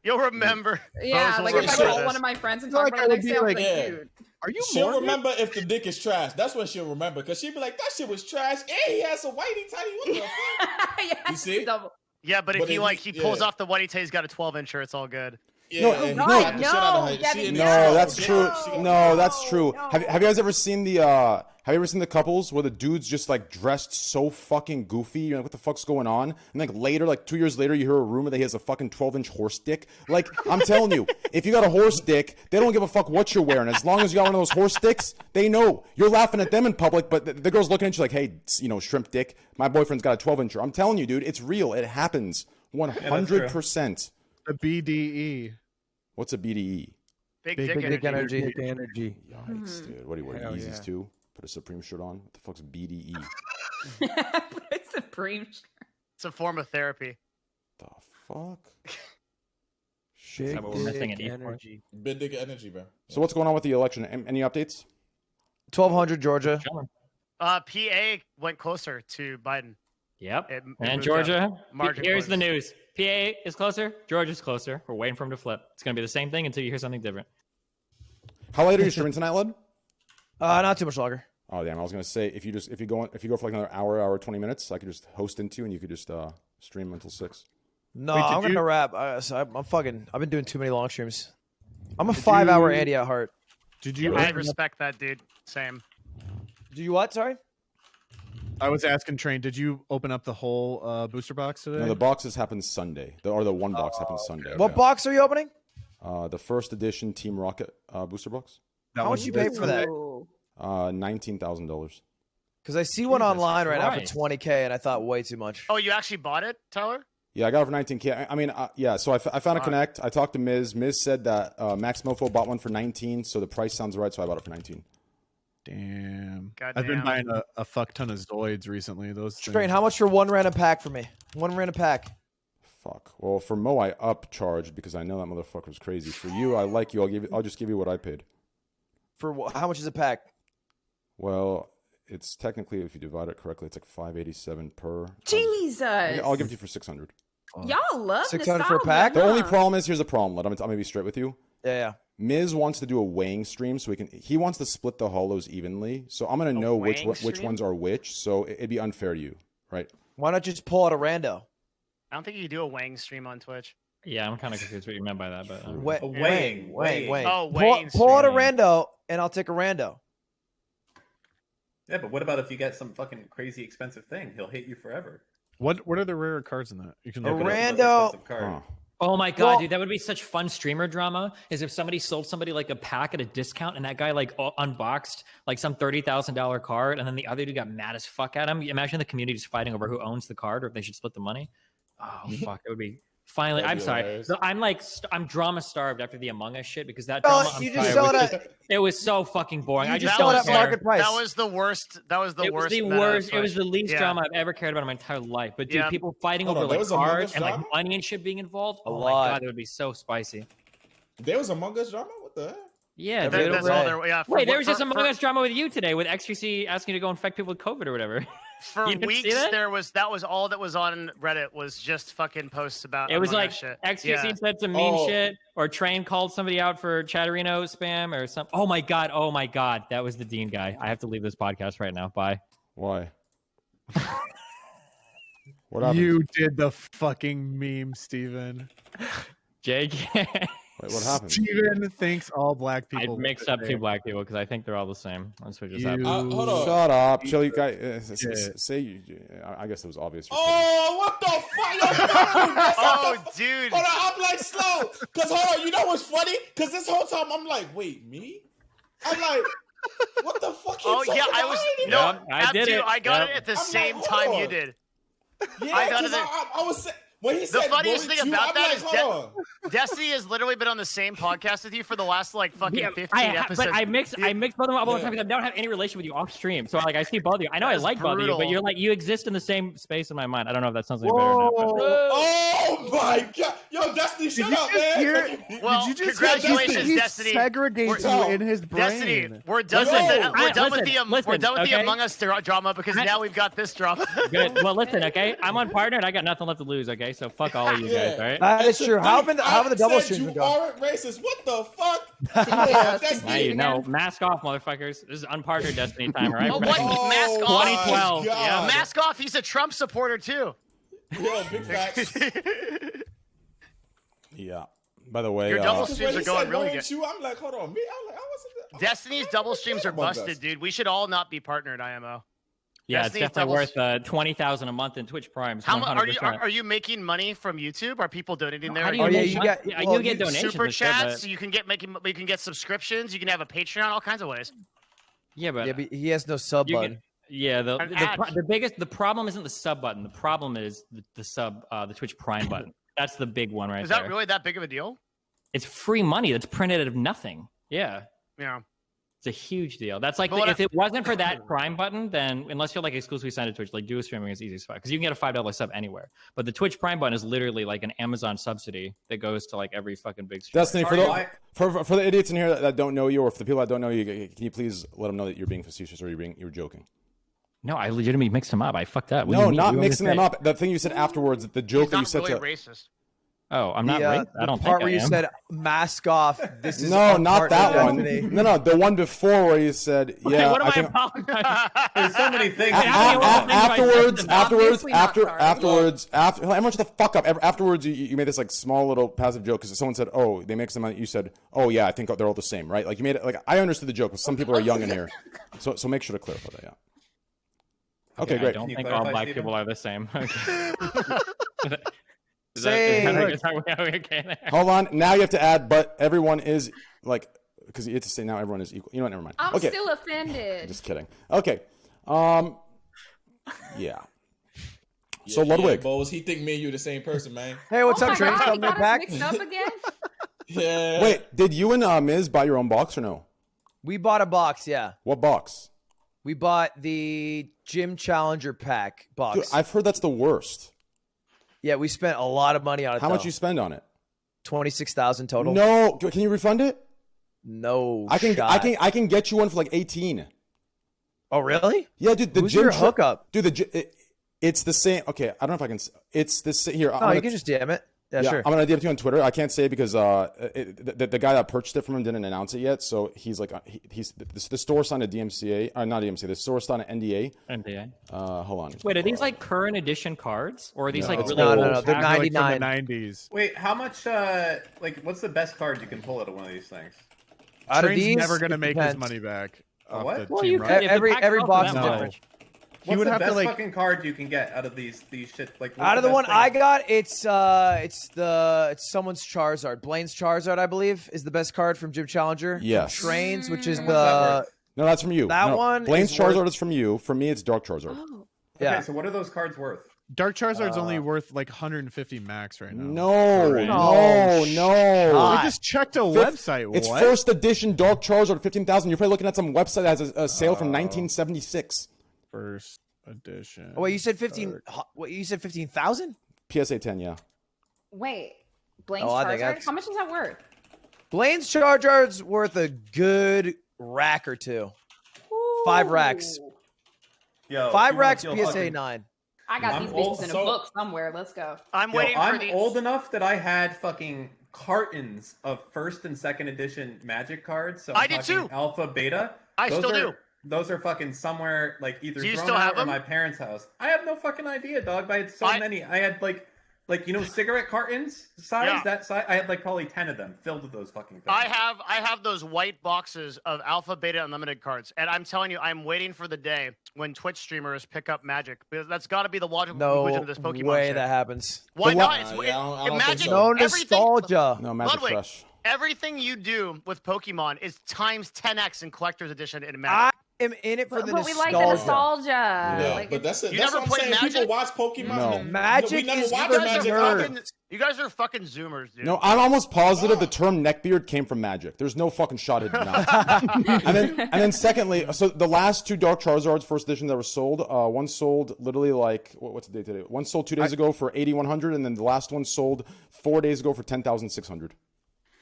You'll remember. Yeah, Those like will if I remember call this. one of my friends and I feel talk like about I it would next be day, I'm like, like, yeah. dude. Are you She'll morbid? remember if the dick is trash. That's when she'll remember because she'll be like, "That shit was trash." And he has some whitey tighty. What the fuck? Yeah, You see? double. Yeah, but if But he if like he- he pulls yeah. off the whitey tail, he's got a 12-incher. It's all good. Yeah, No, and no, he slapped the shit out of her. no, She in Devin, the- No, that's Yeah, true. she- No, that's true. no. Have you guys ever seen the have you ever seen the couples where the dude's just like dressed so fucking goofy? You're like, what the fuck's going on? And like later, like 2 years later, you hear a rumor that he has a fucking 12-inch horse dick. Like, I'm telling you, if you got a horse dick, they don't give a fuck what you're wearing. As long as you got one of those horse dicks, they know. You're laughing at them in public, but the girl's looking at you like, hey, shrimp dick, my boyfriend's got a 12-incher. I'm telling you, dude, it's real. It happens. 100%. The BDE. What's a BDE? Big, Big dick energy. dick energy. energy. Yikes, dude. What do you wear? Hell Yeezys yeah. too? Put a Supreme shirt on? What the fuck's BDE? It's Supreme. It's a form of therapy. The fuck? Shit. that what we're missing in Dick E4? energy. Big dick energy, bro. So what's going on with the election? Any updates? 1200 Georgia. PA went closer to Biden. Yep. It And moved Georgia, up. Margin here's the closes. news. PA is closer. Georgia's closer. We're waiting for him to flip. It's going to be the same thing until you hear something different. How late are you streaming tonight, Lud? Not too much longer. Oh damn! I was gonna say if you go for like another hour 20 minutes, I could just host into and you could just stream until 6. No, Wait, I'm did gonna you- wrap. I've been doing too many long streams. I'm a 5-hour Andy at heart. Did you? I open up- respect that, dude. Same. Do you what? Sorry. I was asking Train. Did you open up the whole booster box today? No, the boxes happen Sunday. The one box happens Sunday. What box are you opening? The first edition Team Rocket booster box. How much you pay for that? Ooh. $19,000. Because I see one Jesus online right now Christ. for $20K, and I thought way too much. Oh, you actually bought it, Tyler? Yeah, I got it for $19K. I mean, yeah. So I found a connect. I talked to Miz. Miz said that Max Mofo bought one for 19, so the price sounds right. So I bought it for 19. Damn. Goddamn. I've been buying a fuck ton of Zoids recently. Those Strain, things- how much for one random pack for me? One random pack. Fuck. Well, for Mo, I upcharged because I know that motherfucker's crazy. For you, I like you. I'll just give you what I paid. For how much is a pack? Well, it's technically, if you divide it correctly, it's like $587 per. Jesus. I'll give it to you for $600. Y'all love 600 for a nostalgia, pack? The only huh? problem is, here's the problem. I'm gonna be straight with you. Yeah. Miz wants to do a weighing stream, so he wants to split the holos evenly. So I'm gonna know which weighing stream? ones are which. So it'd be unfair to you, right? Why not just pull out a rando? I don't think you can do a Wang stream on Twitch. Yeah, I'm kind of confused what you meant by that, but Weighing. Oh, Pull weighing out a stream. rando, and I'll take a rando. Yeah, but what about if you get some fucking crazy expensive thing? He'll hate you forever. What are the rare cards in that? You can A look it up. rando. Expensive card. Huh. oh my god, Well- dude, that would be such fun streamer drama. Is if somebody sold somebody like a pack at a discount, and that guy like unboxed like some $30,000 card, and then the other dude got mad as fuck at him. Imagine the community just fighting over who owns the card or if they should split the money. Oh fuck, it would be. Finally, That'd I'm be sorry. hilarious. So I'm like, I'm drama starved after the Among Us shit because that No, drama. you I'm just sorry, sell was it just- it was so fucking boring. You I just just don't sell it at care. market price. That was the worst. That was the It was worst. the meta of worst. It was Twitch. the least Yeah. drama I've ever cared about in my entire life. But dude, Yeah. people fighting Hold over on, there like was Among cards Us and like drama? money and shit being involved. A Oh lot. my god, it would be so spicy. There was Among Us drama. What the heck? Yeah, That- dude. That's Right. all there. Yeah. Wait, there was just Among Us drama with you today with XQC asking you to go infect people with COVID or whatever. For You didn't see weeks. that? That was all that was on Reddit was just fucking posts about. It was Among like Us shit. XQC Yeah. said some mean Oh. shit, or Train called somebody out for Chatterino spam or something. Oh my god, that was the Dean guy. I have to leave this podcast right now. Bye. Why? What happened? You did the fucking meme, Steven. JK. Wait, what happened? Steven thinks all black I people. mixed up two black people because I think they're all the same. That's what just happened. Hold on. Shut up, chill, you guys. Yeah. Say, I guess it was obvious. Oh, what the fuck? Yo, that's Oh, what the dude. Hold on, I'm like slow. Cause hold on, you know what's funny? Cause this whole time I'm like, wait, me? I'm like, what the fuck? Oh yeah, I was no. Yep, I did dude, it. I got Yep. it at the I'm same like, time hold you on. did. Yeah, I got cause it. I was when he said funniest bully thing you, about I'm that like, is hold on. Destiny has literally been on the same podcast with you for the last like fucking 15 episodes. But I mix both of them up all the time because I don't have any relation with you off stream. So like I see both of you. I know I That's like both of you, but brutal. you're like you exist in the same space in my mind. I don't know if that sounds like better or not. But... Oh my god, yo, Destiny, shut up, man. Well, Did you just congratulations, hear Destiny. segregates We're- you in his brain. Destiny, we're done Yo, with the, we're I- done with listen, the we're done with the okay? Among Us drama because now we've got this drama. Good. Well, listen, okay. I'm on partner and I got nothing left to lose. Okay, so fuck all of you guys. All right. That is true. How have the double I streams said been you going? aren't racist. What the fuck? Yeah, Now you know. Mask off, motherfuckers. This is unpartnered Destiny time, all right? Oh, what? Oh, Mask my off. 2012. God. Yeah, mask off. He's a Trump supporter too. Yo, big facts. Yeah. By the way, Your double Because streams when are he going said really no good. at you, I'm like, hold on, me. I'm like, I wasn't. Destiny's double streams are Among Us. busted, dude. We should all not be partnered, IMO. Yeah, it's Destiny's definitely doubles- worth $20,000 a month in Twitch Primes. How much 100%. are you making money from YouTube? Are people donating there? How do you Oh, yeah, make you money? got- Yeah, well, you get you- donations. Super and shit, chats. but- You can get subscriptions. You can have a Patreon. All kinds of ways. Yeah, but Yeah, but he has no sub you button. can- yeah, An ad. the problem isn't the sub button. The problem is the Twitch Prime button. That's the big one right Is there. that really that big of a deal? It's free money that's printed out of nothing. Yeah. Yeah. It's a huge deal. That's like But what if it wasn't for that Prime button, then unless you're like exclusively signed to Twitch, like duo streaming is easy as fuck because you can get a $5 sub anywhere. But the Twitch Prime button is literally like an Amazon subsidy that goes to like every fucking big streamer. Destiny, for the idiots in here that don't know you, or for the people that don't know you, can you please let them know that you're being facetious or you're joking? No, I legitimately mixed them up. I fucked up. What do No, you mean? not What do you want me mixing to them say? up. The thing you said afterwards, the joke He's that you not said really to. racist. Oh, I'm not right. I don't the part think where I you am. said mask off. This is No, our not partner that one. destiny. No, the one before where you said, yeah. what am I think apologizing? There's so many things. afterwards, Obviously not after everyone shut the fuck up. Afterwards, you made this like small little passive joke because someone said, "Oh, they mix them up." You said, "Oh yeah, I think they're all the same, right?" Like you made it. Like I understood the joke, but some people are young in here, so make sure to clarify that. Yeah. Okay, great. I don't Can you think all clarify, black Steven? people are the same. Okay. Say- is that we okay there? Hold on. Now you have to add, but everyone is like, because you have to say now everyone is equal. You know what? Never mind. I'm Okay. still offended. Just kidding. Okay. Yeah. So Ludwig. Bowles, he think me and you the same person, man. Hey, what's oh up, my Train? God, Coming you got us back. mixed up again? Yeah. Wait, did you and Miz buy your own box or no? We bought a box. Yeah, What box? we bought the Gym Challenger pack box. Dude, I've heard that's the worst. Yeah, we spent a lot of money on it. How much you spend on it? 26,000 total. No, can you refund it? No. I shot. can get you one for like 18. Oh, really? Yeah, dude. The Who's gym your hookup? Dude, it's the same. Okay, I don't know if I can. It's the same. Here, Oh, you can just DM it. Yeah, sure. I'm gonna DM it to you on Twitter. I can't say it because the guy that purchased it from him didn't announce it yet. So he's like, he's the store signed a DMCA, or not DMCA. The store signed an NDA. NDA. Hold on. Wait, are these like current edition cards, or are these No. like It's really not, old? no, they're packs? 99. Like from the 90s. Wait, how much? Like, what's the best card you can pull out of one of these things? Out of Train's these, never going to it make his depends. money back. A Off what? the Well, team you run. could. if the Every- pack every sells box for that is much. different. What's would the have to, best like- fucking card you can get out of these shit? Like, what's Out of the best one thing? I got, it's someone's Charizard. Blaine's Charizard, I believe, is the best card from Gym Challenger. Yes. Trains, which is And what's that worth? No, that's from you. That No, one Blaine's is Charizard worth- is from you. For me, it's Dark Charizard. Oh. yeah. Okay, so what are those cards worth? Dark Charizard's only worth like 150 max right now. No, Correct. no. We just checked a Fifth- website. It's what? first edition Dark Charizard, 15,000. You're probably looking at some website that has a sale from 1976. First edition. Oh, wait, you said 15. What you said 15,000? PSA 10, yeah. Wait, Blaine's Oh, I think Charizard? that's- How much is that worth? Blaine's Charizard's worth a good rack or two. 5 racks. Ooh. Yo, 5 if you wanna racks feel PSA fucking- 9. I got I'm these bitches old, in a so- book somewhere. Let's go. I'm Yo, waiting for I'm the. old enough that I had fucking cartons of first and second edition Magic cards. So I I'm did talking too. Alpha, beta. I Those still are- do. Those are fucking somewhere like either Do you thrown still have out or them? my parents' house. I have no fucking idea, dog. But I had so many. I had like cigarette cartons size. Yeah. That size. I had like probably 10 of them filled with those fucking things. I have those white boxes of Alpha, Beta, Unlimited cards, and I'm telling you, I'm waiting for the day when Twitch streamers pick up Magic because that's got to be the logical conclusion No of this Pokemon way shit. that happens. Why The not? It's, I don't Magic. think so. No everything- nostalgia. No, Magic Ludwig, Fresh. Everything you do with Pokemon is times 10x in Collector's Edition in I Magic. am in it for the But we nostalgia. like the nostalgia. Yeah, Like, but that's it. You That's never what I'm played saying. Magic? People watch Pokemon. No. and- Magic we never is watched for Magic. nerds. You guys are fucking Zoomers, dude. No, I'm almost positive the term neckbeard came from Magic. There's no fucking shot it did not. and then secondly, so the last 2 Dark Charizards first edition that were sold, one sold literally like what's the date today? One sold 2 days ago for 8,100, and then the last one sold 4 days ago for 10,600.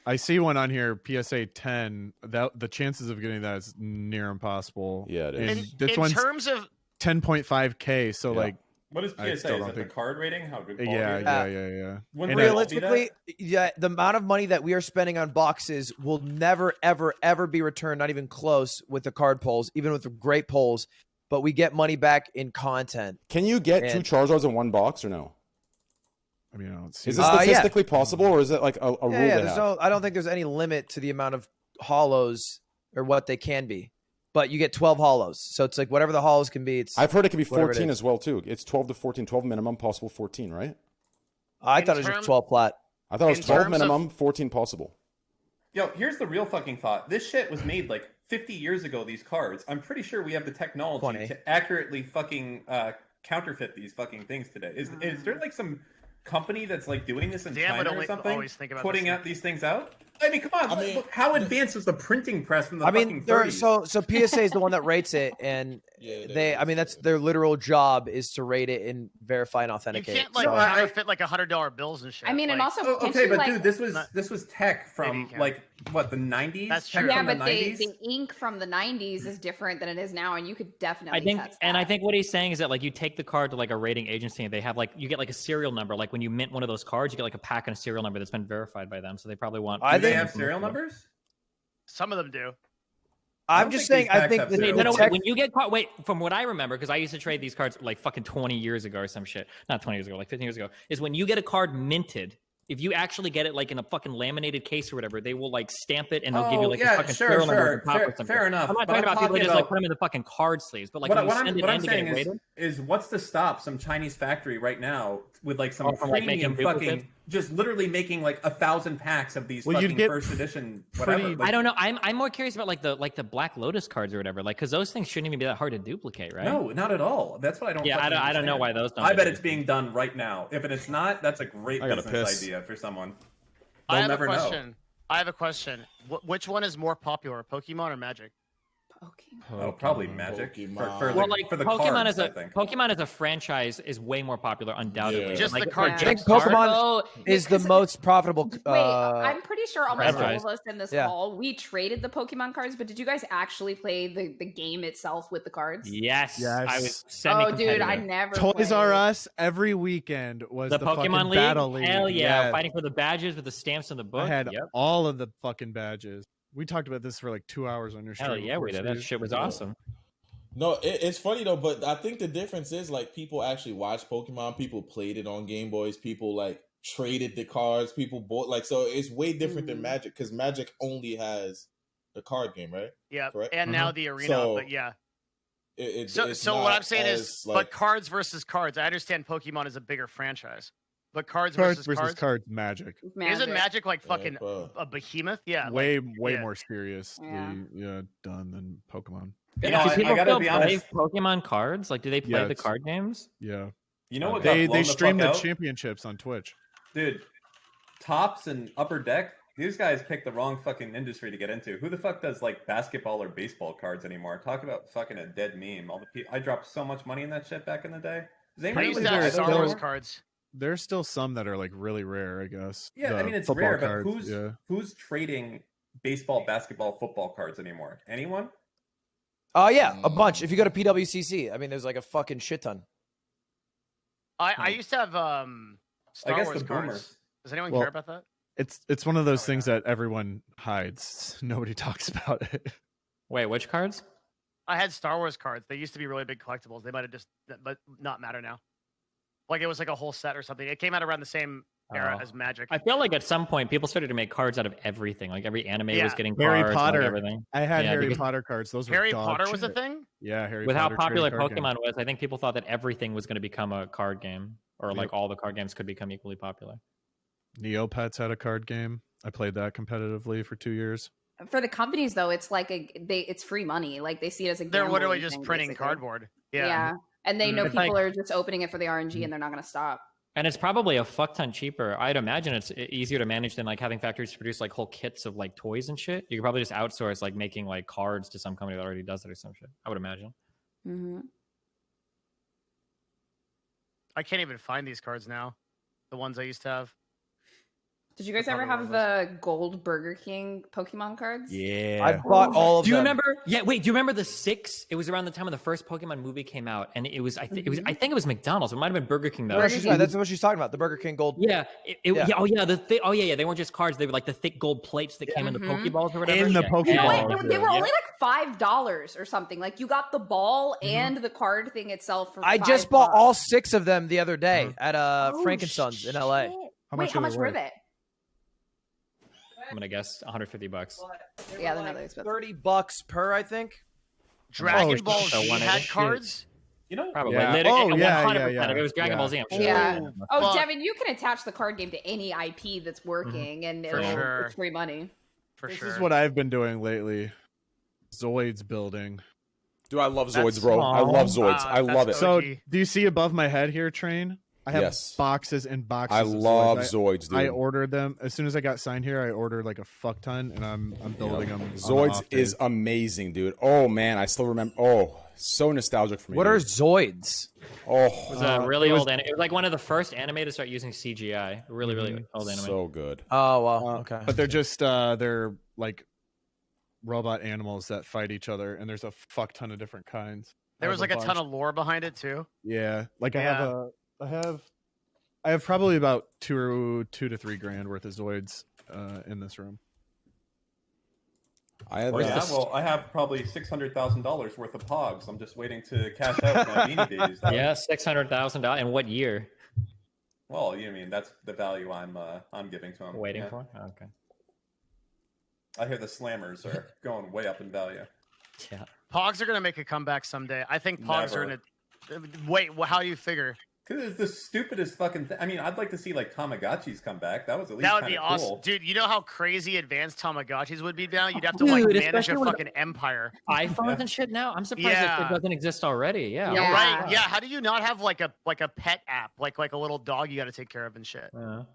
I see one on here, PSA 10. That the chances of getting that is near impossible. Yeah, it is. And in this one's terms of 10.5K. So Yeah. like, What is I PSA? still Is don't it the think- card rating? How good quality yeah, it is? yeah. When And will it be Realistically, yeah, the amount of money that we are spending on boxes will never, ever, ever be returned, not even close with the card polls, even with the great polls. But we get money back in content. Can you get 2 And- Charizards in one box or no? I mean, I don't see. Is this yeah. statistically possible, or is it like a rule they there's have? no. I don't think there's any limit to the amount of hollows or what they can be. But you get 12 hollows, so it's like whatever the hollows can be. It's I've heard it can be whatever it 14 is. as well too. It's 12 to 14, 12 minimum, possible 14, right? I in thought it was term- just 12 plat. I thought it was In 12 terms of- minimum, 14 possible. Yo, here's the real fucking thought. This shit was made like 50 years ago, these cards. I'm pretty sure we have the technology 20. to accurately fucking counterfeit these fucking things today. Is there like some company that's like doing this in Damn, I China don't or something? always think about putting this out these things out? I mean, come on. I mean, look, how advanced was the printing press from the I fucking mean, 30s? so PSA is the one that rates it, and Yeah, I mean, that's their literal job is to rate it and verify and You authenticate. can't like So counterfeit like $100 bills and shit. I mean, and like, also Oh, okay, potentially, but like, dude, this was tech from Maybe you can. like what the 90s. That's Tech true. yeah, from the but 90s. the ink from the 90s is different than it is now, and you could definitely I think, test and I that. think what he's saying is that like you take the card to like a rating agency and they have like you get like a serial number. Like when you mint one of those cards, you get like a pack and a serial number that's been verified by them. So they probably want. I Do they think- have serial numbers? some of them do. I'm don't just think saying, these I packs think have the, serial No, the no, tech, when you get caught, wait, from what I remember, because I used to trade these cards like fucking 20 years ago or some shit. Not 20 years ago, like 15 years ago. Is when you get a card minted, if you actually get it like in a fucking laminated case or whatever, they will like stamp it and they'll give you like a fucking serial number on top or something. fair enough. I'm not but talking about people who just like about- put them in the fucking card sleeves, but like what, when you what send I'm, it what in I'm to get saying it rated. is what's to stop some Chinese factory right now with like some Oh, from, like, premium making fucking duplicates? just literally making like 1,000 packs of these Well, you'd fucking get first edition pretty- whatever. Like, I don't know. I'm more curious about like the Black Lotus cards or whatever, like because those things shouldn't even be that hard to duplicate, right? no, not at all. That's what I don't. Yeah, fucking I don't know understand. why those don't. I get bet it's duplicated. being done right now. If it's not, that's a great I gotta business piss. idea for someone. I They'll have never a know. question. I have a question. Which one is more popular, Pokemon or Magic? Pokemon. Oh, probably Magic. Pokemon. For, Well, the, like for the Pokemon cards, as a I think. Pokemon as a franchise is way more popular, undoubtedly. Yeah. Just like, the for card I just think games. Pokemon Oh, is the 'cause- most profitable. Wait, I'm pretty sure almost all franchise. of us in this Yeah. call, we traded the Pokemon cards, but did you guys actually play the game itself with the cards? Yes, I was Yes. Oh, dude, I semi-competitive. never Toys played. R Us every weekend was The the Pokemon fucking League, battle league. hell yeah, Yes. fighting for the badges with the stamps in the book. I had Yep. all of the fucking badges. We talked about this for like 2 hours on your show. Hell yeah, we did. That shit was awesome. No, it's funny though, but I think the difference is like people actually watched Pokemon, people played it on Game Boys, people like traded the cards, people bought like so it's way different than Magic because Magic only has the card game, right? Yeah, Correct? and now the arena, So, but yeah. It's So what not I'm saying is, as, but like, cards versus cards. I understand Pokemon is a bigger franchise, but cards Cards versus versus cards. cards, Magic. Isn't Magic like Yeah, fucking bro. a behemoth? Yeah. Way like, way yeah. more seriously Yeah. done than Pokemon. You know, Do I people gotta still be play honest. Pokemon cards? Like, do they play the Yes. card games? Yeah. You know what? They got blown stream the the fuck out? championships on Twitch. Dude, Tops and Upper Deck. These guys picked the wrong fucking industry to get into. Who the fuck does like basketball or baseball cards anymore? Talk about fucking a dead meme. All the I dropped so much money in that shit back in the day. Does I anybody used really to have buy Star those Wars anymore? cards. There's still some that are like really rare, I guess. Yeah, I The mean it's football rare, but cards, who's trading baseball, basketball, football cards anymore? Anyone? Oh yeah, a bunch. If you go to PWCC, I mean, there's like a fucking shit ton. I used to have Star guess Wars the cards. boomers. Does anyone Well, care about that? It's one of those things that everyone hides. Nobody talks about it. Wait, which cards? I had Star Wars cards. They used to be really big collectibles. They might have just, but not matter now. Like it was like a whole set or something. It came out around the same era Oh. as Magic. I feel like at some point people started to make cards out of everything. Like every anime was Yeah. getting Harry cards, Potter. like everything. I had Yeah, Harry because- Potter cards. Those were Harry dog Potter was a shit. thing. Yeah, Harry With how Potter popular trading card game. Pokemon was, I think people thought that everything was going to become a card game, or like Yep. all the card games could become equally popular. Neopets had a card game. I played that competitively for 2 years. For the companies though, it's like it's free money. Like they see it as a They're literally gambling just thing, printing basically. cardboard. Yeah. Yeah. And they know It's people like- are just opening it for the RNG and they're not going to stop. And it's probably a fuck ton cheaper. I'd imagine it's easier to manage than like having factories produce like whole kits of like toys and shit. You could probably just outsource like making like cards to some company that already does it or some shit. I would imagine. Mm-hmm. I can't even find these cards now. The ones I used to have. Did you guys I ever probably have the gold Burger King Pokemon cards? Yeah. I bought all of Do you them. remember? Yeah, wait. Do you remember the 6? It was around the time when the first Pokemon movie came out, and it was. I think it was McDonald's. It might have been Burger King though. No, she's right. That's what she's talking about. The Burger King Gold. Yeah. Yeah. Yeah. Oh yeah. Yeah. They weren't just cards. They were like the thick gold plates that came in the Mhm. Pokeballs or whatever. In the Yeah. Pokeball. You know Yeah. what? They were only like $5 or something. Like you got the ball Mm-hmm. and the card thing itself for I just $5. bought all 6 of them the other day at Oh, Frankenstein's in LA. shit. How Wait, much how are they much were worth? they? I'm gonna guess $150. Yeah, they're not that expensive. $30 per, I think. Dragon Oh, Ball so Z 180. had cards. You know, Probably. Yeah. Literally, Oh, yeah, 100%. yeah. If it was Dragon Yeah. Ball Z, I'm sure. Yeah. Oh, Well- Devin, you can attach the card game to any IP that's working, and For it'll, sure. it's free money. For This sure. is what I've been doing lately. Zoids building. Dude, I love That's- Zoids, bro. I love Zoids. Wow, I love it. that's So, OG. do you see above my head here, Train? I have Yes. boxes and boxes. I of love Zoids. Zoids, dude. I ordered them as soon as I got signed here. I ordered like a fuck ton, and I'm building them. Zoids is amazing, dude. Oh man, I still remember. Oh, so nostalgic for me. What dude. are Zoids? Oh, It was a really old anime. It was like one of the first anime to start using CGI. Really, really old anime. so good. Oh wow. Okay. But they're just they're like robot animals that fight each other, and there's a fuck ton of different kinds. There I was have like a ton bunch. of lore behind it too. Yeah, like Yeah. I have probably about two to $3 grand worth of Zoids in this room. I had Yeah, well, I have probably $600,000 worth of Pogs. I'm just waiting to cash out my Beanie Babies. though. Yeah, $600,000. In what year? Well, you mean that's the value I'm giving to them. Waiting Yeah. for? Okay. I hear the slammers are going way up in value. Yeah. Pogs are gonna make a comeback someday. I think Pogs are in a. Wait, how do you figure? Because it's the stupidest fucking thing. I mean, I'd like to see like Tamagotchis come back. That was at least That would kind be of awesome, cool. dude. You know how crazy advanced Tamagotchis would be now? You'd have to Dude, like manage especially a with fucking empire. iPhones and shit now? I'm surprised that Yeah. shit doesn't exist already. Yeah. Yeah. Right? Yeah. How do you not have like a pet app, like a little dog you got to take care of and shit? Man,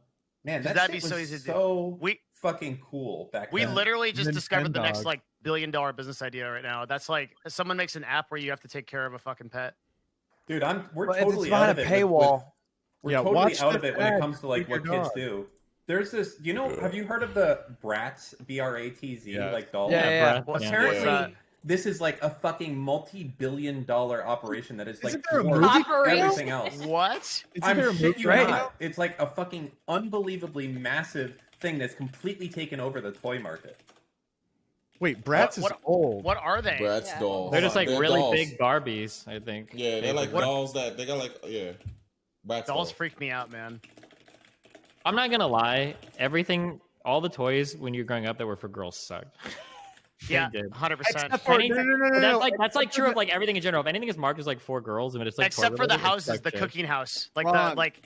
Dude, that that'd shit be so was easy to do. so We fucking cool back we then. literally just discovered the next Nintendo. like $1 billion business idea right now. That's like someone makes an app where you have to take care of a fucking pet. Dude, we're But totally it's out behind of a it. paywall. We're Yeah, totally watch out the of it when it ad comes to like with what your kids dog. do. There's this, have you heard of the Bratz, BRATZ, Yeah. like doll? Yeah, yeah. Brett, Apparently, Yeah. this is like a fucking multi-billion-dollar operation that is like Isn't there a dwarfs movie? For real? everything else. What? I'm there a shit movie you right not. It's like a fucking unbelievably massive thing that's completely taken over the toy market. Wait, Bratz is old. What are they? Bratz Yeah. dolls. They're just like really dolls. big Barbies, I think. Yeah, they're like Basically. dolls that they got like Bratz Dolls dolls. freak me out, man. I'm not gonna lie. All the toys when you're growing up that were for girls sucked. They Yeah, did. 100%. Except for- Anything- no, but no. that's like true of like everything in general. If anything is marked as like for girls, and it's like Except for the toy-related, it's houses, sucked the shit. cooking house, like Hold the on. like.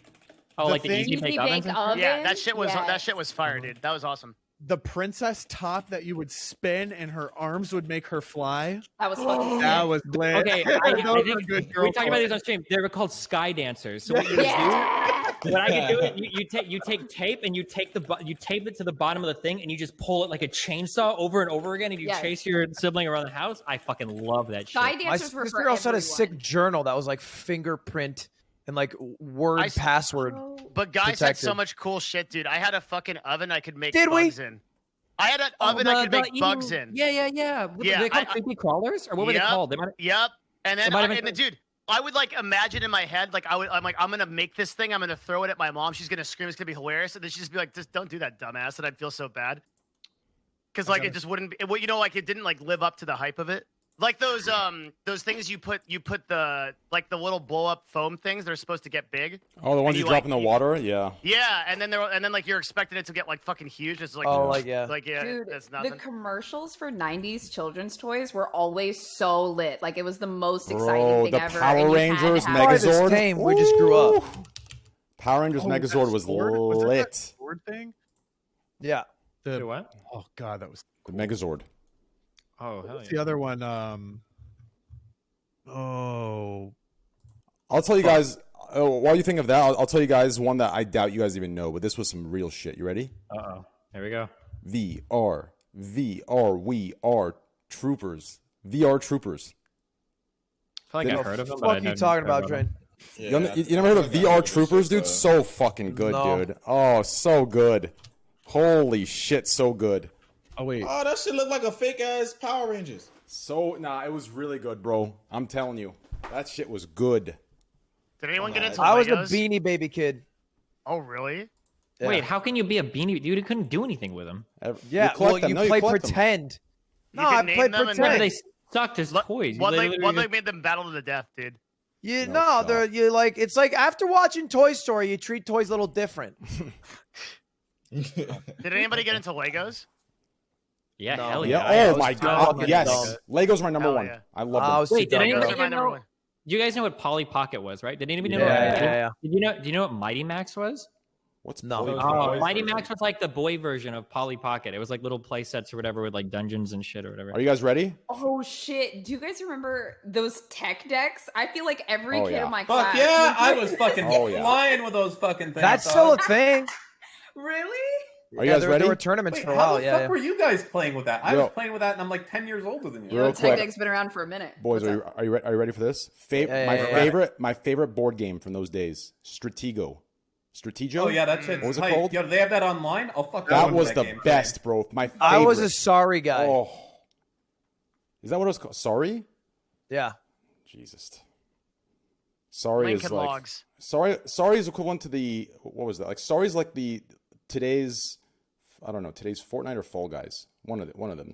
Oh, the like the thing- easy bake ovens. and shit? Yeah, that shit was Yeah. that shit was fire, dude. That was awesome. The princess top that you would spin and her arms would make her fly. That was fucking That sick. was lit. Okay, Those I were think good we girl talked about toys. these on stream. They were called sky dancers. So what you would Yeah. do, what I could do, is you take tape and you tape it to the bottom of the thing and you just pull it like a chainsaw over and over again and you Yes. chase your sibling around the house. I fucking love that shit. Sky My dancers were for sister also had a sick everyone. journal that was like fingerprint and like word I s- password. But guys had so Protected. much cool shit, dude. I had a fucking oven I could make Did we? bugs in. I had an oven I could make bugs in. Yeah. Yeah, Were they called creepy crawlers or what were they Yep. called? They might. Yep. And then, It might have been- and then, dude, I would like imagine in my head, like I'm like, I'm gonna make this thing. I'm gonna throw it at my mom. She's gonna scream. It's gonna be hilarious. And then she'd just be like, "Just don't do that, dumbass." And I'd feel so bad because like it just wouldn't. Be, well, you know, like it didn't like live up to the hype of it. Like those things you put the like the little blow up foam things. They're supposed to get big. Oh, the ones And you you, drop like, in the you- water? Yeah. Yeah, and then like you're expecting it to get like fucking huge. It's like Oh, like, yeah. like yeah, Dude, that's the nothing. commercials for 90s children's toys were always so lit. Like, it was the most exciting Bro, thing the ever. Power and you had to Rangers have Sorry, it. this Megazord. came. We just grew up. Ooh. Power Rangers Oh, that Megazord was sword? Was that that lit. sword thing? Yeah. The, Do what? oh god, that was The Megazord. Oh hell what's the other one. Oh, I'll tell you guys, while you think of that, I'll tell you guys one that I doubt you guys even know, but this was some real shit. You ready? Uh-oh. Here we go. VR, we are troopers. VR troopers. I feel like Did- I've heard of them. but Fuck I you never talking heard about, of them. Train? Yeah, You never heard of I VR know troopers, this dude? shit, So fucking good, No. dude. Oh, so good. Holy shit, so good. oh wait. Oh, that shit look like a fake ass Power Rangers. It was really good, bro. I'm telling you. That shit was good. Did anyone get into I was a Legos? Beanie Baby kid. Oh really? Yeah. Wait, how can you be a beanie? Dude, you couldn't do anything with them. Yeah, collect well, them. you No, play collect them. pretend. You No, can I name played them and Yeah, pretend. but they sucked as toys. What You they literally just- made them battle to the death, dude. You No no, shot. they're you like it's like after watching Toy Story, you treat toys a little different. Did anybody get into Legos? Yeah, No. hell Yeah. yeah. I Oh was my so god. fucking Yes. dumb. Lego's my number Hell one. yeah. I love I them. was Wait, too did dumb, anyone bro. Those are my number one. Do you guys know what Polly Pocket was, right? Did anybody know Yeah. what Yeah. Did you know what Mighty Max was? What's No. Poly Oh, Pocket? Mighty Max was like the boy version of Polly Pocket. It was like little play sets or whatever with like dungeons and shit or whatever. Are you guys ready? Oh shit! Do you guys remember those tech decks? I feel like every Oh, kid yeah. in my Fuck class. yeah! I would- was fucking Oh, yeah. flying with those fucking things. That's still a dog. thing. Really? Are you guys there, ready? There were tournaments Wait, for a how while. the Yeah, fuck were you guys playing with that? I Yo. was playing with that, and I'm like 10 years older than you. Real Tech quick. deck's been around for a minute. Boys, What's are you ready for this? My favorite board game from those days, Stratego. Oh yeah, that shit. What was it called? Yo, do they have that online? Oh fuck, That one was that the game. best, bro. My favorite. I was a sorry guy. Oh, is that what it was called? Sorry. Yeah. Jesus. Sorry Lincoln is like Logs. sorry is equivalent to the what was that? Like sorry is like the today's I don't know today's Fortnite or Fall Guys. One of them.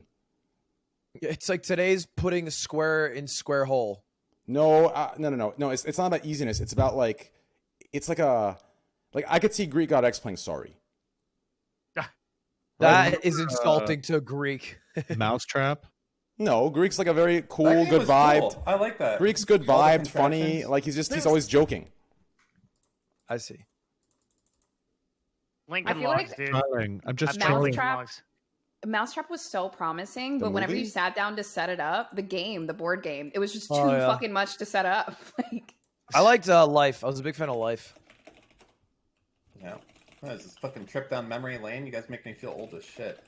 It's like today's putting a square in square hole. No. It's not about easiness. It's about like it's like a like I could see GreekgodX playing Sorry. That is insulting to Greek. Mousetrap. No, Greek's like a very cool, That game good was vibe. cool. I like that. Greek's good All the vibed, funny. contraptions. Like he's always joking. I see. Lincoln feel Logs, like- dude. Trolling. I'm just Mouse trolling. trap. Logs. Mousetrap was so promising, The but whenever movie? you sat down to set it up, the board game, it was just too Oh, yeah. fucking much to set up. Like, I liked Life. I was a big fan of Life. Yeah. What is this fucking trip down memory lane? You guys make me feel old as shit.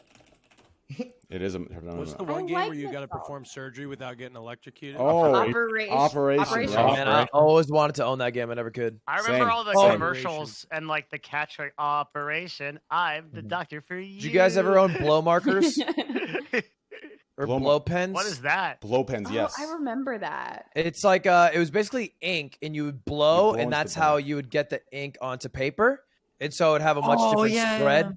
It is a. What's the I one game like where you it, got to though. perform surgery without getting electrocuted? Oh, Operation. Operation. Oh, Yeah. man, I always wanted to own that game. I never could. I remember Same. all the Same. commercials and like the catch like Operation. I'm the doctor for you. Did you guys ever own blow markers or Blow blow pens? What is that? Blow pens, Oh, yes. I remember that. It's like it was basically ink, and you would blow, into and the that's how bag. you would get the ink onto paper, and so it'd have a much Oh, different yeah, spread, yeah.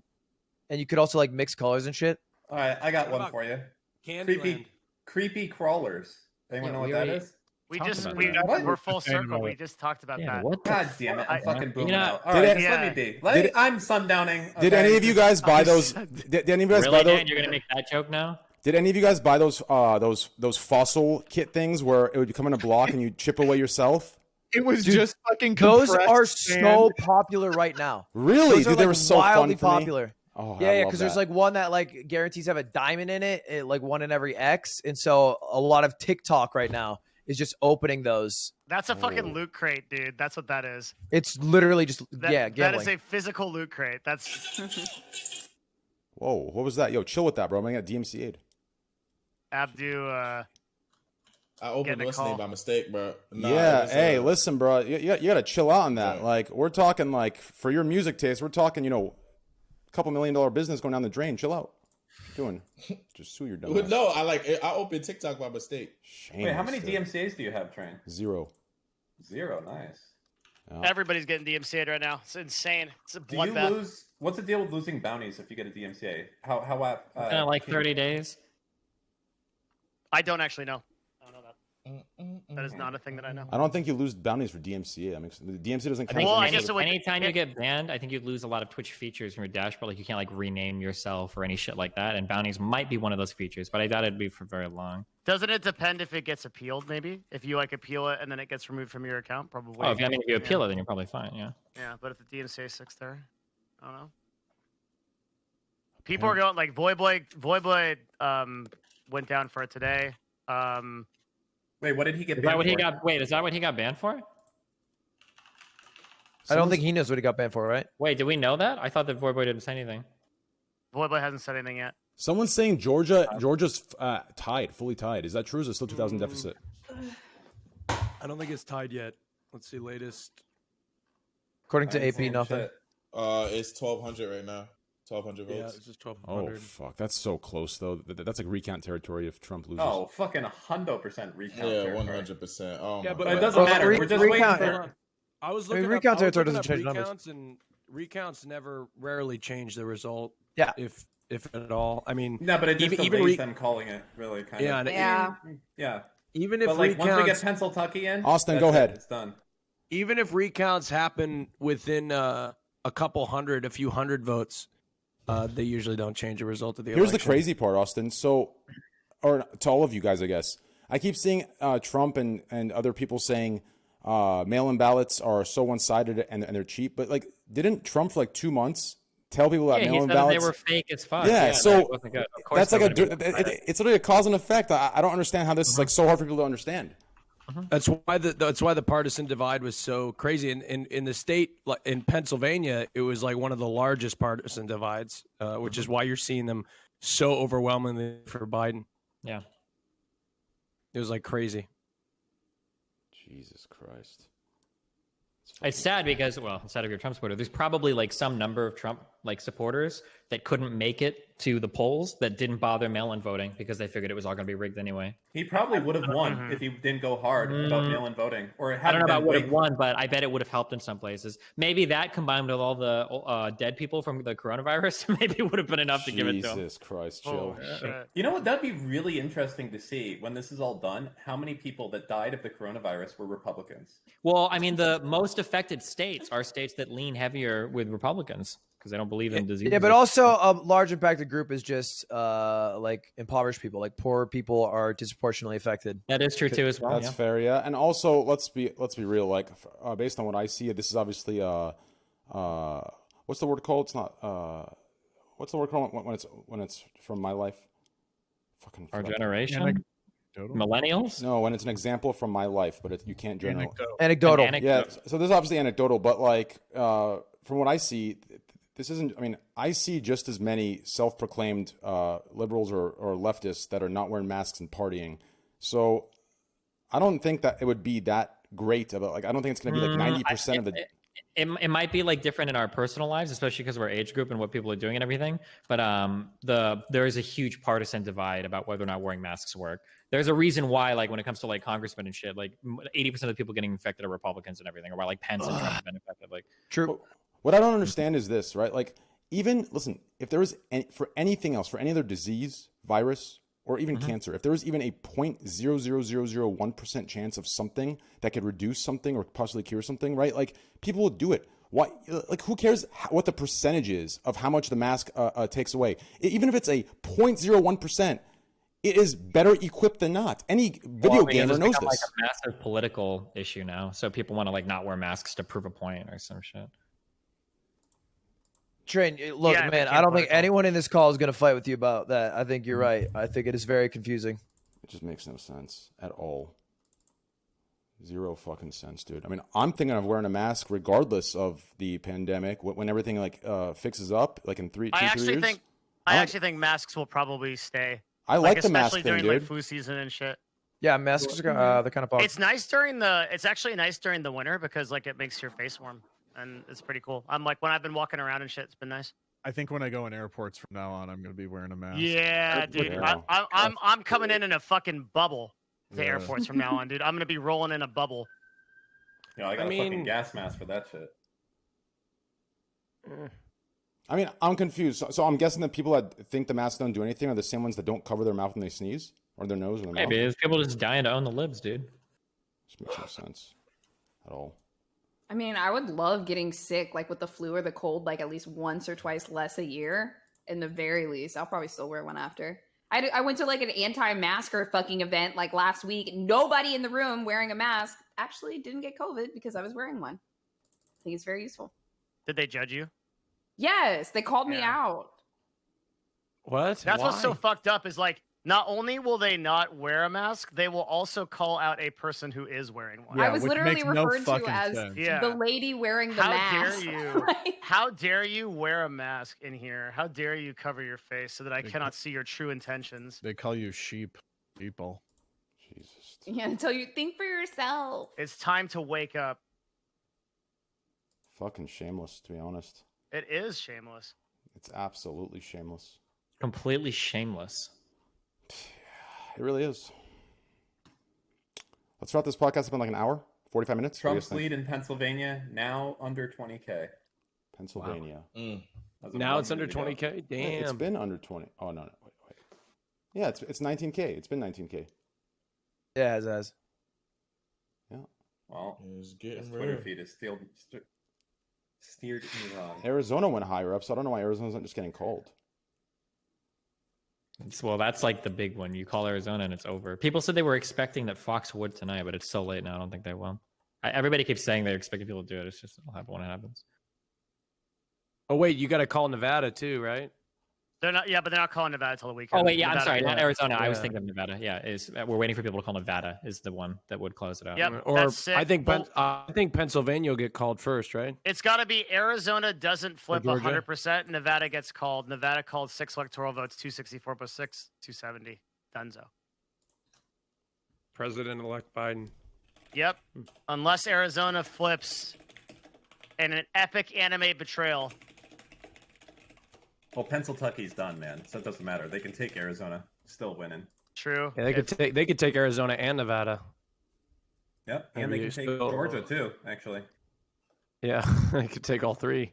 and you could also like mix colors and shit. All right, I got What one about for you. Candyland. Creepy crawlers. Anyone Yeah, know what we that already- is? We Talked just about we that. What? we're full Saying circle. about We it. just talked about Yeah, that. what the God damn it! I'm I- fucking booming know, out. All did right, it- just let me be. did it- I'm sundowning. Did okay? any of you guys buy those? Did any of you guys Really, buy those? Dan? You're gonna make that joke now? Did any of you guys buy those fossil kit things where it would come in a block and you chip away yourself? It was Dude, just fucking. Those compressed are sand. so popular right now. Really, Those are, dude, they like, were so wildly fun for me. popular. Oh, Yeah, I yeah, love because there's that. like one that like guarantees to have a diamond in it, like one in every X, and so a lot of TikTok right now is just opening those. That's a fucking Oh. loot crate, dude. That's what that is. It's literally just That, yeah, that gambling. is a physical loot crate. That's Whoa, what was that? Yo, chill with that, bro. I'm gonna get DMCA'd. Abdu. I opened Getting a what's name call. by mistake, bro. Nah, Yeah, it was, hey, listen, bro. You gotta chill out on that. Yeah. Like, we're talking like for your music taste, we're talking, a couple $1 million business going down the drain. Chill out. Doing just sue your dumb ass. No, I opened TikTok by mistake. Wait, how many Shameless, dude. DMCA's do you have, Train? 0. 0. Nice. Everybody's getting DMCA'd right now. It's insane. It's a Do you bloodbath. lose? What's the deal with losing bounties if you get a DMCA? How Like 30 days. I don't actually know. I don't know that. That is not a thing that I know. I don't think you lose bounties for DMCA. I mean, the DMCA doesn't I count. think Well, I as guess it would- anytime you get banned, I think you lose a lot of Twitch features from your dashboard. Like you can't like rename yourself or any shit like that. And bounties might be one of those features, but I doubt it'd be for very long. Doesn't it depend if it gets appealed? Maybe if you like appeal it and then it gets removed from your account, probably. Oh, if you appeal it, then you're probably fine. Yeah. Yeah, but if the DMCA sticks there, I don't know. People are going like Voyboy went down for it today. Wait, what did he get Is banned that what he for? got? Wait, is that what he got banned for? I don't think he knows what he got banned for, right? Wait, did we know that? I thought that Voyboy didn't say anything. Voyboy hasn't said anything yet. Someone's saying Georgia's tied, fully tied. Is that true? Is it still 2,000 deficit? I don't think it's tied yet. Let's see latest. According I to ain't AP, saying nothing. shit. It's 1,200 right now. 1,200 Yeah, votes. it's just Oh 1,200. fuck, that's so close though. That's like recount territory if Trump loses. Oh, fucking 100% recount. Yeah, territory. 100%. Oh, Yeah, my but But it God. doesn't Well, matter. We're just waiting recount- for. I was I mean, looking recount up, I was territory looking doesn't up change numbers. recounts, and recounts never rarely change the result. Yeah. if at all. I mean, No, but it just Even delays re- them calling it, really, kind yeah, of. and Yeah. Yeah. even if But like once we get recounts, Pennsyltucky in, Austin, that's go it, ahead. It's done. even if recounts happen within a few hundred votes, they usually don't change the result of the Here's election. the crazy part, Austin. So, or to all of you guys, I guess. I keep seeing Trump and other people saying mail-in ballots are so one-sided and they're cheap. But like didn't Trump for like 2 months tell people that Yeah, he mail-in said that they ballots were fake as fuck. Yeah, so that wasn't good. Of course that's like they're gonna be it's literally a cause and effect. I don't understand how this is like so hard for people to understand. That's why the partisan divide was so crazy. In the state, like in Pennsylvania, it was like one of the largest partisan divides, which is why you're seeing them so overwhelmingly for Biden. Yeah, it was like crazy. Jesus Christ. It's sad because, well, instead of your Trump supporter, there's probably like some number of Trump like supporters that couldn't make it to the polls that didn't bother mail-in voting because they figured it was all going to be rigged anyway. He probably would have won if he didn't go hard about mail-in voting, or it I don't know about would have big. won, but I bet it would have helped in some places. Maybe that combined with all the dead people from the coronavirus, maybe would have been enough to give it to him. Jesus Christ, chill. You know what? That'd be really interesting to see when this is all done. How many people that died of the coronavirus were Republicans? Well, I mean, the most affected states are states that lean heavier with Republicans because they don't believe in disease. Yeah, but also a large impacted group is just like impoverished people. Like poor people are disproportionately affected. That is true too, as well. That's fair, yeah. And also, let's be real. Like, based on what I see, this is obviously what's the word called? It's not what's the word called when it's from my life? Fucking our generation. Millennials? No, when it's an example from my life, but you can't general. Anecdotal. Yeah, so this is obviously anecdotal, but like from what I see, this isn't. I mean, I see just as many self-proclaimed liberals or leftists that are not wearing masks and partying. So I don't think that it would be that great of a, like. I don't think it's going to be like 90% of the. It might be like different in our personal lives, especially because of our age group and what people are doing and everything. But there is a huge partisan divide about whether or not wearing masks work. There's a reason why, like when it comes to like congressmen and shit, like 80% of the people getting infected are Republicans and everything, or why like Pence and Trump have been infected. Like true. What I don't understand is this, right? Like even listen, if there was for anything else, for any other disease, virus, or even cancer, if there was even a 0.00001% chance of something that could reduce something or possibly cure something, right? Like people would do it. Why? Like who cares what the percentage is of how much the mask takes away? Even if it's a 0.01%, it is better equipped than not. Any video gamer knows this. Like a massive political issue now, so people want to like not wear masks to prove a point or some shit. Train, look, man, I don't think anyone in this call is going to fight with you about that. I think you're right. I think it is very confusing. It just makes no sense at all. Zero fucking sense, dude. I mean, I'm thinking of wearing a mask regardless of the pandemic when everything like fixes up, like in 3 years. I actually think masks will probably stay. I like the mask especially thing, during dude. like flu season and shit. Yeah, masks are the kind of. It's nice during the. It's actually nice during the winter because like it makes your face warm. And it's pretty cool. I'm like when I've been walking around and shit, it's been nice. I think when I go in airports from now on, I'm going to be wearing a mask. Yeah, dude. Yeah. I'm coming in a fucking bubble to airports from now on, dude. I'm gonna be rolling in a bubble. Yeah, I got a fucking gas mask for that shit. I mean, I'm confused. So I'm guessing that people that think the masks don't do anything are the same ones that don't cover their mouth when they sneeze or their nose or their mouth. Maybe it's people just dying to own the libs, dude. Just makes no sense at all. I mean, I would love getting sick, like with the flu or the cold, like at least once or twice less a year. In the very least, I'll probably still wear one after. I went to like an anti-masker fucking event like last week. Nobody in the room wearing a mask actually didn't get COVID because I was wearing one. I think it's very useful. Did they judge you? Yes, they called me out. What? That's what's so fucked up is like, not only will they not wear a mask, they will also call out a person who is wearing one. I was literally referred to as the lady wearing the mask. How dare you? How dare you wear a mask in here? How dare you cover your face so that I cannot see your true intentions? They call you sheep people. Jesus. Yeah, until you think for yourself. It's time to wake up. Fucking shameless, to be honest. It is shameless. It's absolutely shameless. Completely shameless. It really is. Let's wrap this podcast up in like an hour, 45 minutes. Trump's lead in Pennsylvania now under 20K. Pennsylvania. Wow. Now it's under 20K? Damn. Yeah, it's been under 20. Oh, no. Wait. Yeah, it's 19K. It's been 19K. Yeah, it has. Yeah. Well, it's getting his Twitter feed is steered me wrong. Arizona went higher up, so I don't know why Arizona's not just getting called. Well, that's like the big one. You call Arizona and it's over. People said they were expecting that Fox would tonight, but it's so late now. I don't think they will. Everybody keeps saying they're expecting people to do it. It's just it'll happen when it happens. Oh wait, you got to call Nevada too, right? They're not. Yeah, but they're not calling Nevada till the weekend. Oh wait, yeah, I'm Nevada- sorry, not Arizona. I was Yeah. thinking of Nevada. Yeah, we're waiting for people to call Nevada is the one that would close it out. Yep, Or that's sick. I think Well, I think Pennsylvania will get called first, right? it's got to be Arizona doesn't flip Georgia? 100%. Nevada gets called. Nevada called 6 electoral votes, 264 plus 6, 270. Dunzo. President-elect Biden. Yep. Unless Arizona flips in an epic anime betrayal. Well, Pennsylvania's done, man. So it doesn't matter. They can take Arizona, still winning. True. Yeah, they could take Arizona and Nevada. Yep, and Maybe they can you take still- Georgia too. Actually, Yeah, they could take all three.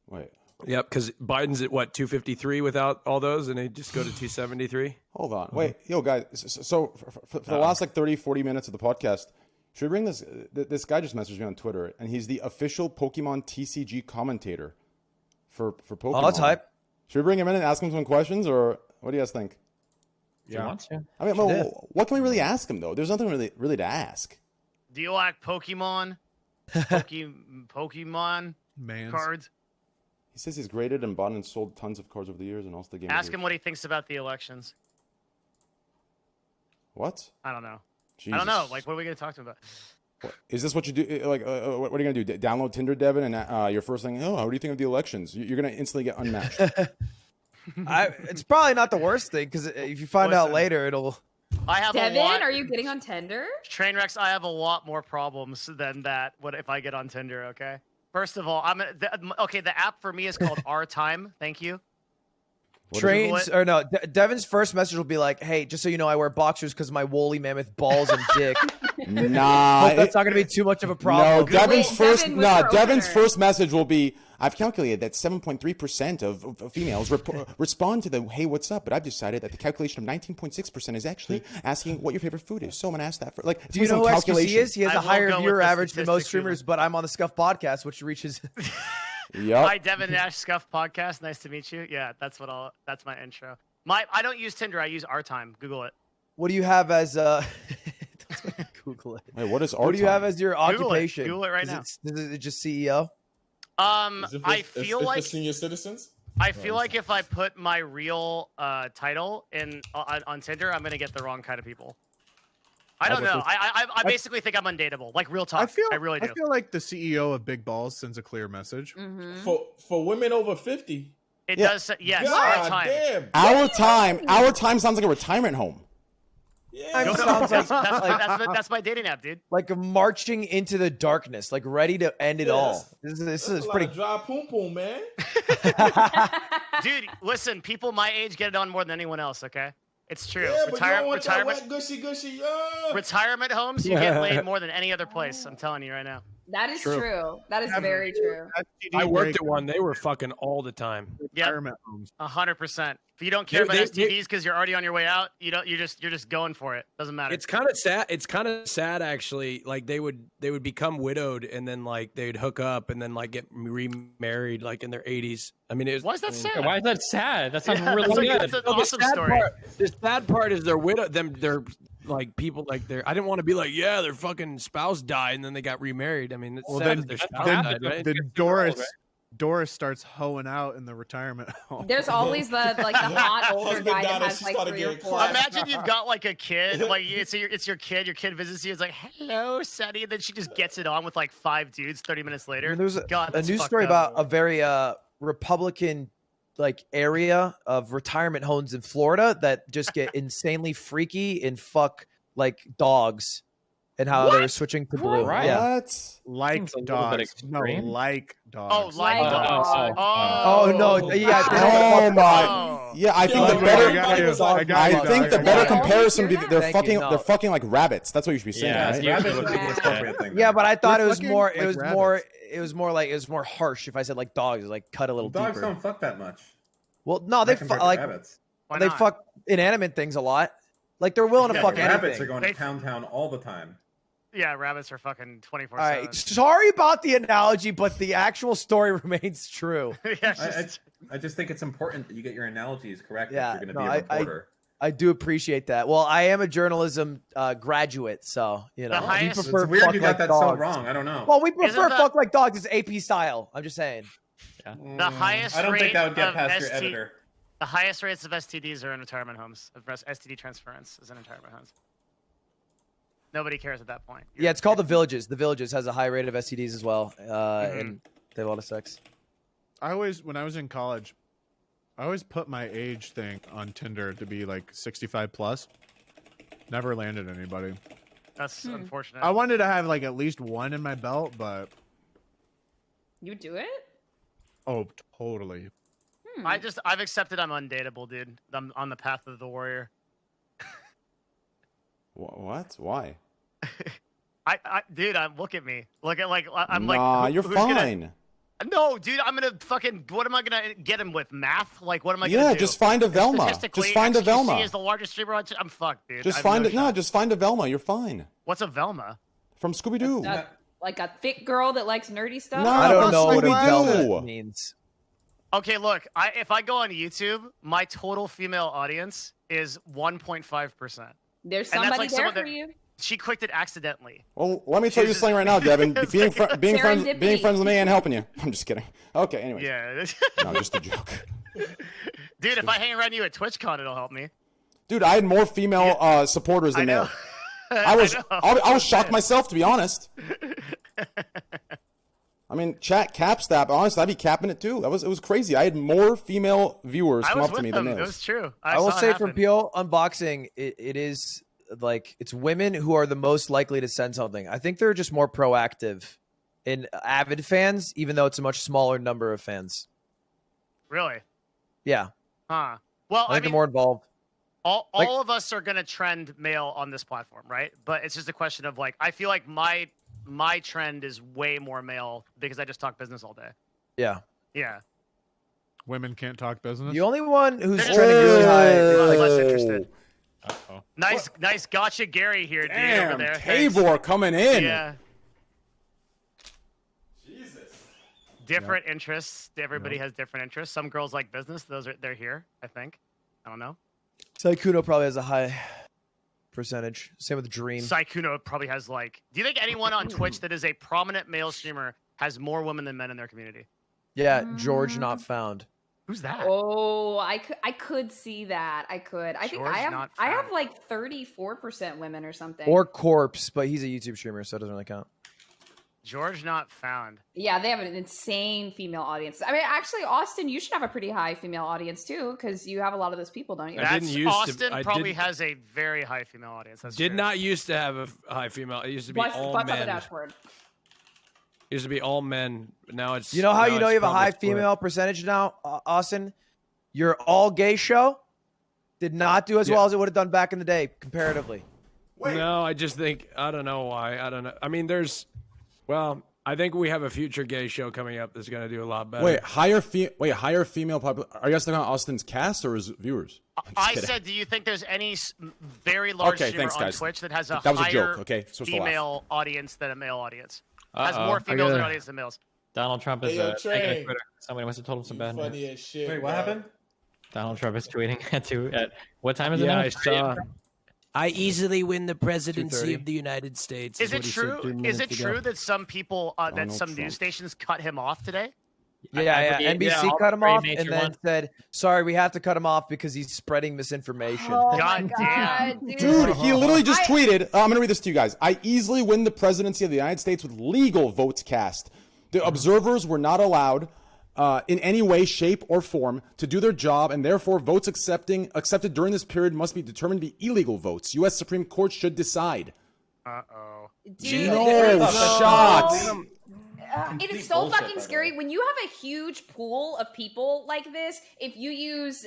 Wait, Yep, because Biden's at what 253 without all those, and they just go to 273. hold on. Wait, yo, guys. So for the last like 30, 40 minutes of the podcast, should we bring this? This guy just messaged me on Twitter, and he's the official Pokemon TCG commentator for Pokemon. Oh, that's hype. Should we bring him in and ask him some questions, or what do you guys think? If you want to. I mean, well, what can we really ask him though? There's nothing really to ask. Do you like Pokemon? Pokemon Man. cards? He says he's graded and bought and sold tons of cards over the years, and also the game. Ask him what he thinks about the elections. What? I don't know. Jesus. I don't know. Like, what are we going to talk to him about? Is this what you do? Like, what are you gonna do? Download Tinder, Devin, and your first thing? Oh, what do you think of the elections? You're gonna instantly get unmatched. It's probably not the worst thing because if you find out Listen. later, it'll. I have a Devin, lot. are you getting on Tinder? Trainwrecks, I have a lot more problems than that. What if I get on Tinder? Okay. First of all, the app for me is called Our Time. Thank you. Trains or no, Devin's first message will be like, "Hey, just so you know, I wear boxers because my woolly mammoth balls and dick." Nah, Hope that's not gonna be too much of a no. problem. Devin's Wait, first, Devin was our Devin's opener. first message will be, "I've calculated that 7.3% of females respond to the hey, what's up? But I've decided that the calculation of 19.6% is actually asking what your favorite food is. So I'm gonna ask that for like. Do you know who XQC is? He has I a will higher go with viewer the average than most statistics, streamers, but I'm on the Scuff podcast, which reaches. Yep. Hi, Devin Nash Scuff Podcast. Nice to meet you. Yeah, that's my intro. I don't use Tinder. I use Our Time. Google it. What do you have as Google it? Wait, what is our What do you time? have as your Google it. occupation? Google it right is now. Is it just CEO? Is it for, I feel for like senior citizens. I feel like if I put my real title on Tinder, I'm gonna get the wrong kind of people. I don't know. I basically think I'm undateable. Like real talk. I really do. I feel like the CEO of Big Balls sends a clear message. Mm-hmm. For women over 50. It Yeah. does. Yes. God Our Time. damn. Our time sounds like a retirement home. Yeah. Go- That's, Sounds like- that's my dating app, dude. Like marching into the darkness, like ready to end it all. This That's is a pretty. lot of dry poom poom, man. Dude, listen. People my age get it on more than anyone else. Okay, it's true. Yeah, but you don't want that retirement, wet gushy. retirement homes, you get laid more than any other place. I'm telling you right now. That is True. true. That is very true. I worked at one. They were fucking all the time. Yeah, Retirement homes. 100%. If you don't care about They- STDs because you're already on your way out, you're just going for it. Doesn't matter. It's kind of sad. It's kind of sad actually. Like they would become widowed and then like they'd hook up and then like get remarried like in their 80s. I mean, Why is that sad? Why is that sad? That sounds Yeah, really that's good. an awesome story. The sad part is they're widow. They're like people like they're. I didn't want to be like, yeah, their fucking spouse died and then they got remarried. I mean, it's sad that their spouse died, right? Then Doris starts hoeing out in the retirement home. There's always the hot older Husband guy died that and has she like started 3 or getting 4. clapped. Imagine you've got like a kid, like it's your kid. Your kid visits you. It's like, hello, Sonny. And then she just gets it on with like 5 dudes. 30 minutes later, There's God, a that's news fucked story up. about a very Republican like area of retirement homes in Florida that just get insanely freaky and fuck like dogs, and how they're switching to blue. Right. Yeah. What? Like Seems a little bit dogs. No, extreme. like Oh, dogs. like Like dogs. dogs. Oh no! Yeah. Oh my. Oh. Yeah, I think Yo, the bro, better. I got you. I got I you, think the dog. better Yeah. comparison would be Thank they're you, fucking no. they're fucking like rabbits. That's what you should be saying, Yeah, right? yeah. Rabbits would be the appropriate thing. Yeah, but I thought They're it was fucking more. like It was rabbits. more. It was more like it was more harsh if I said like dogs, like cut a little dogs deeper. don't fuck that much. Well, no, they Not compared to like rabbits. Why they not? fuck inanimate things a lot. Like they're willing to Yeah, fuck but rabbits anything. are going to Pound Town all the time. Yeah, rabbits are fucking 24/7. All right, sorry about the analogy, but the actual story remains true. Yeah, it's just- I just think it's important that you get your analogies correct Yeah, if you're going no, to be a reporter. I do appreciate that. Well, I am a journalism graduate, so you know The highest- It's prefer weird fuck you like got that so dogs. wrong. I don't know. Well, we prefer the- fuck like dogs. It's AP style. I'm just saying. The highest I don't think that would get rate past of your ST editor. The highest rates of STDs are in retirement homes. Of STD transference is in retirement homes. Nobody cares at that point. Yeah, it's called the Villages. The Villages has a high rate of STDs as well, and they have a lot of sex. When I was in college, I always put my age thing on Tinder to be like 65 plus. Never landed anybody. That's unfortunate. I wanted to have like at least one in my belt, but You do it? oh, totally. I've accepted I'm undateable, dude. I'm on the path of the warrior. What? Why? Dude, look at me. Look at I'm nah, like. you're who's gonna- fine. No, dude, I'm gonna fucking. What am I gonna get him with? Math? Like, what am I gonna do? Yeah, just find a Velma. Statistically, Just find a XQC Velma. is the largest streamer on. I'm fucked, dude. Just I have find no it. No, shot. just find a Velma. You're fine. What's a Velma? From Scooby Doo. Like a thick girl that likes nerdy stuff? No, I don't that's know what a Scooby-Doo. Velma means. Okay, look. If I go on YouTube, my total female audience is 1.5%. There's And that's somebody like there someone for that- you. She clicked it accidentally. Well, let me tell you something right now, Devin. It's being like- being friends Serendipity. with me ain't helping you. I'm just kidding. Okay, anyway. Yeah. No, just a joke. Dude, if I hang around you at TwitchCon, it'll help me. Dude, I had more female supporters I than know. male. I was know. I was shocked myself, to be honest. I mean, chat caps that, but honestly, I'd be capping it too. It was crazy. I had more female viewers I come was up to with me them. than It males. was true. I will saw it say from happen. PO Unboxing, it is like it's women who are the most likely to send something. I think they're just more proactive in avid fans, even though it's a much smaller number of fans. Really? Yeah, Huh. Well, I think I they're mean, more involved. all like- of us are gonna trend male on this platform, right? But it's just a question of like, I feel like my trend is way more male because I just talk business all day. Yeah. Yeah. Women can't talk business. The only one who's They're trending really high I'm is like less interested. Uh-oh. Nice gotcha, Gary here, dude, over Damn, there. Thanks. Tabor coming in. Yeah. Different interests. Everybody has different interests. Some girls like business. They're here, I think. I don't know. Saikuno probably has a high percentage. Same with Dream. Saikuno probably has like. Do you think anyone on Twitch that is a prominent male streamer has more women than men in their community? Yeah, George not found. Who's that? Oh, I could see that. I could. I think George I have not I have found. like 34% women or something. Or Corpse, but he's a YouTube streamer, so it doesn't really count. George not found. Yeah, they have an insane female audience. I mean, actually, Austin, you should have a pretty high female audience too, because you have a lot of those people, don't you? I didn't That's used to- Austin I probably did- has a very high female audience. That's Did true. not used to have a high female. It used to be Butts all on the men. dashboard. It used to be all men. But now it's. You know how now you know it's you have a probably high split. female percentage now, Austin? Your all gay show did not do as well as it would have done back in the day, comparatively. No, I just think I don't know why. I don't know. I mean, I think we have a future gay show coming up that's going to do a lot better. Wait, higher female population. Are you guys talking about Austin's cast or his viewers? I said, do you think there's any very large Okay, streamer thanks, on guys. Twitch that has a That was a higher joke, okay? Supposed to laugh. female audience than a male audience? Has Uh-oh. more females in gotta- their audience than males. Donald Trump is Hey, yo, taking to Train. Twitter. Somebody must have told him some bad news. Funny as shit. Wait, what bro. happened? Donald Trump is tweeting at what time is it Yeah, now? I saw. I easily win the 2:30. presidency of the United States. Is it what he said true? 3 Is minutes it ago. true that some people, that Donald some Trump. news stations cut him off today? Yeah, forget- NBC all cut the him Brave off Nature and then ones. said, "Sorry, we have to cut him off because he's spreading misinformation." Oh God my damn. God, dude. Dude, he literally just I- tweeted. I'm going to read this to you guys. I easily win the presidency of the United States with legal votes cast. The observers were not allowed in any way, shape, or form to do their job, and therefore votes accepted during this period must be determined to be illegal votes. U.S. Supreme Court should decide. Uh-oh. Dude, No it's shot. so- it Complete is so bullshit, fucking by the scary way. when you have a huge pool of people like this. If you use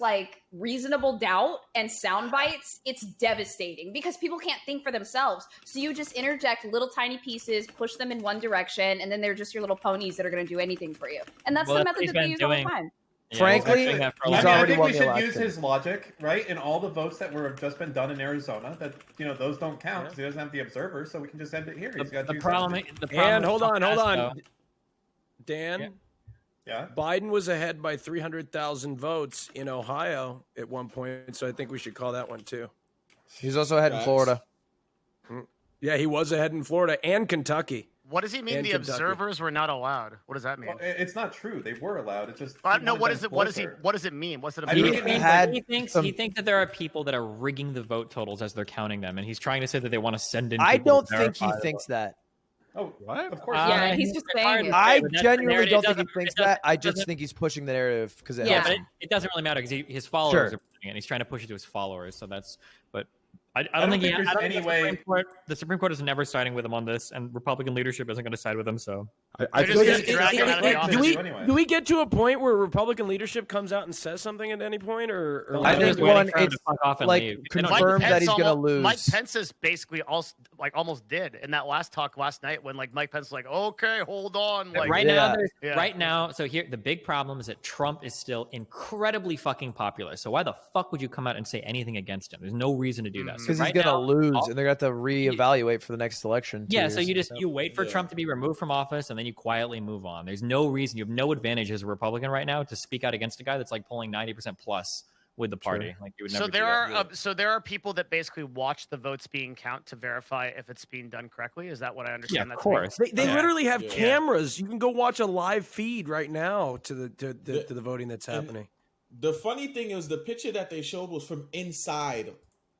like reasonable doubt and sound bites, it's devastating because people can't think for themselves. So you just interject little tiny pieces, push them in one direction, and then they're just your little ponies that are going to do anything for you. And that's Well, the that's what method he's that they been use all the doing. time. Yeah, Frankly, he's been doing that for a he's long I time. already think won we the should use election. his logic, right? In all the votes that were just been done in Arizona, that those don't count because he doesn't have the observers, so we can just end it here. He's got The two problem, senators. the problem And with hold on, Trump hold has, on. though- Dan, Yeah. Yeah. Biden was ahead by 300,000 votes in Ohio at one point, so I think we should call that one too. He's also ahead in Facts. Florida. Yeah, he was ahead in Florida and Kentucky. What does he mean? And The Kentucky. observers were not allowed. What does that mean? Well, it's not true. They were allowed. It's just No. What is them it? What does he? closer. What does it mean? What's it I mean? think He, it means had he thinks some- he thinks that there are people that are rigging the vote totals as they're counting them, and he's trying to say that they want to send in. I people don't to think he verify the thinks that. Oh, What? of course. Yeah, not. he's just it's saying hard it. to say, I but that's the genuinely narrative. don't It think he doesn't- thinks it doesn't- that. I it just doesn't- think he's pushing the narrative because it Yeah, helps but him. it doesn't really matter because his followers Sure. are pushing it, and he's trying to push it to his followers. So that's. But I don't don't think, think there's I don't any think way- the Supreme Court is never siding with him on this, and Republican leadership isn't going to side with him. So I They're feel just like gonna drag him out of the Wait, office. do we anyway. do we get to a point where Republican leadership comes out and says something at any point, or I I'm think just waiting one, for him to it's fuck off and like leave. confirmed that he's gonna lose. Mike Pence is basically almost did in that last talk last night when like Mike Pence was like, okay, hold on, like right Yeah. now, Yeah. right now. So here, the big problem is that Trump is still incredibly fucking popular. So why the fuck would you come out and say anything against him? There's no reason to do that. So Because right he's gonna now- lose, and they're gonna have to reevaluate for the next election. Yeah, 2 so years. you wait for Yeah. Trump to be removed from office, and then you quietly move on. There's no reason. You have no advantage as a Republican right now to speak out against a guy that's like polling 90% plus with the party. Like you would never. So there do that. are there are people that basically watch the votes being count to verify if it's being done correctly. Is that what I Yeah, understand? of that to be? course. they Yeah. literally have Yeah. cameras. You can go watch a live feed right now to the voting that's And- happening. The funny thing is, the picture that they showed was from inside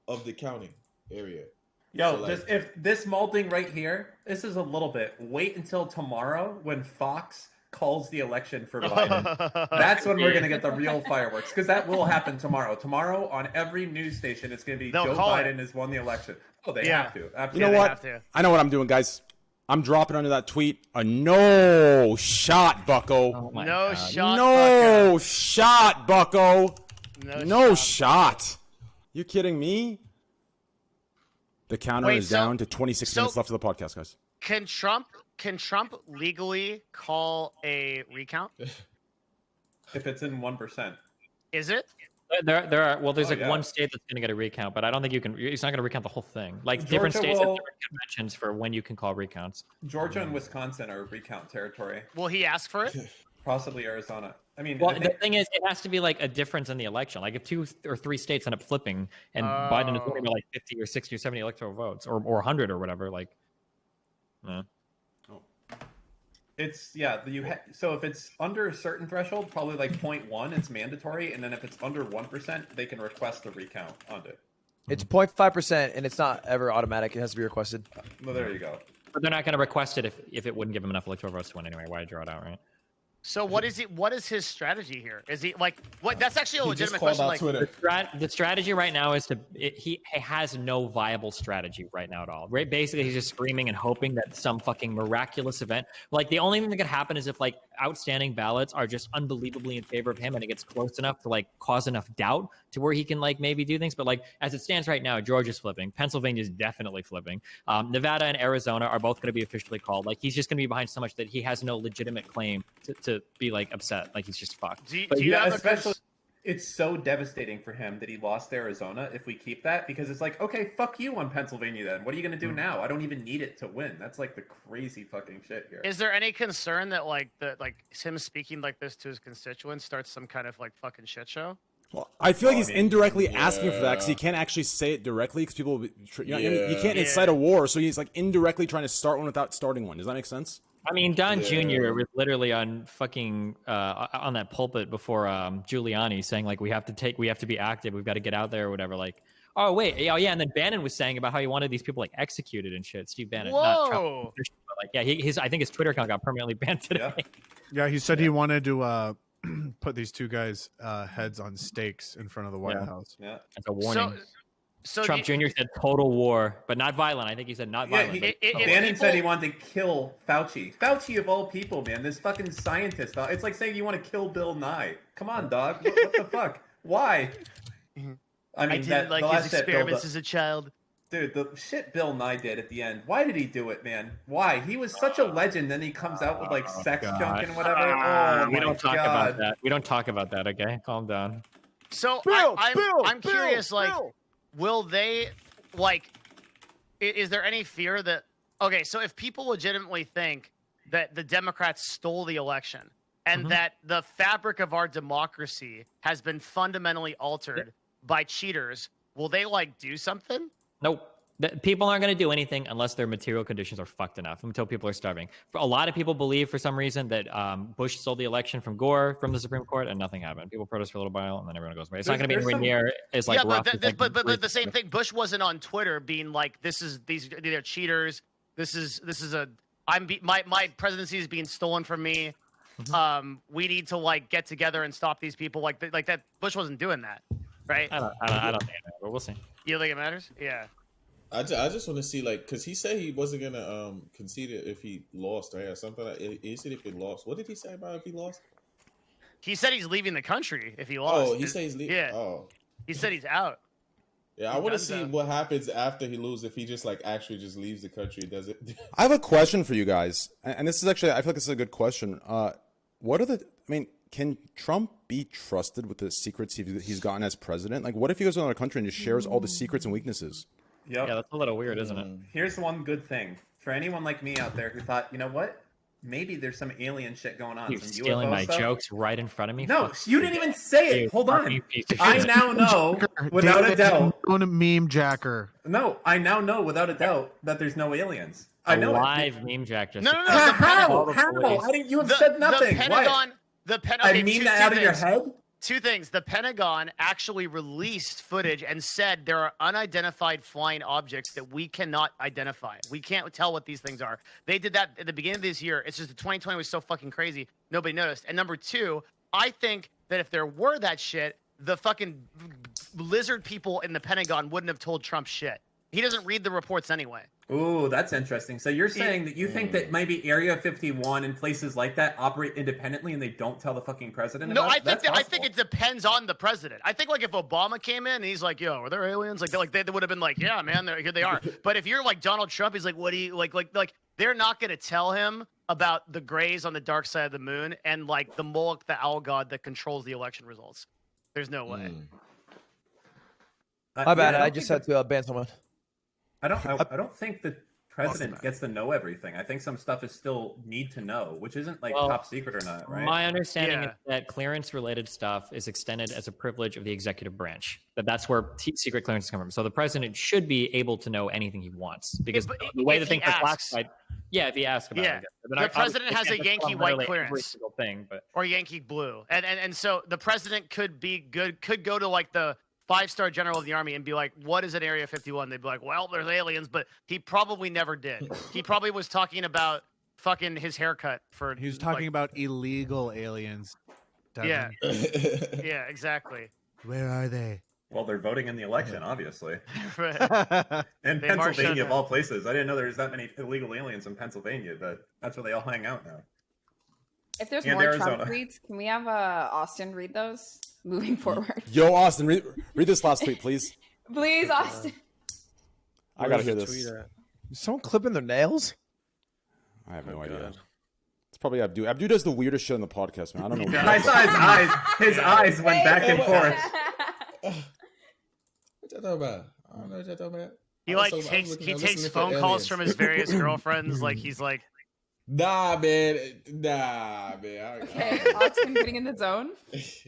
of the counting area. Yo, So, like- just if this molding right here, this is a little bit. Wait until tomorrow when Fox calls the election for Biden. That's when we're gonna get the real fireworks, because that will happen tomorrow. Tomorrow on every news station, it's gonna be They'll Joe call Biden it. has won the election. Oh, they Yeah. have to. You Absolutely. know they what? have to. I know what I'm doing, guys. I'm dropping under that tweet a no shot, Bucko. Oh my No God. shot. No shot, Bucko. Bucko. No shot. You kidding me? The counter Wait, is so- down to 26 so- minutes left of the podcast, guys. Can Trump legally call a recount? If it's in 1%. Is it? There are. Well, there's Oh, like yeah. one state that's going to get a recount, but I don't think you can. He's not going to recount the whole thing. Like Georgia different states have will- different conventions for when you can call recounts. Georgia and Wisconsin are recount territory. Will he ask for it? Possibly Arizona. I mean, Well, I the think, thing is, it has to be like a difference in the election. Like if 2 or 3 states end up flipping, and Biden is winning by like 50 or 60 or 70 electoral votes, or 100 or whatever, like. it's so if it's under a certain threshold, probably like 0.1, it's mandatory, and then if it's under 1%, they can request a recount on it. It's 0.5%, and it's not ever automatic. It has to be requested. Well, there you go. But they're not going to request it if it wouldn't give him enough electoral votes to win anyway. Why draw it out, right? So what is it? What is his strategy here? Is he like what? That's actually a He just legitimate called question. out Like, Twitter. The strategy right now is he has no viable strategy right now at all. Right? Basically, he's just screaming and hoping that some fucking miraculous event. Like the only thing that could happen is if like outstanding ballots are just unbelievably in favor of him, and it gets close enough to like cause enough doubt to where he can like maybe do things. But like as it stands right now, Georgia's flipping, Pennsylvania's definitely flipping. Nevada and Arizona are both going to be officially called. Like he's just going to be behind so much that he has no legitimate claim to be like upset. Like he's just fucked. do But you yeah, have a especially it's so devastating for him that he lost Arizona if we keep that, because it's like, okay, fuck you on Pennsylvania then. What are you going to do now? I don't even need it to win. That's like the crazy fucking shit here. Is there any concern that like him speaking like this to his constituents starts some kind of like fucking shit show? Well, I feel like he's I mean, indirectly asking for that because he yeah. can't actually say it directly because people will be, you Yeah. can't incite a war, so he's like indirectly trying to start one without starting one. Does that make sense? I mean, Don Yeah. Jr. was literally on fucking on that pulpit before Giuliani saying like we have to be active, we've got to get out there or whatever. Like, oh wait, oh yeah, and then Bannon was saying about how he wanted these people like executed and shit. Steve Bannon, not Trump, Whoa! but like yeah, I think his Twitter account got permanently banned today. Yeah. Yeah, he said he wanted to put these two guys' heads on stakes in front of the White Yeah. House. Yeah. As a warning. So Trump Jr. said total war, but not violent. I think he said not Yeah, violent. If Bannon said he people- wanted to kill Fauci. Fauci of all people, man. This fucking scientist. It's like saying you want to kill Bill Nye. Come on, dog. What the fuck? Why? I mean, didn't like the his last shit Bill, experiments as a child. dude, the shit Bill Nye did at the end. Why did he do it, man? Why? He was such a legend. Then he comes out with like sex God. junk and whatever. Oh we my don't talk god. about that. We don't talk about that. Okay, calm down. So Bill, I'm curious. Like, Bill. will they like? Is there any fear that? Okay, so if people legitimately think that the Democrats stole the election, and that the fabric of our democracy has been fundamentally altered by cheaters, will they like do something? Nope. People aren't going to do anything unless their material conditions are fucked enough, until people are starving. A lot of people believe, for some reason, that Bush stole the election from Gore from the Supreme Court, and nothing happened. People protest for a little while, and then everyone goes away. It's not going to be anywhere near as like rough. But the same thing. Bush wasn't on Twitter being like, they're cheaters. My presidency is being stolen from me. We need to like get together and stop these people. Like that. Bush wasn't doing that, right? I don't think it matters, but we'll see. You don't think it matters? Yeah. I just want to see, like, because he said he wasn't gonna concede it if he lost, right, or something. He said if he lost. What did he say about if he lost? He said he's leaving the country if he lost. Oh, he said he's leaving. Yeah. Oh, he said he's out. yeah. I want to see what happens after he loses. If he just like actually just leaves the country, does it? I have a question for you guys, and this is actually, I feel like this is a good question. What are the? I mean, can Trump be trusted with the secrets he's gotten as president? Like, what if he goes to another country and just shares all the secrets and weaknesses? Yep. Yeah, that's a little weird, isn't it? Here's one good thing for anyone like me out there who thought, you know what? Maybe there's some alien shit going on. You're some stealing UFO my stuff. jokes right in front of me. No, Fuck you didn't even say it. Hold on. you piece of I shit. now know without a doubt. Meme jacker. No, I now know without a doubt that there's no aliens. I know live it. meme jack. Just No. How? I didn't. You have said nothing. The Pentagon. I mean that out of your head. Two things. The Pentagon actually released footage and said there are unidentified flying objects that we cannot identify. We can't tell what these things are. They did that at the beginning of this year. It's just that 2020 was so fucking crazy. Nobody noticed. And number two, I think that if there were that shit, the fucking lizard people in the Pentagon wouldn't have told Trump shit. He doesn't read the reports anyway. Ooh, that's interesting. So you're saying that you think that maybe Area 51 and places like that operate independently and they don't tell the fucking president? No, about it? I think it depends on the president. I think like if Obama came in and he's like, "Yo, are there aliens?" Like they would have been like, "Yeah, man, here they are." But if you're like Donald Trump, he's like, "What do you like?" They're not going to tell him about the Greys on the dark side of the moon and like the Moloch, the owl god that controls the election results. There's no way. My bad. I just had to ban someone. I don't think the president gets to know everything. I think some stuff is still need to know, which isn't like top secret or not, right? My understanding is that clearance-related stuff is extended as a privilege of the executive branch. That's where secret clearances come from. So the president should be able to know anything he wants because the way the things are classified. Yeah, if he asks about it. The president has a Yankee white clearance, every single thing, or Yankee blue, and so the president could go to like the 5-star general of the army and be like, "What is an Area 51?" They'd be like, "Well, there's aliens," but he probably never did. He probably was talking about fucking his haircut for. He was talking about illegal aliens. Yeah, yeah, exactly. Where are they? Well, they're voting in the election, obviously. Right. In Pennsylvania, of all places. I didn't know there was that many illegal aliens in Pennsylvania, but that's where they all hang out now. If there's And more Arizona. Trump tweets, can we have Austin read those moving forward? Yo, Austin, read this last tweet, please. Please, Austin. I gotta hear this. Is someone clipping their nails? I have no idea. It's probably Abdu. Abdu does the weirdest shit on the podcast, man. I don't know. I saw his eyes. His eyes went back and forth. What you talking about? I don't know what you're talking about. He like takes phone calls from his various girlfriends. Like he's like, Nah, man. Okay, Austin getting in the zone.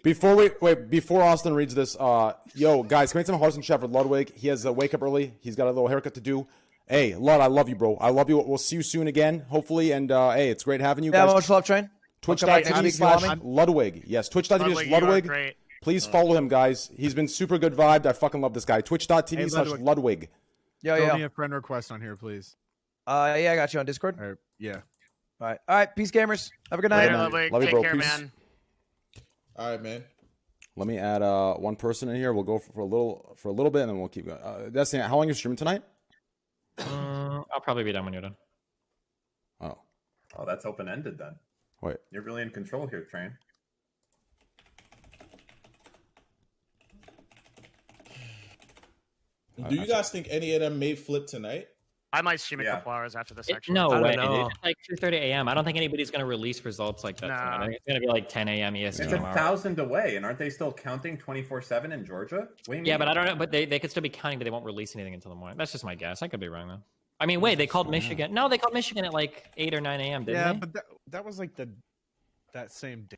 Before Austin reads this, yo, guys, can we get some hearts in chat for Ludwig? He has to wake up early. He's got a little haircut to do. Hey, Lud, I love you, bro. I love you. We'll see you soon again, hopefully. And hey, it's great having you guys. Yeah, much love, Train. Twitch.tv/Ludwig. Yes, Twitch.tv/Ludwig. Please follow him, guys. He's been super good vibed. I fucking love this guy. Twitch.tv/Ludwig. Throw me a friend request on here, please. Yeah, I got you on Discord. All right, yeah. All right. Peace, gamers. Have a good night. Love you, take bro. care, Peace. man. All right, man. Let me add one person in here. We'll go for a little bit, and then we'll keep going. Destiny, how long are you streaming tonight? I'll probably be done when you're done. Oh, that's open ended then. Wait, you're really in control here, Train. Do you guys think any of them may flip tonight? I might stream a couple hours after this. Actually, No way. Know. It's like 2:30 a.m. I don't think anybody's going to release results like that. Nah. I think it's going to be like 10 a.m. EST. It's 1,000 away, and aren't they still counting 24/7 in Georgia? Yeah, but I don't know. But they could still be counting, but they won't release anything until the morning. That's just my guess. I could be wrong though. I mean, wait, they called Michigan. No, they called Michigan at like 8 or 9 a.m. Didn't they? But that was like the that same day.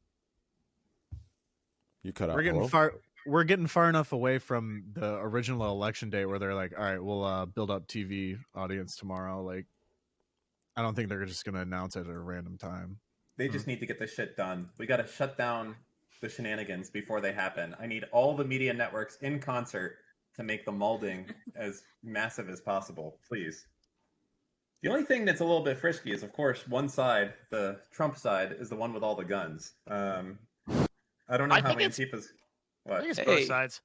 You cut out. We're getting Hello? far. We're getting far enough away from the original election day where they're like, "All right, we'll build up TV audience tomorrow." Like, I don't think they're just gonna announce it at a random time. They just need to get this shit done. We got to shut down the shenanigans before they happen. I need all the media networks in concert to make the molding as massive as possible, please. The only thing that's a little bit frisky is, of course, one side, the Trump side, is the one with all the guns. I don't know how Antifa's... What? I think it's both sides.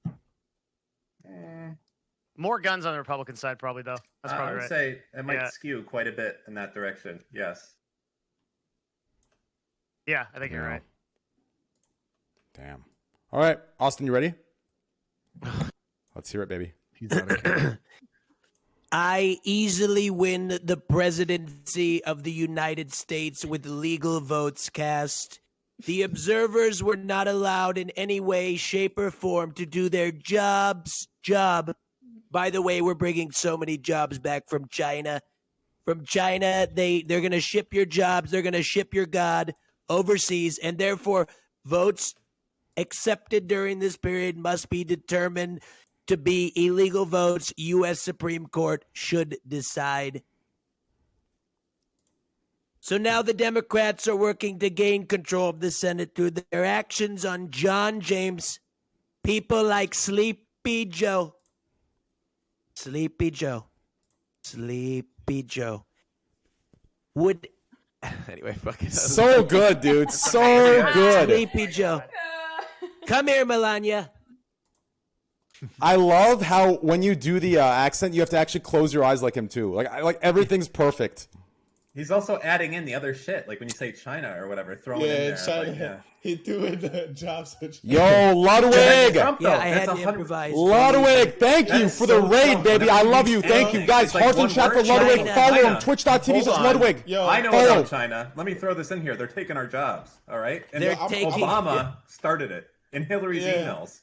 More guns on the Republican side, probably, though. That's probably I would right. say it might skew quite a bit in that direction, yes. Yeah, I think you're right. Damn. All right, Austin, you ready? Let's hear it, baby. I easily win the presidency of the United States with legal votes cast. The observers were not allowed in any way, shape, or form to do their job. By the way, we're bringing so many jobs back from China. From China, they're going to ship your jobs. They're going to ship your God overseas, and therefore votes accepted during this period must be determined to be illegal votes. U.S. Supreme Court should decide. So now the Democrats are working to gain control of the Senate through their actions on John James. People like Sleepy Joe. Sleepy Joe. Sleepy Joe. Would... Anyway, fuck it. So good, dude. So good. Sleepy Joe. Come here, Melania. I love how when you do the accent, you have to actually close your eyes like him too. Like everything's perfect. He's also adding in the other shit, like when you say China or whatever, throwing in there. China. Like, He threw in the jobs. Yo, Ludwig! I had to improvise. Ludwig, thank you for the raid, baby. I love you. Thank you, guys. Hearts in chat for Ludwig. Follow him. Twitch.tv/Ludwig. I know about China. Let me throw this in here. They're taking our jobs. All right, and Obama started it in Hillary's emails.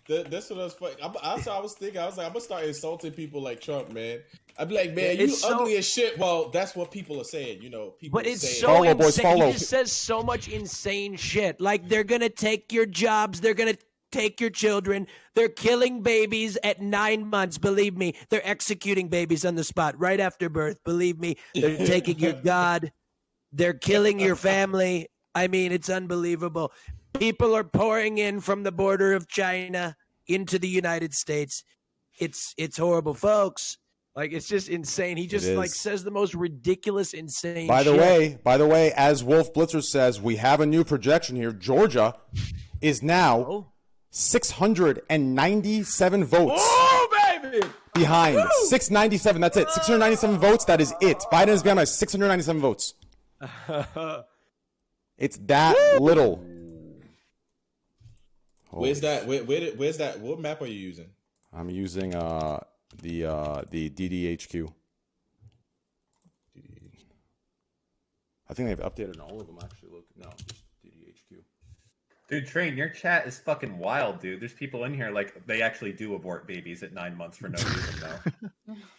That's what I was fucking. I was thinking. I was like, I'm gonna start insulting people like Trump, man. I'd be like, man, you ugly as shit. Well, that's what people are saying, you know. People but it's saying, so follow, insane. boys, follow. He just says so much insane shit. Like they're gonna take your jobs. They're gonna take your children. They're killing babies at 9 months. Believe me, they're executing babies on the spot right after birth. Believe me, they're taking your God. They're killing your family. I mean, it's unbelievable. People are pouring in from the border of China into the United States. It's horrible, folks. Like, it's just insane. He just like says the most ridiculous, insane By the shit. way, as Wolf Blitzer says, we have a new projection here. Georgia is now 697 votes behind. 697, that's it. 697 votes, that is it. Biden is behind by 697 votes. It's that little. Where's that? Where's that? What map are you using? I'm using the DDHQ. I think they've updated all of them, actually. Look, no, just DDHQ. Dude, Train, your chat is fucking wild, dude. There's people in here like they actually do abort babies at 9 months for no reason, though.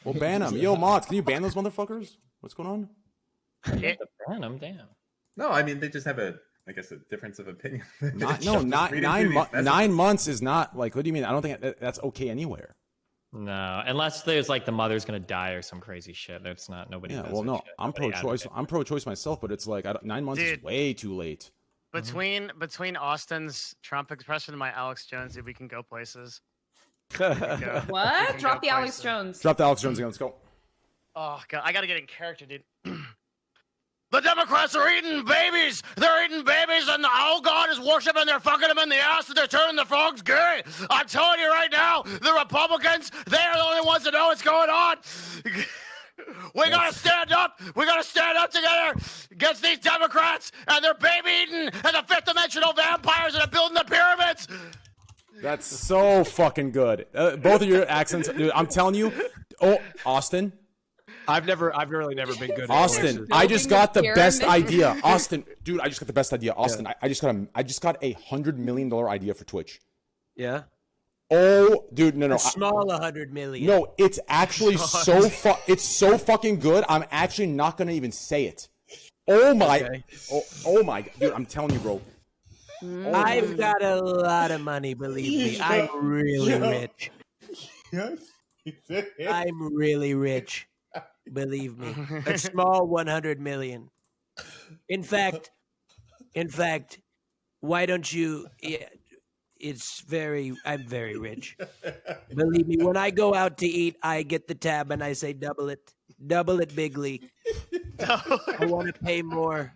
Well, ban them. Yo, mods, can you ban those motherfuckers? What's going on? Ban them, damn. No, I mean they just have a difference of opinion. Not 9 months is not like. What do you mean? I don't think that's okay anywhere. No, unless there's like the mother's gonna die or some crazy shit. That's not nobody. Yeah, does well, that no, shit. I'm Nobody pro-choice. advocates. I'm pro-choice myself, but it's like 9 months is way too late. Between Austin's Trump expression and my Alex Jones, we can go places. What? Drop the Alex Jones. Drop the Alex Jones again. Let's go. Oh god, I gotta get in character, dude. The Democrats are eating babies. They're eating babies, and the old God is worshiping. They're fucking them in the ass, and they're turning the frogs gay. I'm telling you right now, the Republicans, they are the only ones that know what's going on. We gotta stand up. We gotta stand up together against these Democrats and their baby eating and the fifth dimensional vampires that are building the pyramids. That's so fucking good. Both of your accents, dude, I'm telling you. Oh, Austin. I've really never been good at Austin, I just got the best idea. Austin, dude, I just got the best idea. Austin, I just got $100 million idea for Twitch. Yeah. Oh, dude, no. A small 100 million. No, it's actually it's so fucking good. I'm actually not gonna even say it. Oh my, Okay. oh my, dude! I'm telling you, bro. I've got a lot of money, believe me. I'm really rich. Yes. I'm really rich. Believe me. A small 100 million. In fact, why don't you I'm very rich. Believe me, when I go out to eat, I get the tab and I say double it bigly. I want to pay more.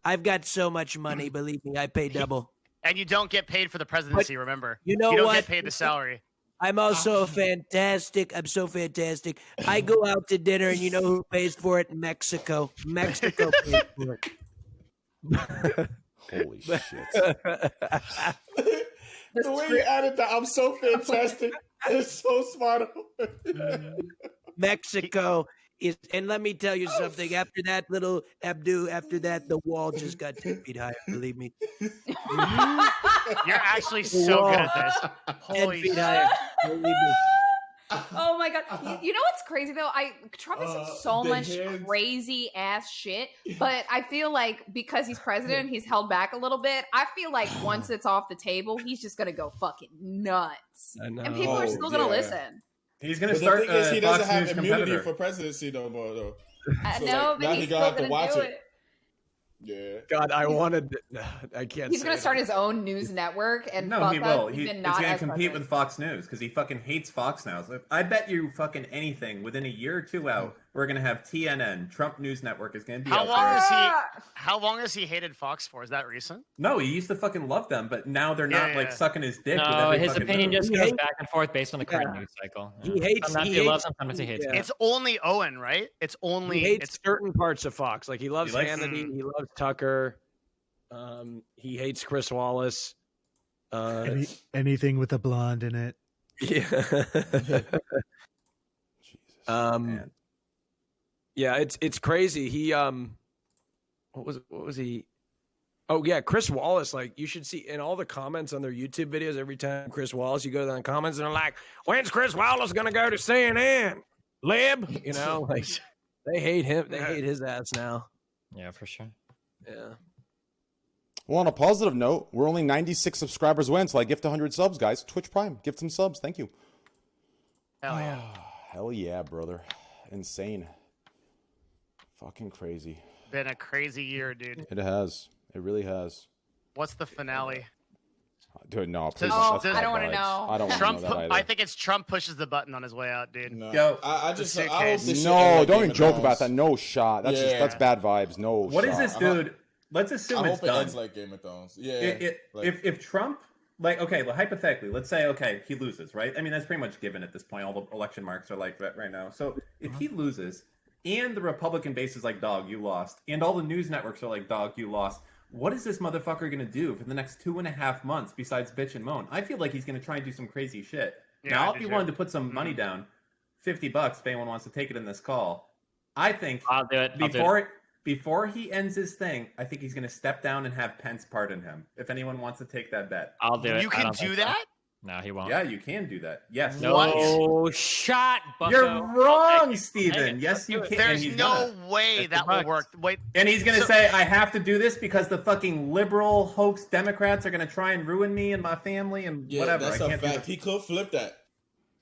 I've got so much money, believe me, I pay double. And you don't get paid for the presidency, remember? You know you don't what? get paid the salary. I'm also fantastic. I'm so fantastic. I go out to dinner, and you know who pays for it? Mexico. Mexico pays for it. Holy shit! The way you added that, I'm so fantastic. It's so smart. Mexico is, and let me tell you something. After that little Abdu, after that, the wall just got 10 feet higher. Believe me. You're actually so good at this. 10 Holy feet shit. higher. Believe me. Oh my god! You know what's crazy though? Trump has said so the much hands. crazy ass shit, but I feel like because he's president, he's held back a little bit. I feel like once it's off the table, he's just gonna go fucking nuts, I know. and people are still gonna listen. He's gonna But the start thing is, he doesn't Fox have News immunity competitor. for presidency no more, though. I So, know, like, but now he's he still gonna have to gonna watch do it. it. Yeah. God, I wanted. I can't. He's say gonna it. start his own news network and No, fuck he us will. even He's not gonna as compete president. with Fox News because he fucking hates Fox now. So I bet you fucking anything within a year or two out, we're gonna have TNN, Trump News Network is gonna be How out long there. is he? Ah! How long has he hated Fox for? Is that recent? No, he used to fucking love them, but now they're not Yeah, like yeah. sucking his dick. with No, every his fucking opinion move. just He goes hates- back and forth based on the current Yeah. news cycle. He hates- Sometimes he he loves, hates- sometimes he hates. yeah. it. It's only Owen, right? It's only. He hates It's certain parts of Fox. Like he loves He likes- Hannity. He loves Tucker. He hates Chris Wallace. Anything with a blonde in it. Yeah. Jesus, Man. Yeah, it's crazy. He what was he? Oh yeah, Chris Wallace. Like you should see in all the comments on their YouTube videos. Every time Chris Wallace, you go to the comments and they're like, "When's Chris Wallace gonna go to CNN?" Lib, you know, like they hate him. They hate his ass now. Yeah, for sure. Yeah. Well, on a positive note, we're only 96 subscribers away until I gift 100 subs, guys. Twitch Prime, gift some subs. Thank you. hell yeah. Hell yeah, brother. Insane. Fucking crazy. Been a crazy year, dude. It has. It really has. What's the finale? Dude, no, please. Oh, that's I bad don't wanna vibes. know. I don't want Trump. to know that either. I think it's Trump pushes the button on his way out, dude. No. Yo, I the just I hope suitcase. this shit No, ain't like don't Game even of joke Thrones. about that. No shot. That's just Yeah. that's bad vibes. No What shot. is this, dude? Let's assume I it's hope it done. ends like Game of Thrones. Yeah. If Trump, like, okay, well, hypothetically, let's say, okay, he loses, right? I mean, that's pretty much given at this point. All the election marks are like that right now. So if he loses, and the Republican base is like, dog, you lost, and all the news networks are like, dog, you lost, what is this motherfucker gonna do for the next 2.5 months besides bitch and moan? I feel like he's gonna try and do some crazy shit. Yeah, now, I I'll do be too. willing to put some money down, $50 if anyone wants to take it in this call. I think I'll do it. I'll do it. before he ends his thing, I think he's going to step down and have Pence pardon him. If anyone wants to take that bet. I'll do it. You I can don't do think so. that? No, he won't. Yeah, you can do that. Yes. No shot, Bucko. You're I'll wrong, take it. Steven. Yes, you do it. can. and There's he's no gonna. way It's that the will Bucks. work. Wait, And he's going to So- say, I have to do this because the fucking liberal hoax Democrats are going to try and ruin me and my family and Yeah, whatever. that's I a can't do fact. this. He could flip that.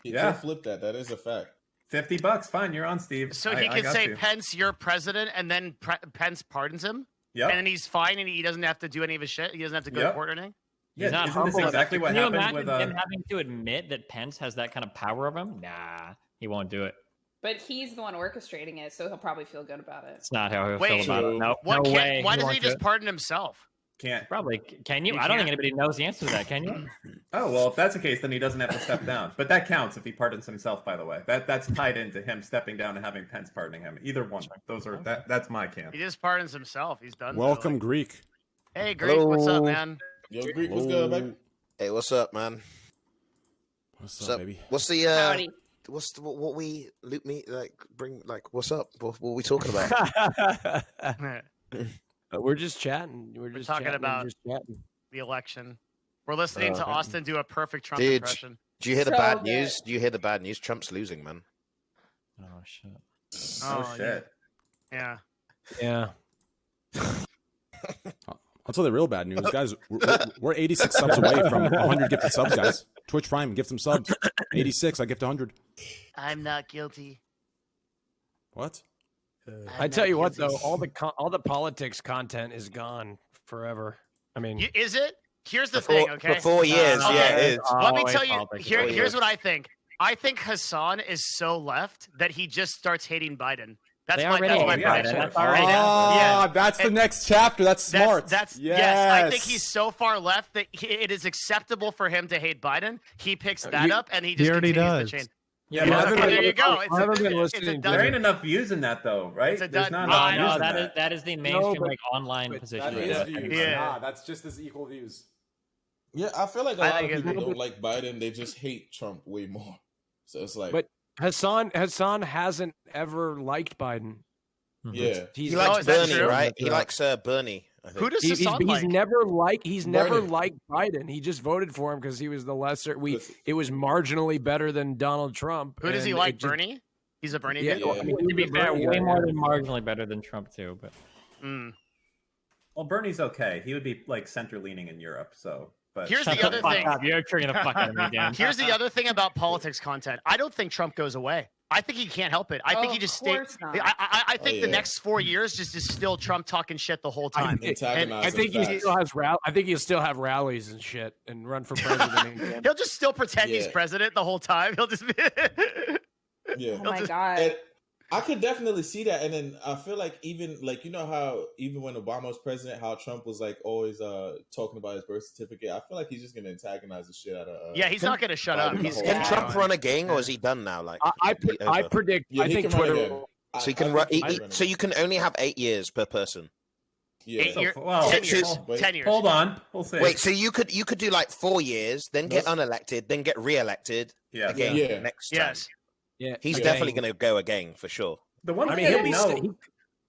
He Yeah. could flip that. That is a fact. $50. Fine, you're on, Steve. so I he can got say, you. Pence, you're president, and then Pence pardons him, Yep. and then he's fine, and he doesn't have to do any of his shit. He doesn't have to go to Yep. court or anything. Yeah, He's not isn't this humble exactly enough. what Can you happened imagine with him having to admit that Pence has that kind of power over him? Nah, he won't do it. But he's the one orchestrating it, so he'll probably feel good about it. It's not how he'll Wait, feel about it. No, What no can't- way. Why doesn't won't he do just it. pardon himself? Can't. Probably. Can you? You I don't think can't. anybody knows the answer to that. Can you? Oh, well, if that's the case, then he doesn't have to step down. But that counts if he pardons himself, by the way. That's tied into him stepping down and having Pence pardoning him. Either one. Those are that's my camp. He just pardons himself. He's done. Welcome, Greek. Hey, Greek, what's up, man? Yo, Greek, what's good, baby? Hey, what's up, man? What's up, baby? What's the Howdy. what's the, what we loot me like bring like what's up? What are we talking about? We're just chatting. We're We're just talking chatting. about- Just chatting. The election. We're listening to Austin do a perfect Trump Dude. impression. Do you hear the So bad good. news? Do you hear the bad news? Trump's losing, man. Oh shit. Oh, shit. Yeah. Yeah. I'll tell you the real bad news, guys. We're 86 subs away from 100 gifted subs, guys. Twitch Prime, gift some subs. 86, I gift 100. I'm not guilty. What? I tell you what, though, all the politics content is gone forever. I mean, Is it? Here's the thing, okay? For 4 years, Okay. yeah, it is. Let me tell you. politics. Here's what I think. I think Hassan is so left that he just starts hating Biden. That's They my already hate Biden. prediction. That's already Ah, that's the And next chapter. That's smart. Yes. I think he's so far left that it is acceptable for him to hate Biden. He picks that up and he just already continues does. the chain. Yeah, Yeah, but there you go. I haven't been listening to There ain't enough views in that though, right? It's a There's done- not I enough know, views in that is the mainstream like online position. That is right? views. Yeah. Nah, that's just as equal views. Yeah, I feel like a I lot think of it's- people don't like Biden. They just hate Trump way more. So it's like, But Hassan hasn't ever liked Biden. yeah. He's He likes is that Bernie, true? right? He likes Bernie. I think. Who does He's Hassan like? never never Bernie. liked Biden. He just voted for him because he was the lesser. Because- It was marginally better than Donald Trump. Who does he and like? it just- Bernie? He's a Bernie Yeah, dude? Yeah. I mean, To be fair, Bernie way guy, more yeah. than marginally better than Trump too. But Mm. Well, Bernie's okay. He would be like center leaning in Europe. So, but Here's shut the other fuck thing. up. You're triggering the fuck out of me, Dan. Here's the other thing about politics content. I don't think Trump goes away. I think he can't help it. I think he Of just stays. course not. I think the yeah. next 4 years just is still Trump talking shit the whole time. Antagonize I think them he fast. still has I think he'll still have rallies and shit and run for president again. He'll just still pretend he's Yeah. president the whole time. He'll just be. Yeah. Oh my just- god. And I could definitely see that. And then I feel like even like, you know how even when Obama was president, how Trump was like always talking about his birth certificate. I feel like he's just gonna antagonize the shit out of Yeah, he's not going to shut up. Biden He's the whole Can time. Trump run again, or is he done now? Like, I over? predict. Yeah, I he think can run Twitter. again. So you can I run. think he can So you can only have 8 years per person. Yeah. 8 years, well, 10 so- years. wait. 10 years. hold on, we'll see. Wait, so you could do like 4 years, then get Yes. unelected, then get re-elected Yeah. again Yeah. next time. Yes. Yeah, He's Yeah. definitely going to go again for sure. The one I thing mean, I he'll didn't be. know.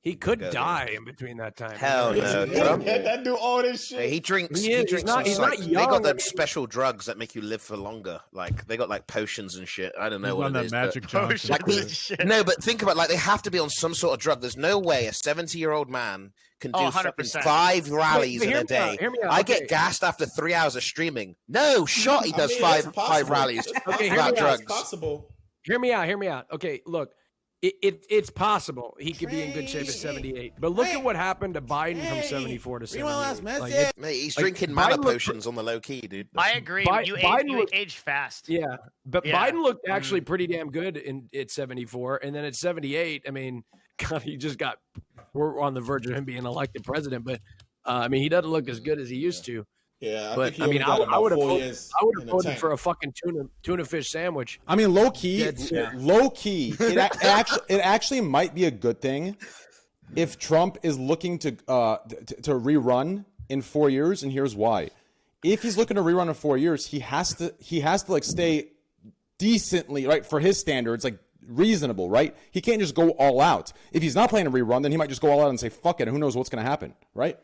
He could Go die in between that time. Hell no, Yeah, Trump. that do all this shit. Hey, he drinks. He He, is. He's drinks. not- some he's not psych- They young, got I them mean- special drugs that make you live for longer. Like they got like potions and shit. I don't know He's what on it that is. Magic but- Johnson. Like, Holy shit. no, but think about like they have to be on some sort of drug. There's no way a 70-year-old man can do Oh, fucking 100%. 5 rallies But in hear a me out, day. hear me out, I okay. get gassed after 3 hours of streaming. No shot. He does I mean, five it's five possible. rallies It's Okay, hear without me out. It's drugs. possible. Hear me out. Okay, look, it's possible he could be in good shape at 78, but look at what happened to Biden from 74 to 78. Like, Mate, he's Like, drinking Biden mana looked- potions on the low key, dude. I agree. You Biden looked- age fast. yeah, but Yeah. Biden looked actually pretty damn good at 74, and then at 78, I mean, God, we're on the verge of him being elected president, but I mean, he doesn't look as good as he used to. Yeah, I But think he I mean, only got I about would have 4 voted, years I would in have the voted tank. for a fucking tuna fish sandwich. I mean, low key, Dead set. it actually might be a good thing if Trump is looking to rerun in 4 years, and here's why. If he's looking to rerun in 4 years, he has to like stay decently, right, for his standards, like reasonable, right? He can't just go all out. If he's not playing a rerun, then he might just go all out and say fuck it, and who knows what's going to happen, right?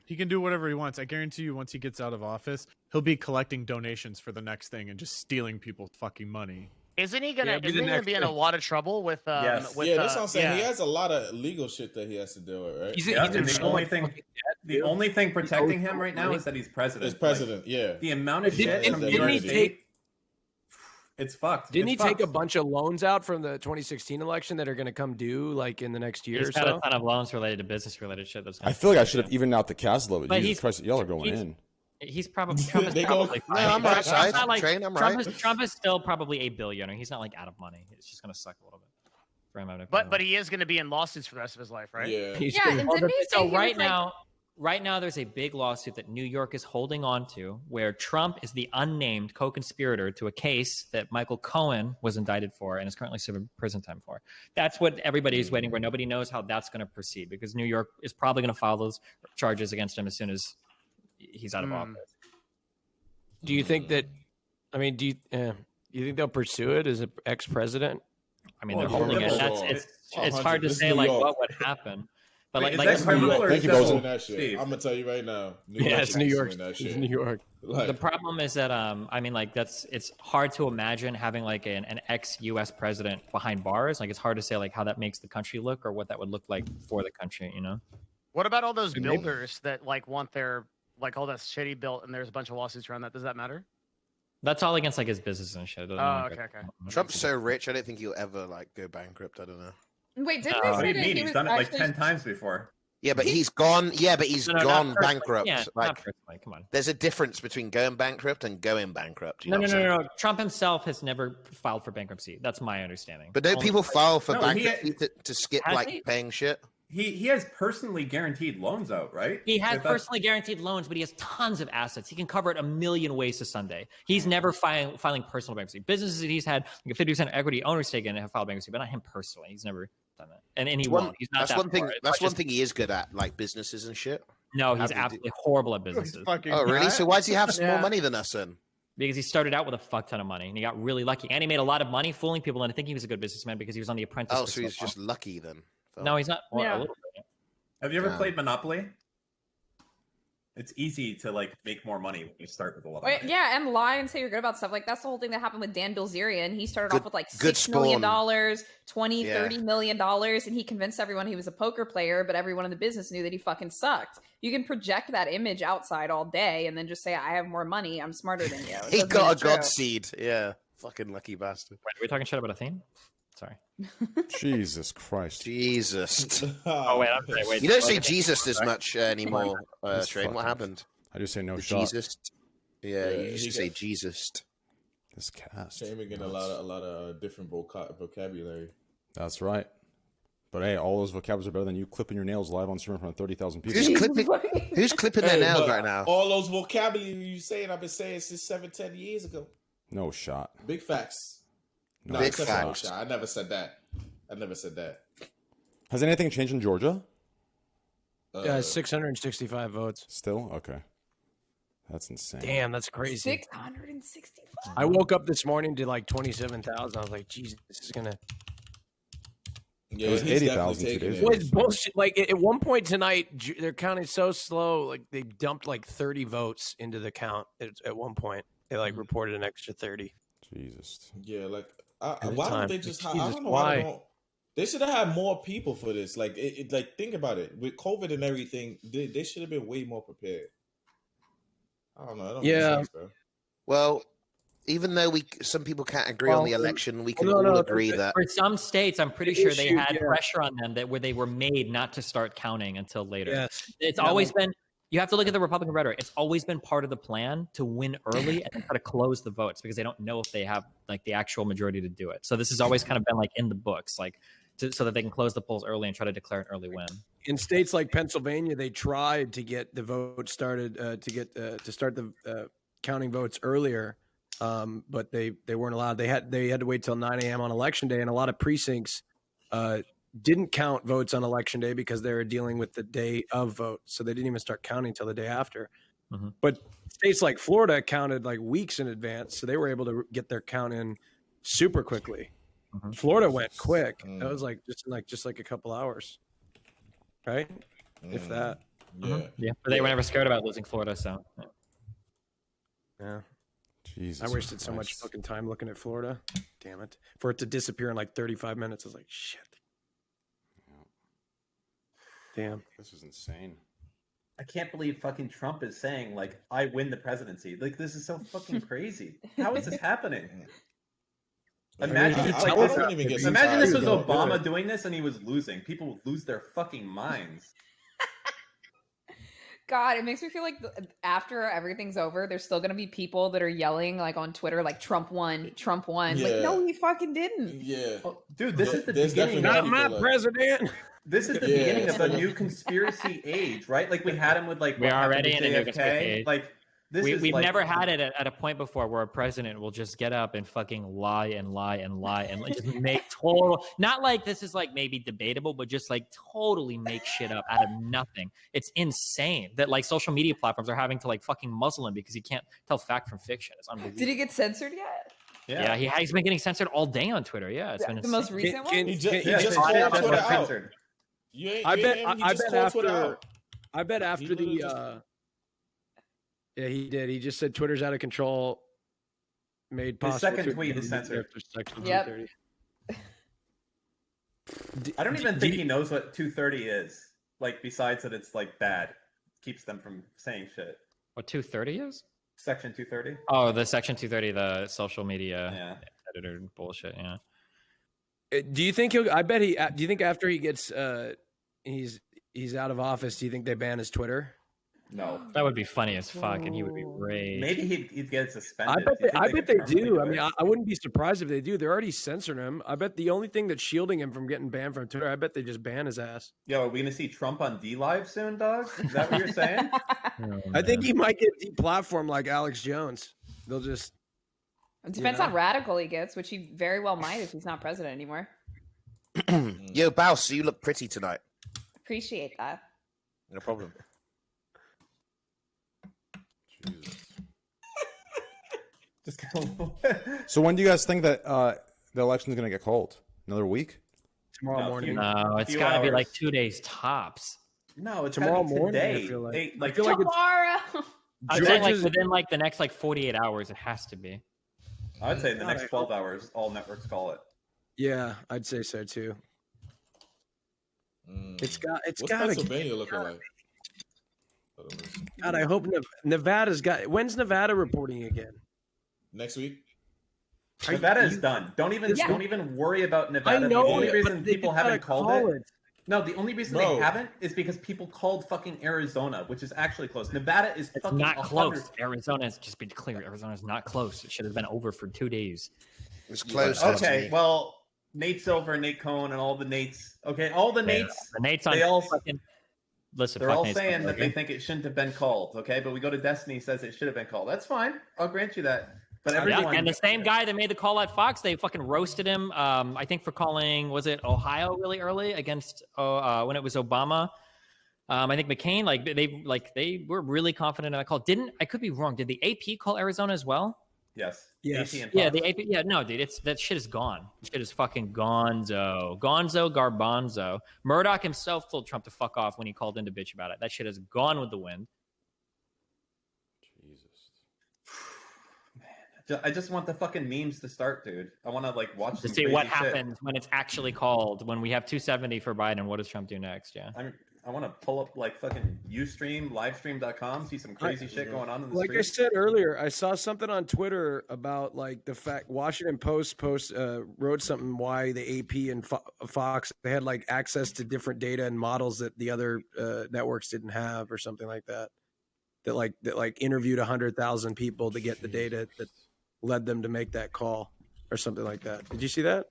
He can do whatever he wants. I guarantee you, once he gets out of office, he'll be collecting donations for the next thing and just stealing people's fucking money. Isn't he gonna? Yeah, be isn't the he gonna next be in a thing. lot of trouble with? Yes. With, Yeah, that's what I'm saying. yeah. He has a lot of legal shit that he has to deal with, right? He's, Yeah, he's in and so much fucking debt, the dude. only thing protecting owes him right now money. is that he's president. As president, yeah. Like, the amount of Didn't- shit from New didn't York he State, it's fucked. Didn't he It's take a fucked. bunch of loans out from the 2016 election that are going to come due like in the next year He's or got so? a ton of loans related to business related shit. That's I feel like I should have evened out the cast a little bit. But Jesus he's- Christ, y'all are going he's- in. He's probably Trump is They go- probably No, fine. I'm right It's side. not like Train, I'm Trump right. Trump is still probably a billionaire. He's not like out of money. It's just gonna suck a little bit for him. having to pay But them. he is going to be in lawsuits for the rest of his life, right? Yeah. He's Yeah, gonna- and didn't he say So he right was, like- now, there's a big lawsuit that New York is holding on to, where Trump is the unnamed co-conspirator to a case that Michael Cohen was indicted for and is currently serving prison time for. That's what everybody is waiting for. Nobody knows how that's going to proceed because New York is probably going to file those charges against him as soon as he's out of office. Do you think that? I mean, do you think they'll pursue it as an ex-president? I mean, Oh, they're yeah, holding it. that's That's all. it's 100. hard to This is say New like York. what would happen. But Wait, like is that criminal or Thank is you, that Bozo. That shit. Steve? I'm gonna tell you right now. Yeah, it's New York. That It's shit. New York. Like, the problem is that I mean, like it's hard to imagine having like an ex-U.S. president behind bars. Like it's hard to say like how that makes the country look or what that would look like for the country. You know. What about all those And maybe- builders that like want their like all that shitty built and there's a bunch of lawsuits around that? Does that matter? That's all against like his business and shit. It doesn't Oh, matter. okay. Trump's so rich, I don't think he'll ever like go bankrupt. I don't know. Wait, didn't Oh, they What do say you that mean? he He's was done it like actually- 10 times before. Yeah, but he's gone. Yeah, but he's No, not gone personally. bankrupt. Yeah, not Like, personally. Come on. there's a difference between going bankrupt and going bankrupt. You know No, what no, I'm no, saying? no. Trump himself has never filed for bankruptcy. That's my understanding. But don't Only- people file for No, he- bankruptcy to skip Has like he? paying shit? He has personally guaranteed loans out, right? He has If that's- personally guaranteed loans, but he has tons of assets. He can cover it a million ways to Sunday. He's never filing personal bankruptcy. Businesses that he's had like a 50% equity owner stake in have filed bankruptcy, but not him personally. He's never done that, and he won't. He's not That's that one thing. far. It's That's not one just- thing he is good at, like businesses and shit. No, How he's do you do- absolutely horrible at businesses Oh, really? So why does he have more Yeah. money than us then? because he started out with a fuck ton of money and he got really lucky, and he made a lot of money fooling people into thinking he was a good businessman because he was on The Apprentice. Oh, for so he's long. just lucky then. No, he's not. Well, Yeah. a little bit. Have you ever Yeah. played Monopoly? It's easy to like make more money when you start with a lot of Wait, money. yeah, and lie and say you're good about stuff. Like that's the whole thing that happened with Dan Bilzerian. He started Good- off with like good $6 million, spawn. 20, Yeah. $30 million, and he convinced everyone he was a poker player, but everyone in the business knew that he fucking sucked. You can project that image outside all day and then just say, I have more money, I'm smarter than you. It He doesn't got mean a it's true. god seed. Yeah, fucking lucky bastard. Wait, are we talking shit about a theme? Sorry. Jesus Christ. Jesus. Oh wait, I'm sorry. Wait. You don't say Okay. Jesus as much anymore, This Train. What fucking- happened? I just say no The shot. Jesus. Yeah, Yeah, you used he to say got- Jesus. This cast. Shaming getting a lot of different vocabulary. That's right. But hey, all those vocabularies are better than you clipping your nails live on stream in front of 30,000 people. Who's clipping? Who's clipping their nails but right now? All those vocabulary you saying, I've been saying since 7-10 years ago. No shot. Big facts. No No, Big except for no facts. shot. I never said that. I never said that. Has anything changed in Georgia? 665 votes. Still? Okay. That's insane. Damn, that's crazy. 665. I woke up this morning to like 27,000. I was like, Jesus, this is gonna. Yeah, It was he's 80,000 definitely 2 taking days it. ago. What is bullshit? Like at one point tonight, they're counting so slow. Like they dumped like 30 votes into the count. At one point, they like reported an extra 30. Jesus. Yeah, like At a why time. don't they just? I Jesus, don't know why? why. They don't. They should have had more people for this. Like, like think about it. With COVID and everything, they should have been way more prepared. I don't know. I don't Yeah. make sense, bro. Well, even though some people can't agree on Well, the election, we can no, all no, agree that. For some states, I'm pretty The sure they issue, had yeah. pressure on them that where they were made not to start counting until later. Yes. It's Yeah, always well- been. You have to look at the Republican rhetoric. It's always been part of the plan to win early and then try to close the votes because they don't know if they have like the actual majority to do it. So this has always kind of been like in the books, like so that they can close the polls early and try to declare an early win. In states like Pennsylvania, they tried to get the vote started to start the counting votes earlier, but they weren't allowed. They had to wait till 9 a.m. on election day, and a lot of precincts didn't count votes on election day because they were dealing with the day of vote, so they didn't even start counting till the day after. Mhm. But states like Florida counted like weeks in advance, so they were able to get their count in super quickly. Mhm. Florida went quick. Mm. That was like just like a couple hours, right? If that. Yeah. Yeah, but they were never scared about losing Florida. So yeah. Yeah. Jesus. I wasted so much Christ. fucking time looking at Florida. Damn it. For it to disappear in like 35 minutes, I was like, shit. Damn. This is insane. I can't believe fucking Trump is saying like I win the presidency. Like this is so fucking crazy. How is this happening? Imagine if, like, I this, wouldn't even get imagine this was surprised. Obama doing this and he was losing. People would lose their fucking minds. God, it makes me feel like after everything's over, there's still gonna be people that are yelling like on Twitter, like Trump won, Trump won. Like, Yeah. no, he fucking didn't. Yeah. Oh, dude, this is the There's beginning. definitely Of, Not my people, like- president. this is the Yeah. beginning of the new conspiracy age, right? Like we had him with like We what are happened already to in a new JFK. conspiracy age. Like this is We've like, never had it at a point before where a president will just get up and fucking lie and lie and lie and like, just make total, not like this is like maybe debatable, but just like totally make shit up out of nothing. It's insane that like social media platforms are having to like fucking muzzle him because he can't tell fact from fiction. It's unbelievable. Did he get censored yet? Yeah, he's been getting censored all day on Twitter. Yeah, it's been The insane. most recent one? He just Yeah, called yeah, Twitter that's out. censored. I bet after the yeah, he did. He just said Twitter's out of control. Made His possible. second tweet is censored. Yep. 230. I don't even think he knows what 230 is. Like, besides that it's like bad. Keeps them from saying shit. What 230 is? Section 230. Oh, the Section 230, the social media editor bullshit. Yeah. Do you think he'll? I bet he. Do you think after he gets he's out of office, do you think they ban his Twitter? No. That would be funny as fuck, and he would be raged. Maybe he'd get suspended. I bet they do. I mean, I wouldn't be surprised if they do. They're already censoring him. I bet the only thing that's shielding him from getting banned from Twitter, I bet they just ban his ass. Yo, are we gonna see Trump on D Live soon, dog? Is that what you're saying? I think he might get deplatformed like Alex Jones. They'll just. It depends how radical he gets, which he very well might if he's not president anymore. Yo, Baus, you look pretty tonight. Appreciate that. No problem. Just go. So when do you guys think that the election's going to get called? Another week? Tomorrow morning. No, it's got to be like 2 days tops. No, it's tomorrow gotta be morning. today. I feel like, Like Tomorrow. I'd say like within like the next like 48 hours, it has to be. I'd say in the next 12 hours, all networks call it. Yeah, I'd say so too. It's got. What's got. Pennsylvania looking like? God, I hope Nevada's got. When's Nevada reporting again? Next week. Nevada is done. Don't even worry about Nevada. I know, the only but reason they people gotta haven't called call it. No, the only reason Bro. they haven't is because people called fucking Arizona, which is actually close. Nevada is It's fucking not 100. close. Arizona is, just be clear, Arizona's not close. It should have been over for 2 days. It's close. Okay, well, Nate Silver, Nate Cohn, and all the Nates. Okay, all the Nates. The Nate's on They all fucking. Listen, they're fuck all Nate's saying Silver, that they okay? think it shouldn't have been called. Okay, but we go to Destiny says it should have been called. That's fine. I'll grant you that. But everyone and the same guy that made the call at Fox, they fucking roasted him. I think for calling, was it Ohio really early against when it was Obama? I think McCain, they were really confident in that call. I could be wrong. Did the AP call Arizona as well? Yes. Yes. AP and Yeah, Fox. the AP. Yeah, no, dude, that shit is gone. Shit is fucking gonzo. Gonzo garbanzo. Murdoch himself told Trump to fuck off when he called in to bitch about it. That shit is gone with the wind. I just want the fucking memes to start, dude. I want to like watch To some see what crazy shit. happens when it's actually called. When we have 270 for Biden, what does Trump do next? Yeah. I want to pull up like fucking Ustream, livestream.com, see some crazy shit going on in the Like I street. said earlier, I saw something on Twitter about like the fact Washington Post wrote something why the AP and Fox they had like access to different data and models that the other networks didn't have or something like that. That interviewed 100,000 people to get the data that led them to make that call or something like that. Did you see that?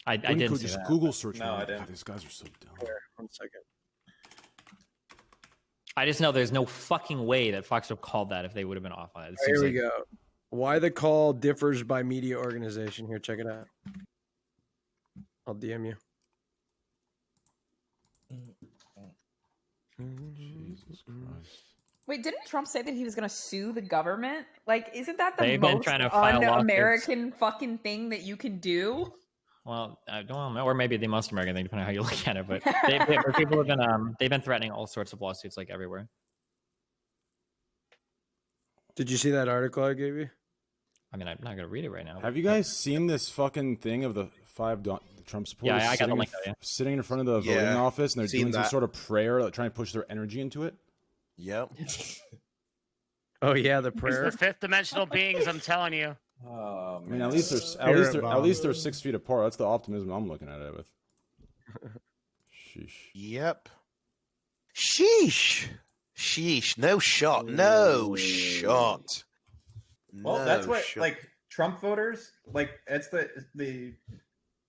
I didn't see just that. Google search. No, I God, didn't. these guys are so dumb. Here, 1 second. I just know there's no fucking way that Fox would have called that if they would have been off on it. Here we go. Why the call differs by media organization. Here, check it out. I'll DM you. Jesus Christ. Wait, didn't Trump say that he was going to sue the government? Like, isn't that the They've been most trying to file lawsuits. un-American fucking thing that you can do? Well, I don't know, or maybe the most American thing, depending on how you look at it. But people have been threatening all sorts of lawsuits, like everywhere. Did you see that article I gave you? I mean, I'm not gonna read it right now. Have you guys seen this fucking thing of the five Trump supporters Yeah, I got the sitting, link, yeah. sitting in front of the voting Yeah, office and they're seen doing some that. sort of prayer, like, trying to push their energy into it? Yep. Oh yeah, the It's prayer. the fifth dimensional beings, I'm telling you. I mean, at least they're 6 feet apart. That's the optimism I'm looking at it with. Sheesh. Yep. Sheesh. Sheesh. No shot. No shot. Well, that's what like Trump voters like. It's the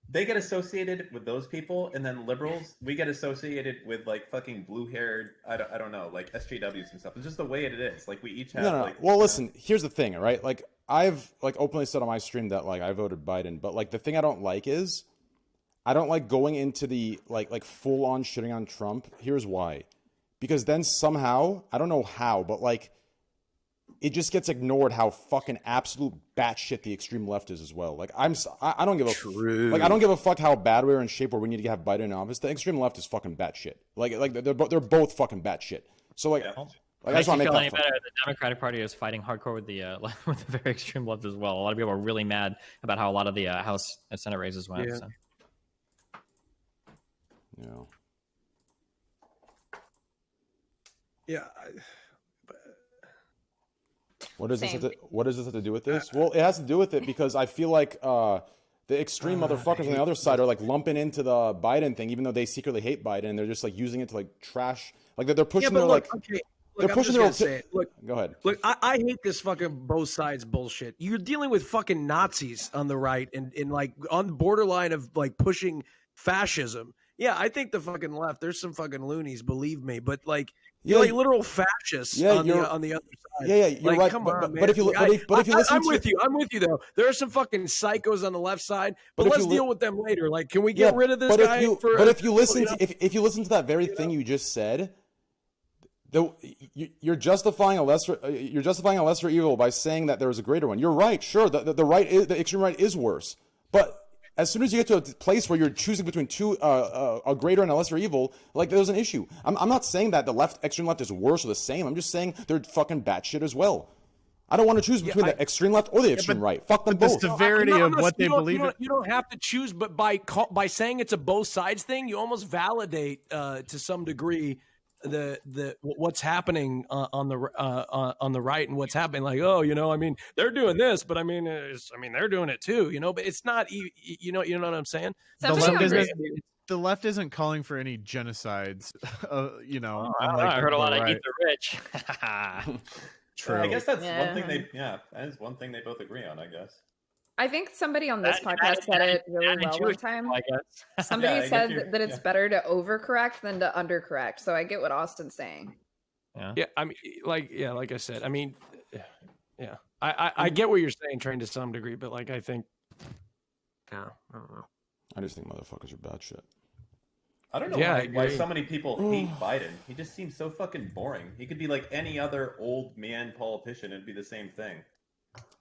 they get associated with those people, and then liberals we get associated with like fucking blue-haired. I don't know, like SJWs and stuff. It's just the way it is. Like we each have. No. Like, Well, listen. Here's the thing, right? Like I've like openly said on my stream that like I voted Biden, but like the thing I don't like is I don't like going into the like full on shitting on Trump. Here's why. Because then somehow, I don't know how, but like it just gets ignored how fucking absolute batshit the extreme left is as well. Like I don't give a I don't give a fuck how bad we are in shape or we need to have Biden in office. The extreme left is fucking batshit. Like they're both fucking batshit. So like. Like, I just want to make that better. The Democratic Party is fighting hardcore with the with the very extreme left as well. A lot of people are really mad about how a lot of the House and Senate races went. Yeah. So. Yeah. What does this have to do with this? Well, it has to do with it because I feel like the extreme motherfuckers on the other side are like lumping into the Biden thing, even though they secretly hate Biden. And they're just like using it to like trash. Like they're pushing their like. Okay. They're Look, pushing I'm their. just gonna say it. Look, go ahead. Look, I hate this fucking both sides bullshit. You're dealing with fucking Nazis on the right and like on the borderline of like pushing fascism. Yeah, I think the fucking left, there's some fucking loonies, believe me, but like you're like literal fascists on the other side. Yeah, you're like, right. Come but, on, man. But if you listen, I'm with you though. There are some fucking psychos on the left side, but let's deal with them later. Like, can we get rid of this guy? If you listen to that very thing you just said. You're justifying a lesser evil by saying that there is a greater one. You're right, sure. The extreme right is worse, but as soon as you get to a place where you're choosing between a greater and a lesser evil, like there's an issue. I'm not saying that the extreme left is worse or the same. I'm just saying they're fucking batshit as well. I don't want to choose between the extreme left or the extreme right. Fuck them both. The severity of what they believe in. You don't have to choose, but by saying it's a both sides thing, you almost validate to some degree the what's happening on the right and what's happening. Like, oh, I mean, they're doing this, but I mean, they're doing it too, but it's not, you know what I'm saying? The left isn't calling for any genocides, I heard a lot of eat the rich. True. I guess that's one thing that is one thing they both agree on, I guess. I think somebody on this podcast said it really well one time. I guess. Somebody said that it's better to overcorrect than to undercorrect. So I get what Austin's saying. Yeah. I mean, like I said, I mean, yeah, I get what you're saying, Train, to some degree, but like, I think, I don't know. I just think motherfuckers are bad shit. I don't know why so many people hate Biden. He just seems so fucking boring. He could be like any other old man politician. It'd be the same thing.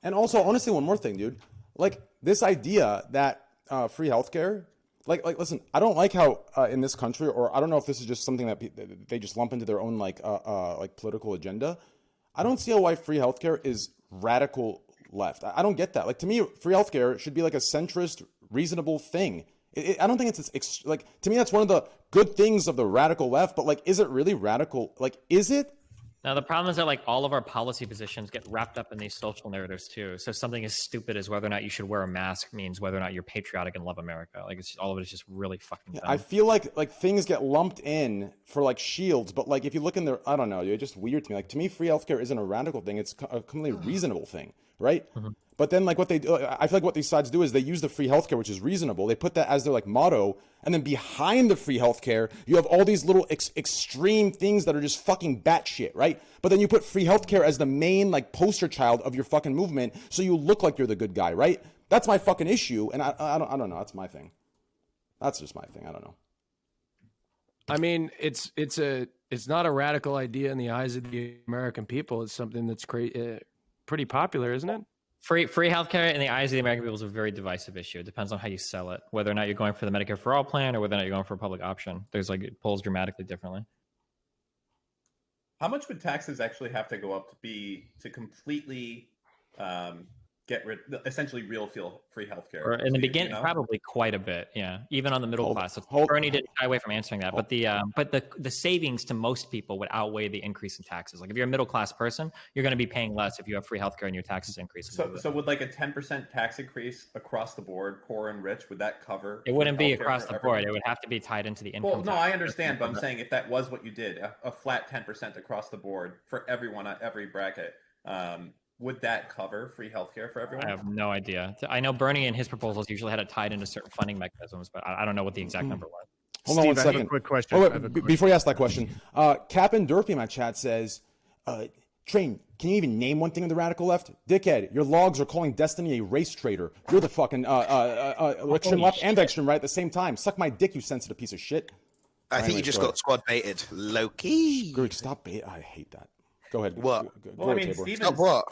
And also, honestly, one more thing, dude. Like this idea that free healthcare, like listen, I don't like how in this country, or I don't know if this is just something that they just lump into their own like political agenda. I don't see why free healthcare is radical left. I don't get that. Like to me, free healthcare should be like a centrist, reasonable thing. I don't think it's like, to me that's one of the good things of the radical left. But like, is it really radical? Like, is it? Now, the problem is that like all of our policy positions get wrapped up in these social narratives too. So something as stupid as whether or not you should wear a mask means whether or not you're patriotic and love America. Like all of it is just really fucking dumb. I feel like things get lumped in for like shields, but like if you look in there, I don't know, it's just weird to me. Like to me, free healthcare isn't a radical thing; it's a completely reasonable thing, right? Mm-hmm. But then like what they do, I feel like what these sides do is they use the free healthcare, which is reasonable. They put that as their like motto, and then behind the free healthcare, you have all these little extreme things that are just fucking batshit, right? But then you put free healthcare as the main like poster child of your fucking movement, so you look like you're the good guy, right? That's my fucking issue, and I don't know. That's my thing. That's just my thing. I don't know. I mean, it's not a radical idea in the eyes of the American people. It's something that's pretty popular, isn't it? Free healthcare in the eyes of the American people is a very divisive issue. It depends on how you sell it, whether or not you're going for the Medicare for All plan or whether or not you're going for a public option. There's like it polls dramatically differently. How much would taxes actually have to go up to completely get rid, essentially real free healthcare? Or in the beginning, probably quite a bit. Yeah, even on the middle class. Bernie didn't shy away from answering that, but the savings to most people would outweigh the increase in taxes. Like if you're a middle class person, you're going to be paying less if you have free healthcare and your taxes increase. So would like a 10% tax increase across the board, poor and rich, would that cover? It wouldn't be across the board. It would have to be tied into the income. Well, no, I understand, but I'm saying if that was what you did, a flat 10% across the board for everyone at every bracket. Would that cover free healthcare for everyone? I have no idea. I know Bernie and his proposals usually had it tied into certain funding mechanisms, but I don't know what the exact number was. Hold on one second. I have a quick question. Before you ask that question, Cap'n Derpy in my chat says, Train, can you even name one thing in the radical left? Dickhead, your logs are calling Destiny a race traitor. You're the fucking extreme left and extreme right at the same time. Suck my dick, you sensitive piece of shit. I think you just got squad baited. Low-key. Greek, stop bait. I hate that. Go ahead. What? Well, I mean, Tabor. Steven's Stop what?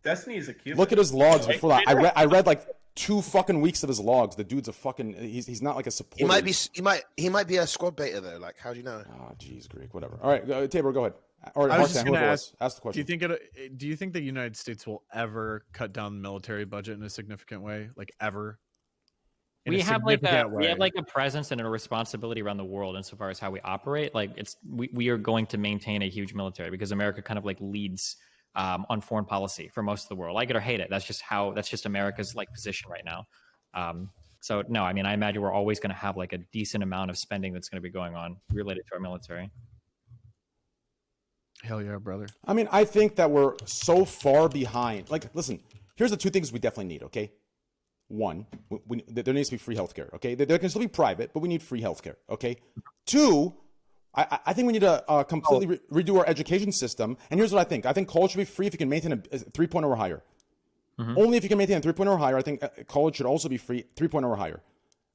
Destiny's accused. Look at his logs before that. I read like 2 fucking weeks of his logs. The dude's a fucking. He's not like a supporter. He might be a squad beta though. Like, how do you know? Oh, jeez, Greek. Whatever. All right, Tabor, go ahead. Or I was just going to ask the question. Do you think the United States will ever cut down the military budget in a significant way, like ever? We have like a presence and a responsibility around the world insofar as how we operate. Like we are going to maintain a huge military because America kind of like leads on foreign policy for most of the world. Like it or hate it, that's just America's like position right now. So no, I mean I imagine we're always going to have like a decent amount of spending that's going to be going on related to our military. Hell yeah, brother. I mean, I think that we're so far behind. Like, listen, here's the 2 things we definitely need, okay? 1, there needs to be free healthcare, okay? There can still be private, but we need free healthcare, okay? 2, I think we need to completely redo our education system. And here's what I think. I think college should be free if you can maintain a 3.0 or higher. Mm-hmm. Only if you can maintain a 3.0 or higher. I think college should also be free, 3.0 or higher.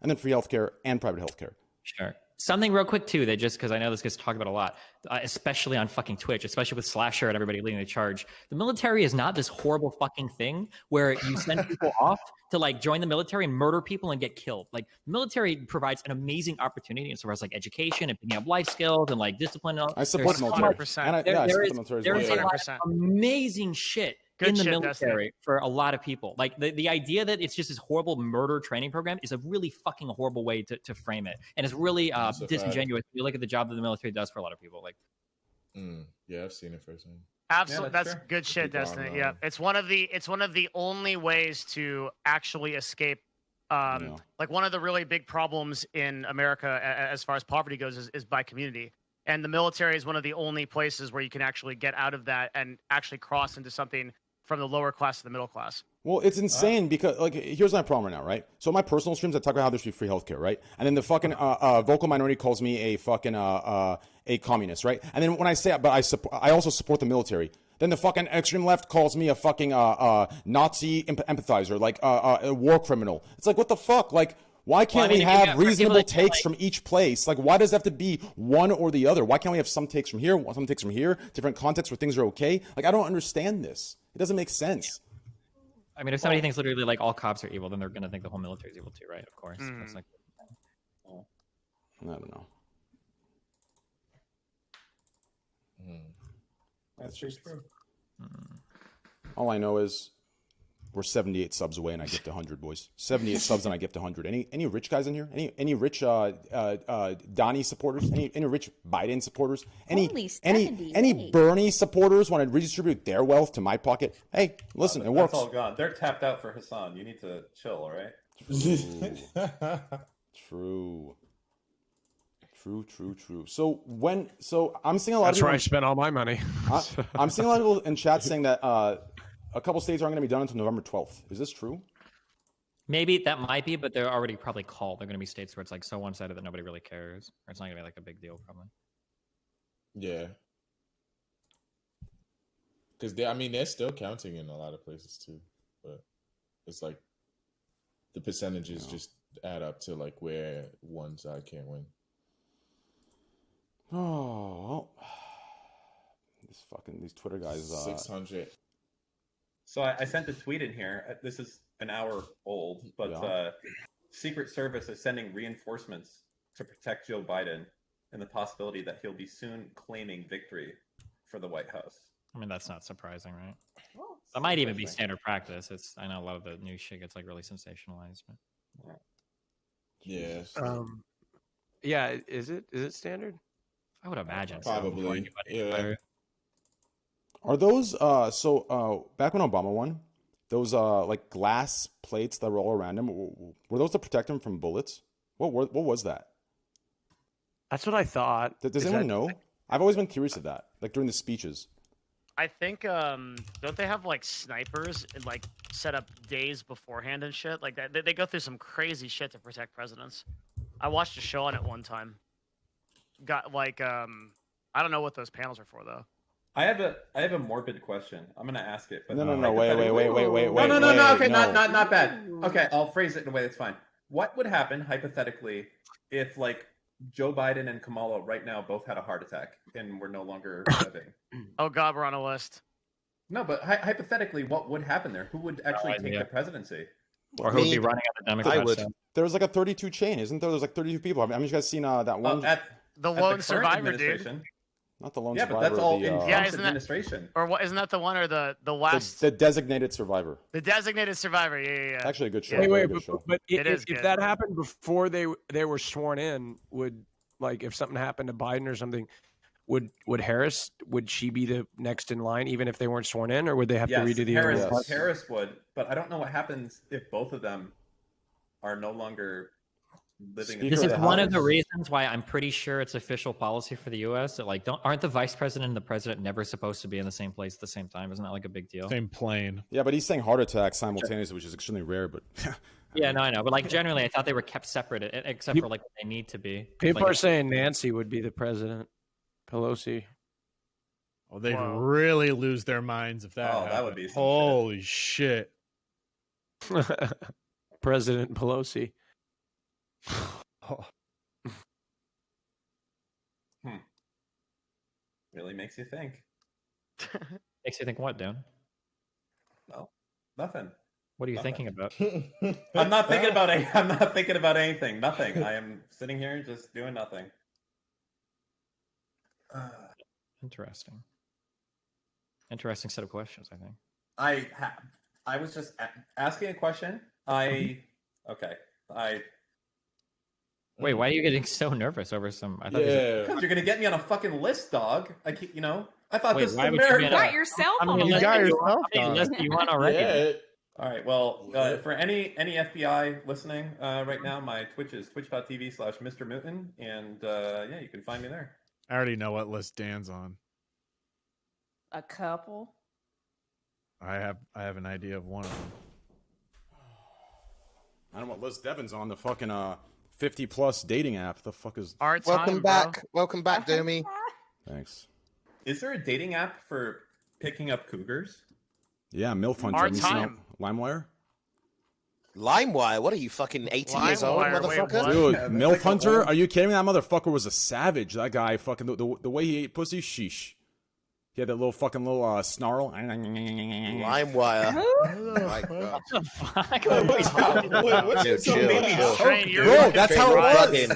And then free healthcare and private healthcare. Sure. Something real quick too that just because I know this gets talked about a lot, especially on fucking Twitch, especially with Slasher and everybody leading the charge. The military is not this horrible fucking thing where you send people off to like join the military and murder people and get killed. Like the military provides an amazing opportunity as far as like education and picking up life skills and like discipline. I support the military. There is a lot of amazing shit in the military for a lot of people. Like the idea that it's just this horrible murder training program is a really fucking horrible way to frame it. And it's really disingenuous. You look at the job that the military does for a lot of people. Like, yeah, I've seen it firsthand. Absolutely, yeah, that's good shit, Destiny. Yeah, it's one of the only ways to actually escape. Like one of the really big problems in America as far as poverty goes is by community. And the military is one of the only places where you can actually get out of that and actually cross into something from the lower class to the middle class. Well, it's insane because, like, here's my problem right now, right? So my personal streams, I talk about how there should be free healthcare, right? And then the fucking vocal minority calls me a fucking a communist, right? And then when I say, but I also support the military. Then the fucking extreme left calls me a fucking Nazi empathizer, like a war criminal. It's like, what the fuck? Like, why can't we have reasonable takes from each place? Like, why does it have to be one or the other? Why can't we have some takes from here, some takes from here, different contexts where things are okay? Like, I don't understand this. It doesn't make sense. I mean, if somebody thinks literally like all cops are evil, then they're going to think the whole military is evil too, right? Of course. That's like, I don't know. That's just true. All I know is we're 78 subs away, and I gift 100, boys. 78 subs, and I gift 100. Any rich guys in here? Any rich Donnie supporters? Any rich Biden supporters? Any Bernie supporters want to redistribute their wealth to my pocket? Hey, listen, it works. That's all gone. They're tapped out for Hassan. You need to chill, all right? True. So I'm seeing a lot. That's where I spent all my money. I'm seeing a lot of people in chat saying that a couple states aren't going to be done until November 12th. Is this true? Maybe that might be, but they're already probably called. They're going to be states where it's like so one-sided that nobody really cares, or it's not going to be like a big deal, probably. Yeah. Because they're still counting in a lot of places too, but it's like the percentages just add up to like where one side can't win. Oh, these Twitter guys. 600. So I sent a tweet in here. This is an hour old, but Secret Service is sending reinforcements to protect Joe Biden and the possibility that he'll be soon claiming victory for the White House. I mean, that's not surprising, right? Well, that might even be standard practice. I know a lot of the news shit gets like really sensationalized. But... Yeah. Yeah. Is it standard? I would imagine. Probably. Yeah. Are those back when Obama won, those like glass plates that were all around him, were those to protect him from bullets? What was that? That's what I thought. Does anyone know? I've always been curious of that, like during the speeches. I think don't they have like snipers and like set up days beforehand and shit like that? They go through some crazy shit to protect presidents. I watched a show on it one time. Got like I don't know what those panels are for though. I have a morbid question. I'm gonna ask it. But no. Wait. No. Okay, not bad. Okay, I'll phrase it in a way that's fine. What would happen hypothetically if like Joe Biden and Kamala right now both had a heart attack and we're no longer living. Oh God, we're on a list. No, but hypothetically, what would happen there? Who would actually take idea. the presidency? Or who would be running on the Democrat would. side? There was like a 32 chain, isn't there? There's like 32 people. Haven't you guys seen that one? At The at lone current survivor, dude. administration. Not the lone Yeah, survivor. but that's all the, in Yeah, Trump's isn't that- administration. Or what? Isn't that the one or the last? the designated survivor. The designated survivor. Yeah. Actually, a good show. Wait, very wait, good but, show. but It is if good. that happened before they were sworn in, would like if something happened to Biden or something, would Harris she be the next in line even if they weren't sworn in, or would they have Yes, to redo the Harris, oral? Harris would, but I don't know what happens if both of them are no longer living. Speaker This of is the one of the House. reasons why I'm pretty sure it's official policy for the U.S. that like aren't the vice president and the president never supposed to be in the same place at the same time? Isn't that like a big deal? Same plane. Yeah, but he's saying heart attack simultaneously, which is extremely rare. But Yeah, no, I know, but like generally, I thought they were kept separate, except for like when they need to be. People Like, are saying Nancy would be the president. Pelosi. Oh, they'd Wow. really lose their minds if that. Oh, that would happened. be some shit. Holy shit! President Pelosi. Oh, Really makes you think. makes you think what, Dan? No, nothing. What are you Nothing. thinking about? I'm not thinking about I'm not thinking about anything. Nothing. I am sitting here just doing nothing. Interesting. Interesting set of questions, I think. I was just asking a question. Okay. Wait, why are you getting so nervous over some? I thought Yeah. Because you're gonna get me on a fucking list, dog. I keep, I thought Wait, this was why would you be America. on Got yourself I'm on gonna a let list. got you yourself on on. the list you want already. Yeah. All right. Well, for any FBI listening right now, my Twitch is twitch.tv/Mr. Mooten, and yeah, you can find me there. I already know what list Dan's on. A couple. I have an idea of one of them. I don't know what list Devin's on, the fucking 50+ dating app. The fuck is? Our time, Welcome bro. back. Welcome back, Doomy. Thanks. Is there a dating app for picking up cougars? Yeah, MILF Hunter. Our Have you seen time. LimeWire? LimeWire? What are you, fucking 80 years old, LimeWire, wait, motherfucker? what? Dude, Yeah, that's MILF like Hunter? old- Are you kidding me? That motherfucker was a savage. That guy, fucking the way he ate pussy, sheesh. He had that little snarl. LimeWire. My God. What the fuck? Chill, chill. Train, you're Bro, fucking that's how it right. was.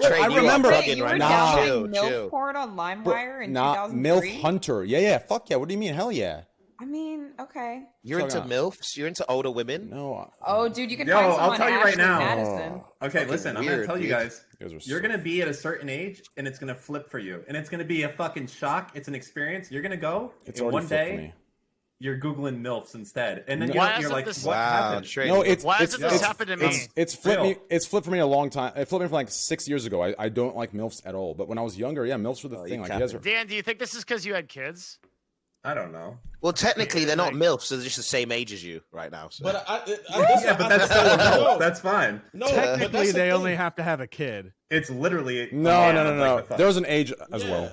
Train, I you are remember- bugging You were right Nah. now. downloading Chill, MILF chill. porn on LimeWire in Nah, 2003? MILF Hunter. Yeah, fuck yeah. What do you mean? Hell yeah. I mean, okay. You're into Fuck MILFs? You're into older women? No. Oh, dude, you can Yo, find I'll someone tell you right Ashley now. Madison. Okay, Fucking listen, I'm gonna weird, tell you dude. guys. You guys are You're so- gonna be at a certain age, and it's gonna flip for you, and it's gonna be a fucking shock. It's an experience. You're gonna go, It's and already one flipped for day me. you're googling milfs instead, and then No. you're, Why you're hasn't like, this- what Wow, happened? Train. No, it's Why it's hasn't this it's, happened to me? It's flipped me. Real. It's flipped for me a long time. It flipped me for like 6 years ago. I don't like MILFs at all. But when I was younger, yeah, MILFs were the Oh, thing. you Like you guys capping. are. Dan, do you think this is because you had kids? I don't know. Well, technically, they're not MILFs, so they're just the same age as you right now. So. But Yeah, but that's still a milf. That's fine. no. but Technically, that's the they thing. only have to have a kid. It's literally No. Like the There was an age as Yeah. well.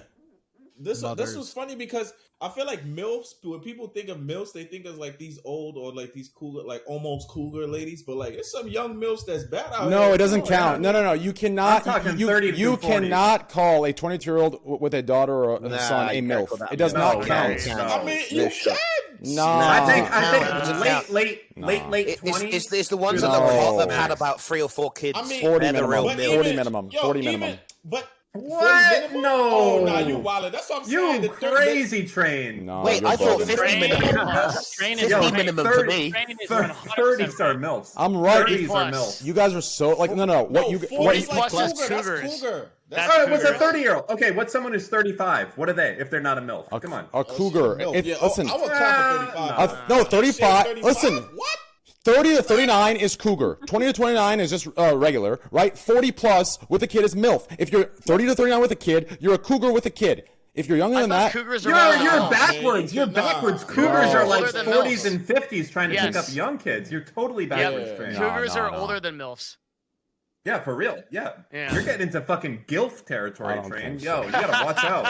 This Mothers. was funny because I feel like MILFs, when people think of MILFs, they think of like these old or like these cougar, like almost cougar ladies. But like, there's some young MILFs that's bad out No, here. it doesn't Oh, count. yeah. No. You cannot. I'm talking You 30 you through 40. cannot call a 22-year-old with a daughter or a Nah, son a you can't call MILF. that It does MILF. not No, count. no, I mean, you This shit. can. No. I think Nah. late Nah. 20s. It's the ones No. at the pot that had about 3 or 4 kids. I mean, 40 they're the real minimum. But MILF. 40 minimum. Yo, 40 even- minimum. But What? 40 minimum? No. Oh, nah, you wildin'. That's what I'm saying. You The third- crazy train. No, Wait, you're I thought bugging. 50 minimum. Train is 50 Yo, minimum for 30 me. Train is 30s are 100% milfs. I'm right. 30s are plus. milfs. You guys are so like no. What you 40 what? is like plus cougar. That's cougars. cougar. That's All right, what's a cougars. 30-year-old? Okay, what's someone who's 35? What are they if they're not a milf? Come on. A cougar. No, If, yeah, listen, I would call for 35. no, 35. 35? Listen, What? 30 to 39 is cougar. 20 to 29 is just regular, right? 40 plus with a kid is MILF. If you're 30 to 39 with a kid, you're a cougar with a kid. If you're younger I than thought that, cougars are You're older. backwards. You're Nah. backwards. Cougars No. are like Older than 40s milfs. and 50s trying to pick Yes. up young kids. You're totally Yeah, backwards, train. cougars No, are no. older than milfs. Yeah, for real. Yeah. Yeah. You're getting into fucking GILF territory, I don't train. think Yo, so. you gotta watch out.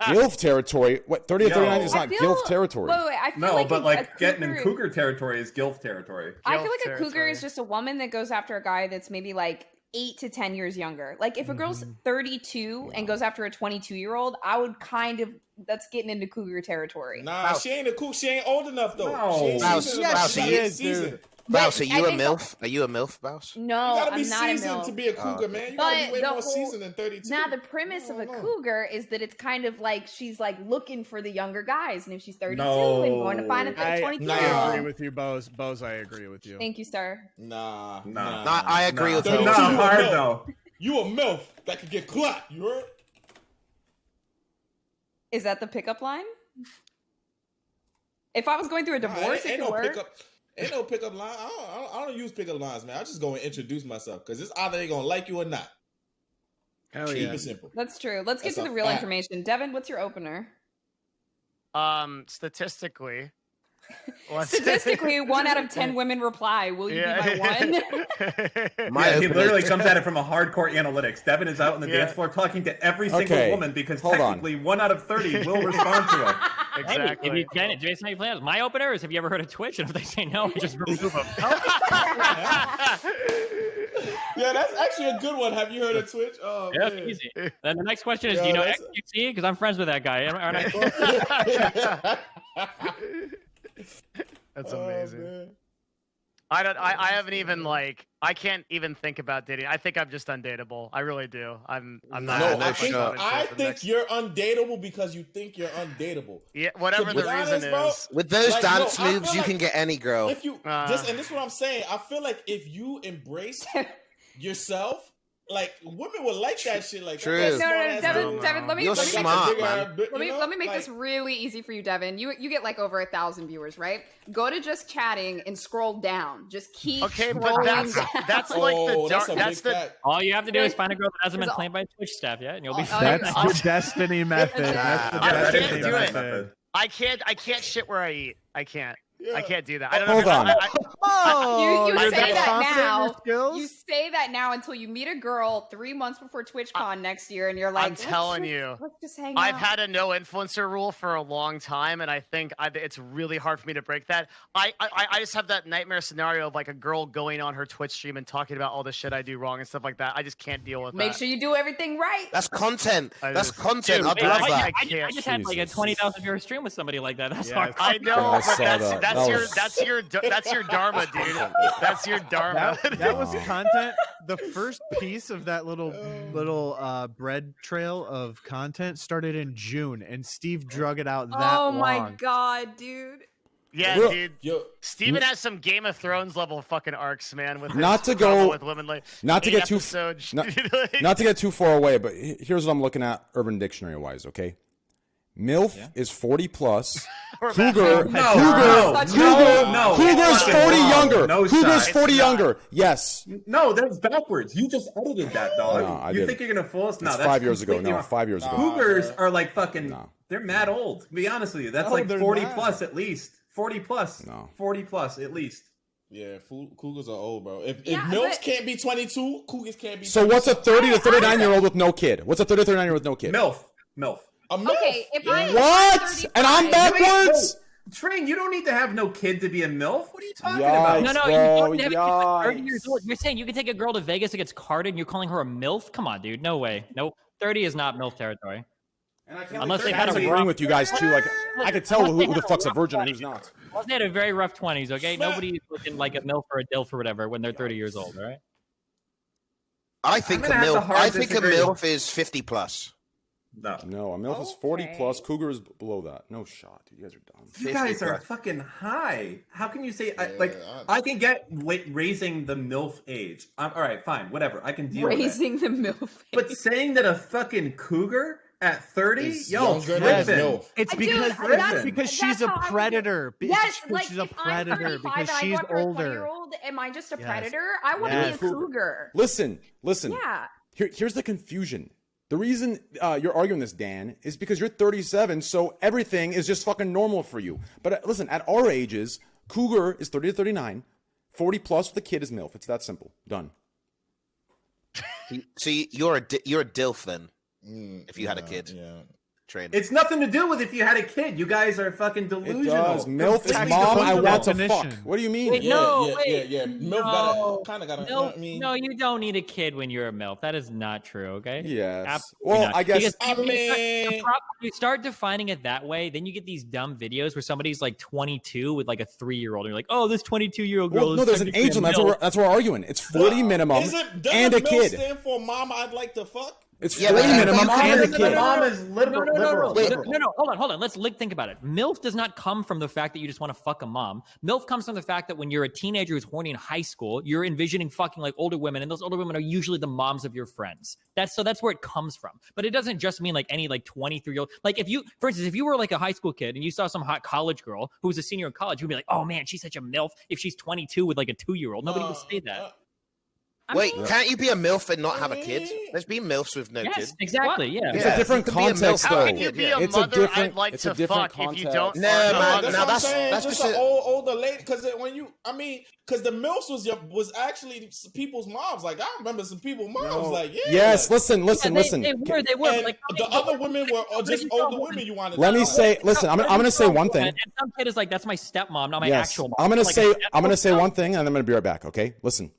GILF territory. What 30 to Yo. 39 is I not feel- GILF territory. Wait, I feel No, like but a like getting in cougar- cougar territory is GILF territory. I feel Guilt like a cougar territory. is just a woman that goes after a guy that's maybe like 8 to 10 years younger. Like if a girl's 32 and Wow. goes after a 22-year-old, I would kind of that's getting into cougar territory. Nah, she ain't a cool. She ain't old enough though. No. She ain't Mouse, seasoned enough. Mouse, She you- gotta get seasoned. Bouse, are I you a think MILF? Are you a MILF, Bouse? No, You gotta be I'm not a seasoned MILF. to be a cougar, okay. man. You gotta be But way the more whole- seasoned than 32. Now the premise of a cougar is that it's kind of like she's like looking for the younger guys, and if she's 32 and going to find a I 22 Nah. year agree old. with you, Bose. Bose, I agree with you. Thank you, Star. Nah. Nah, I agree with They're you. not You a hard MILF. though. You a MILF that could get clapped. You heard? Is that the pickup line? If I was going through a Nah, divorce, it ain't could no work. pickup. Ain't no pickup line. I don't use pickup lines, man. I just go and introduce myself because it's either they gonna like you or not. Hell Keep yeah. it simple. That's true. Let's get That's to a the real fact. information. Devin, what's your opener? Statistically. Statistically, 1 out of 10 women reply. Will you be my one? My Yeah, he opener- literally comes at it from a hardcore analytics. Devin is out on the Yeah. dance floor talking to every single Okay, woman because hold on. technically 1 out of 30 will respond to him. Exactly. Hey, if you can, Jason, how you play? My opener is have you ever heard of Twitch? And if they say no, I just remove them. Yeah, that's actually a good one. Have you heard of Twitch? Oh, Yeah, man. easy. Then the next question is, Yeah, do you know that's- XQC? Because I'm friends with that guy. Aren't I cool? That's Oh, amazing. man. I haven't even I can't even think about dating. I think I'm just undateable. I really do. I'm not. No, I'm I not think, going into I the think next- you're undateable because you think you're undateable. Yeah, whatever To the be reason honest, bro, is. With those Like, dance no, I moves, feel you like can get any girl. If you and this is what I'm saying. I feel like if you embrace yourself, like women would like that shit. Like True. that No, smart no, ass Devin, dude. Devin, let me You're let me make smart, this, man. let me make this really easy for you, Devin. You get like over 1,000 viewers, right? Go to just chatting and scroll down. Just keep Okay, but scrolling that's down. like Oh, the that's dark. a That's big the. fact. All you have to do is find a girl that hasn't been Because- claimed by Twitch staff yet, and you'll be Oh, fine. yeah. That's the destiny method. That's the I destiny can't do it. method. I can't shit where I eat. I can't. Yeah. I can't do that. I don't Hold know. on. Oh, you you're say that confident in your now. skills? You say that now until you meet a girl 3 months before TwitchCon next year, and you're like, I'm telling you, let's just hang I've out. had a no influencer rule for a long time, and I think it's really hard for me to break that. I just have that nightmare scenario of like a girl going on her Twitch stream and talking about all the shit I do wrong and stuff like that. I just can't deal with Make that. sure you do everything right. That's content. I That's just- content. Dude, I'd man, love I- that. I just had like a Jesus. 20,000 viewer stream with somebody like that. That's Yeah, hard. I know, I but saw that. that's your dharma, dude. That's your dharma. That was content. The first piece of that little bread trail of content started in June, and Steve drug it out that Oh long. my god, dude. Yeah, Look, dude. Yo, Steven has some Game of Thrones level fucking arcs, man. With Not his to go- trouble with women, like not to 8 get too- episodes. Not to get too far away, but here's what I'm looking at Urban Dictionary wise, okay? MILF is 40 plus. Cougar, No, Cougar's fucking 40 wrong. younger. No Cougar's shot. 40 It's not. younger. Yes. No, that's backwards. You just edited that, dog. No, I you didn't. think you're gonna fool us? No, It's that's 5 years ago. completely No, wrong. 5 years ago. Cougars are like fucking. No. They're mad old. To be honest with you, that's No, like they're 40 not. plus at least. 40 plus. No. 40 plus at least. yeah, cougars are old, bro. If Yeah, MILFs but- can't be 22, cougars can't be. So what's a 30 to I- 39-year-old with no kid? What's a 30 to 39-year-old with no kid? MILF. a MILF? Okay, if I What? And I'm backwards? Train, you don't need to have no kid to be a MILF. What are you talking Yikes. about? No, Bro, you don't have to be like 30 yikes. years old. You're saying you can take a girl to Vegas that gets carded and you're calling her a MILF? Come on, dude. No way. Nope. 30 is not MILF territory. Unless they've had I'm a agreeing with you guys too. Like I could tell who the fuck's a virgin and who's not. Unless they had a very rough 20s, okay? Nobody's looking like a MILF or a DILF or whatever when they're 30 years old, all right? I think a gonna have to MILF. hard I think a disagree. MILF is 50 plus. No. No, a MILF is 40 Okay. plus. Cougar is below that. No shot, dude. You guys are dumb. You guys 50 are plus. fucking high. How can you say Yeah, I can get raising the MILF age? All right, fine, whatever. I can deal with raising the MILF. But saying that a fucking cougar at 30, Is yo, younger than tripping. MILF. It's Dude, because that's- because she's a that's how I would- predator. Yes, Because like she's a if I'm predator 35 because and I she's go after a older. 20-year-old, am I just a Yes. predator? I want Yes. to be a cougar. Listen. Yeah. Here's the confusion. The reason you're arguing this, Dan, is because you're 37, so everything is just fucking normal for you. But listen, at our ages, cougar is 30 to 39, 40 plus with a kid is MILF. It's that simple. Done. So you're a DILF then, if you had a Yeah, kid. Yeah. Train. It's nothing to do with if you had a kid. You guys are fucking It delusional. does. MILF is Tax mom I the want to definition. fuck. What do you mean? Wait, no, yeah. MILF kind of got. No, no, you don't need a kid when you're a MILF. That is not true. Okay. Yes. Absolutely Well, not. I guess. Because you start defining it that way, then you get these dumb videos where somebody's like 22 with like a 3-year-old, and you're like, "Oh, this 22-year-old girl." Well, is no, there's an technically age a limit. MILF." That's what we're arguing. It's 40 minimum Doesn't and a MILF kid. stand for mom I'd like to fuck? It's Yeah, 40 but minimum mom and a is- kid. Mom is liberal. No, hold on. Let's think about it. MILF does not come from the fact that you just want to fuck a mom. MILF comes from the fact that when you're a teenager who's horny in high school, you're envisioning fucking like older women, and those older women are usually the moms of your friends. That's where it comes from. But it doesn't just mean like any like 23-year-old. Like if you, for instance, if you were like a high school kid and you saw some hot college girl who was a senior in college, you'd be like, "Oh man, she's such a MILF." If she's 22 with like a 2-year-old, nobody would say that. Wait, can't you be a MILF and not have a kid? There's been MILFs with no Yes, kid. exactly. Yeah. It's a different you can be a context, MILF. though. How can you be a It's a mother different- I'd like it's a to different fuck if you context. don't? No, fuck a man, mother? now what I'm that's- saying. that's Just just an a- older lady. Because when you, because the MILFs was actually people's moms. Like I remember some people's moms. Like yeah. Yes, like, listen. They were. and Like, the other women were just older women. You wanted. Let me to say, listen, I'm going to say one thing. And some kid is like, "That's my stepmom, not my Yes, actual mom." I'm going Like, to say one thing, and I'm going to be right back. Okay, listen.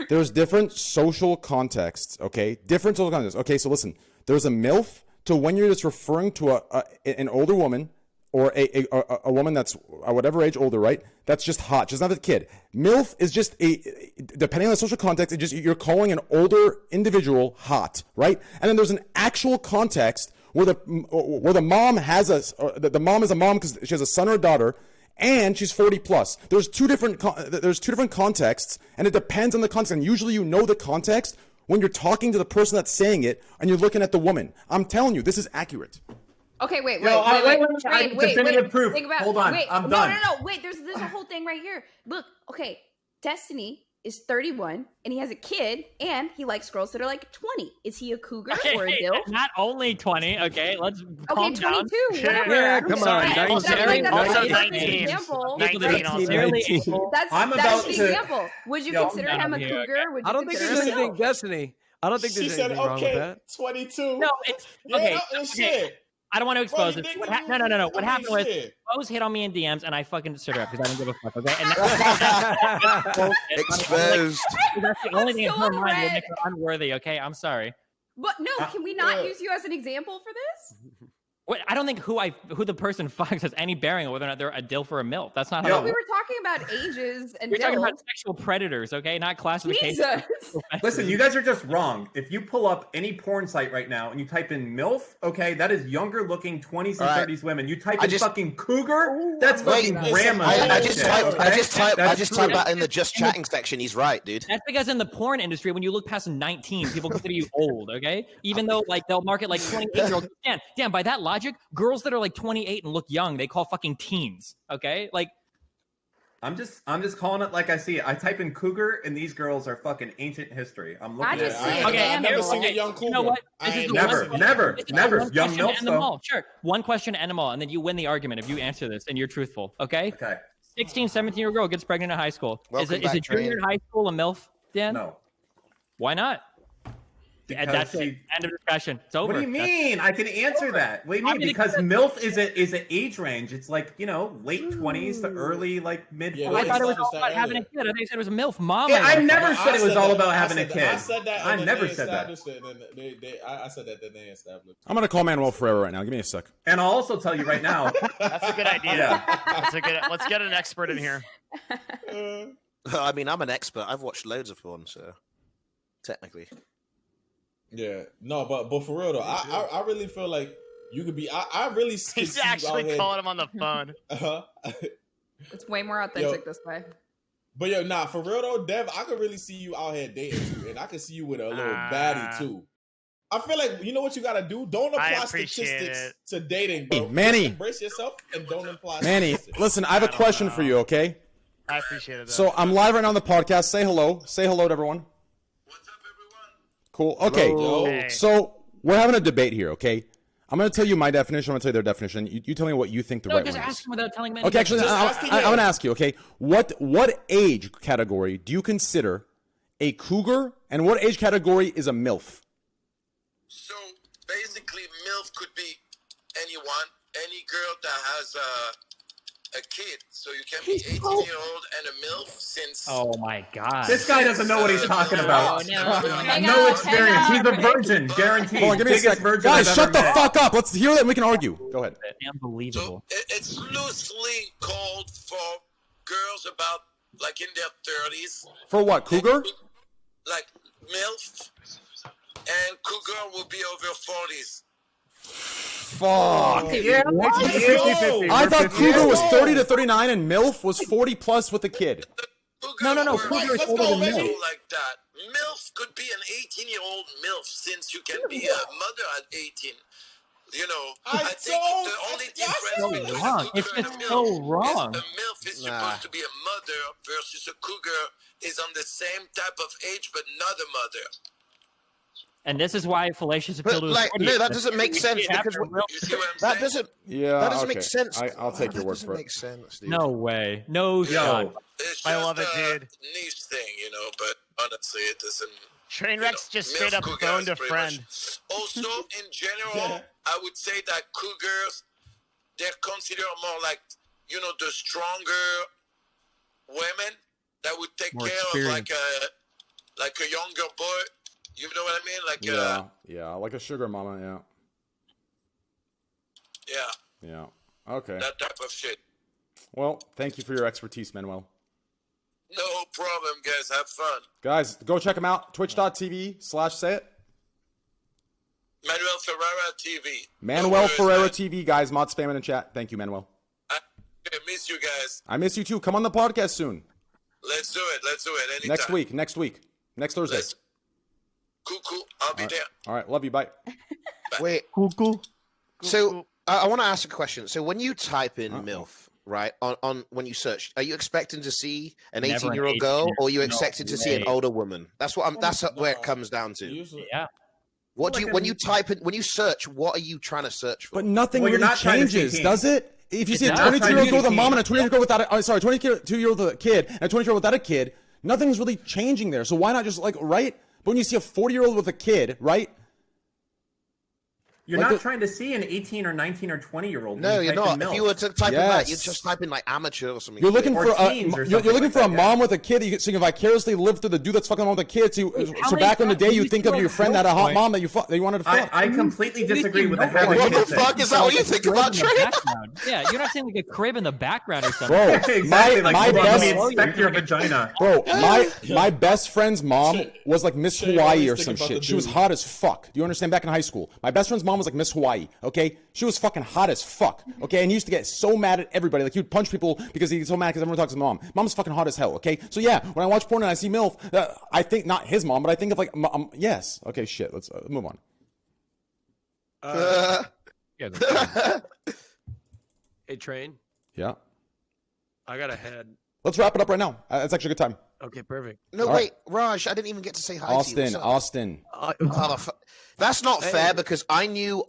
There's different social contexts. Okay, different social contexts. Okay, so listen. There's a MILF to when you're just referring to an older woman or a woman that's whatever age older, right? That's just hot, just not a kid. MILF is just depending on the social context, it just you're calling an older individual hot, right? And then there's an actual context where the mom has the mom is a mom because she has a son or a daughter, and she's 40 plus. There's two different contexts, and it depends on the context. And usually, you know the context when you're talking to the person that's saying it, and you're looking at the woman. I'm telling you, this is accurate. Okay, wait. Definitive proof. Think about, Hold on, wait, I'm no, done. No, wait. There's a whole thing right here. Look, okay. Destiny is 31, and he has a kid, and he likes girls that are like 20. Is he a cougar or a dilf? Not only 20. Okay, let's Okay, calm 22. down. Whatever. Yeah, I'm come sorry. on, That's also like a 19. example. 19 also. Nearly equal. That's I'm that's about the to- example. Would you Yo, consider I'm him a down here, cougar? Would you I don't think consider there's him a anything, dilf? Destiny. I don't think She there's said, anything wrong with "Okay, that. 22." No, it's okay. Yeah, Okay. shit. I don't want to expose you it. think No. What happened was shit. Rose hit on me in DMs, and I fucking stood her up because I didn't give a fuck. Okay, and that's Exposed. that's the only thing in so her mind will red. make her unworthy. Okay, I'm sorry. But no, can we not use you as an example for this? What, I don't think who the person fucks has any bearing on whether or not they're a dilf or a milf. That's not how Yo, that We works. were talking about ages and We're talking about dilfs. sexual predators, okay, not classification. Jesus. Listen, you guys are just wrong. If you pull up any porn site right now and you type in MILF, okay, that is younger looking 20s and All right. 30s women. You type I in just- fucking cougar, that's Wait, fucking grandma. I just shit, typed okay? That's true. that in the just chatting section. He's right, dude. That's because in the porn industry, when you look past 19, people consider you old, okay? Even though like they'll market like 28-year-olds. Dan, by that logic, girls that are like 28 and look young, they call fucking teens, okay? Like, I'm just calling it like I see it. I type in cougar and these girls are fucking ancient history. I'm looking I at just see it. it. okay, I've never here- seen a okay, young cougar. you know what? I This is ain't the Never, one question- never, this is the never. one Young question to milfs, end them though. all. Sure. One question to end them all, and then you win the argument if you answer this and you're truthful, okay? Okay. 16, 17-year-old girl gets pregnant in high school. Welcome is a back, junior in Train. high school a MILF, Dan? No. Why not? Because That's it. she- End of discussion. It's over. What do you mean? I can answer that. What do you I mean? mean, Because MILF is an age range. It's like, late 20s to early mid 40s. Yeah, I thought it was Understand all about having a earlier. kid. I think you said it was a MILF mom. Yeah, I wanted. never I said it was said all that- about I having a said kid. that- I said that. I and then never they said that. established it, and I said that. Then they established. I'm going to call Manuel Ferreira right now. Give me a sec. And I'll also tell you right now. That's a good idea. Yeah. That's a good. Let's get an expert in here. I mean, I'm an expert. I've watched loads of porn, so technically. Yeah, no, but for real though, I really feel like you could be. I really could He's see you out actually here- calling him on the phone. Uh-huh. It's way more authentic this way. But yo, nah, for real though, Dev, I could really see you out here dating too, and I could see you with a little baddie too. I feel like you know what you gotta do. Don't I apply appreciate statistics it. to dating, bro. Hey, Manny. Just embrace yourself and don't apply. Manny, statistics. listen, I have a I don't question know. for you, okay? I appreciate it. Though. So I'm live right now on the podcast. Say hello. Say hello to everyone. Cool. Okay. Yo. Hey. So we're having a debate here, okay? I'm going to tell you my definition. I'm going to tell you their definition. You tell me what you think the No, right just one ask is. him without telling me. Okay, actually, Just I'm asking going you. to ask you, okay? What age category do you consider a cougar, and what age category is a MILF? So basically, MILF could be anyone, any girl that has a kid. So you can be 18-year-old and a MILF since. Oh my god. This guy doesn't know what he's talking about. Hang No on, experience. hang He's a virgin, guaranteed. Hold on, give me a Biggest sec. virgin Guys, I've shut ever the met. fuck up. Let's hear that and we can argue. Go ahead. Unbelievable. It's loosely called for girls about like in their 30s. For what? Cougar? Like MILF. And cougar will be over 40s. Fuck. Yeah, I thought Cougar was 30 to 39 and MILF was 40 plus with a kid. No. Cougar is older than MILF. Like that. MILF could be an 18-year-old MILF since you can be a mother at 18. You know, I think the only difference between a wrong. cougar It's and just a MILF so wrong. is a MILF is supposed to be a mother versus a cougar is on the same type of age but not a mother. And this is why fallacious appeal But to like, no, that doesn't make sense because You see what I'm that saying? doesn't. Yeah, That doesn't okay. make sense. I'll take your That word doesn't for it. make sense, dude. No way. No shot. It's I just love it, a dude. niche thing, you know, but honestly, it doesn't. Trainwreck's just straight MILF up cougars phoned a pretty friend. much. Also, in general, I would say that cougars, they're considered more like, you know, the stronger women that would take More care of like a younger boy. You know what I mean? Like Yeah, like a sugar mama, yeah. Okay. that type of shit. Well, thank you for your expertise, Manuel. No problem, guys. Have fun. Guys, go check him out. Twitch.tv/say it. Manuel Ferreira TV. Manuel No worries, Ferreira man. TV, guys. Mod spamming in chat. Thank you, Manuel. I miss you guys. I miss you too. Come on the podcast soon. Let's do it. Anytime. Next week. Next Thursday. Let's- Cool. I'll be there. All right. Love you. Bye. Wait. So I want to ask a question. So when you type in MILF, right, on when you search, are you expecting to see an Never an 18-year-old girl, 18-year-old. or are you No expecting to see an way. older woman? That's what That's where it comes down to. Usually, Yeah. What do you when you type in when you search? What are you trying to search for? But nothing Well, you're really not trying to see changes, teens. does it? If you see a does. 22-year-old girl with a mom and a Trying to 22-year-old girl without a, 22-year-old with a kid and a 20-year-old without a kid, nothing's really changing there. So why not just like, right? But when you see a 40-year-old with a kid, right? You're Like not the- trying to see an 18 or 19 or 20-year-old. No, you're not. If you were to type in that, you'd Yes. just type in like amateur or something. You're looking Or for a teens or you're something looking like for a that, yeah. mom with a kid so you can vicariously live through the dude that's fucking on with a kid. So many back in the day, times you do think you of your see friend that had a hot boy? mom that you wanted to fuck. I completely disagree with the What having What a the kid fuck thing. is that? What you think about Crib in the Trey? background. Yeah, you're not saying like a crib in the background or something. Bro, Exactly. Like, my hold on, let me best inspect your vagina. bro, my best friend's mom was like Miss Shay, Hawaii always or think some about shit. the She was dude. hot as fuck. Do you understand? Back in high school, my best friend's mom was like Miss Hawaii. Okay, she was fucking hot as fuck. Okay, and he used to get so mad at everybody. Like he would punch people because he's so mad because everyone talks to mom. Mom's fucking hot as hell. Okay, so yeah, when I watch porn and I see MILF, I think not his mom, but I think of like yes. Okay, shit. Let's move on. You guys are Hey, Train, Yeah, I got a head. let's wrap it up right now. It's actually a good time. Okay, perfect. No, All wait, Raj, I didn't even get to say hi to you. Austin. That's not Hey. fair because I knew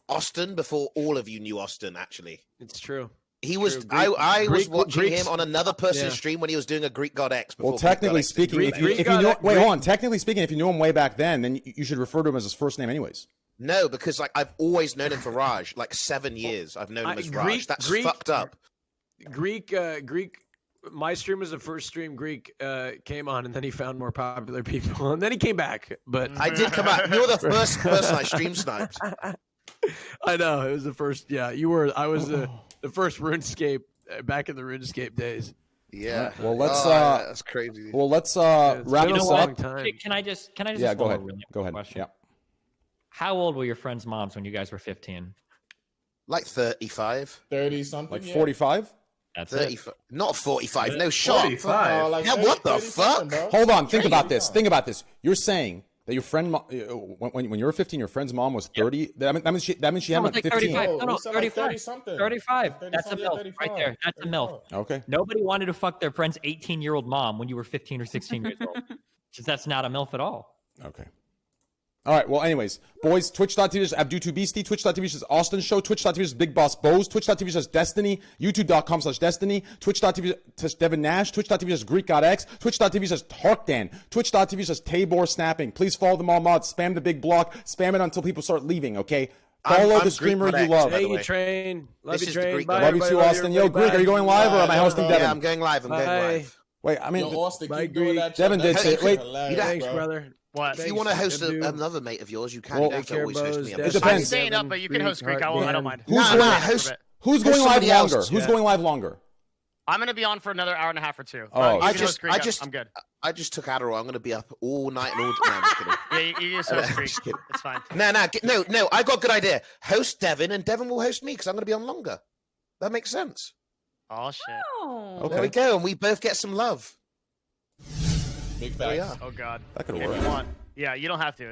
Austin before all of you knew Austin. Actually, It's true. he was. True. I was Greek- watching Greeks- him on another person's yeah. stream when he was doing a GreekgodX. Well, before technically GreekgodX speaking, Greek- if you Greek know, god- wait, Greek- hold on. Technically speaking, if you knew him way back then you should refer to him as his first name, anyways. No, because like I've always known him for Raj, like 7 years. I've known him as Raj. That's fucked up. Greek. My stream was the first stream Greek came on, and then he found more popular people, and then he came back. But I did come out. You were the first person I stream sniped. I know it was the first. Yeah, you were. I was the first RuneScape back in the RuneScape days. Yeah. Well, let's that's crazy. well let's It's wrap been a this long up. time. Hey, Can I just Yeah, go follow ahead. a really Go quick ahead. question? Yeah. How old were your friends' moms when you guys were 15? Like 35. 30 something. Like yeah. 45. That's 30, it. Not 45. No shot. 45. Like Yeah, 30, what the 30 something, fuck? bro. Hold on. Think about this. Think about this. You're saying that your friend, when you were 15, your friend's mom was 30. That means she had No, him it's at like 15. 35. Oh, No, we said like 35. 30 something. 35. 30 That's a something, MILF 35. right there. That's a MILF. Okay. Nobody wanted to fuck their friend's 18-year-old mom when you were 15 or 16 years old. Because that's not a MILF at all. Okay. All right. Well, anyways, boys, twitch.tv is Abdu2Beastie, twitch.tv is Austin Show, twitch.tv is Big Boss Bose, twitch.tv is Destiny, youtube.com/Destiny, twitch.tv is Devin Nash, twitch.tv is GreekgodX, twitch.tv is Tarkdan, twitch.tv is Tabor Snapping. Please follow them all mods, spam the big block, spam it until people start leaving, okay? Follow I'm the streamer GreekgodX, you love. by the Hey, you way. train. Love This you, is the train. Greek Bye, God. Love you everybody. too, Love Austin. you, Yo, Greek, are you everybody. going live or am I Bye. hosting Devin? Yeah, I'm going live. I'm going Bye. live. Wait, I mean, Yo, Austin, Bye, keep doing Greek. that. Devin did say- wait. Thanks, brother. What? If you want to host Good dude. another mate of yours, you can. Well, You don't have to always host me. It I'm It just I'm depends. staying up, but you can host Greek. I don't mind. Who's Nah, going? nah, host- Who's going live somebody else. longer? Who's Yeah. going live longer? I'm gonna be on for another hour and a half or two. Oh, But you I can just- host Greek. I just- I'm good. I just took Adderall. I'm going to be up all night and all. No, I'm just kidding. Yeah, you just host Greek. Just kidding. It's fine. No. I got a good idea. Host Devin, and Devin will host me because I'm going to be on longer. That makes sense. Oh shit. Oh. Okay. There we go, and we both get some love. Big There we facts. are. Oh god. That could If work. you want. Yeah, you don't have to.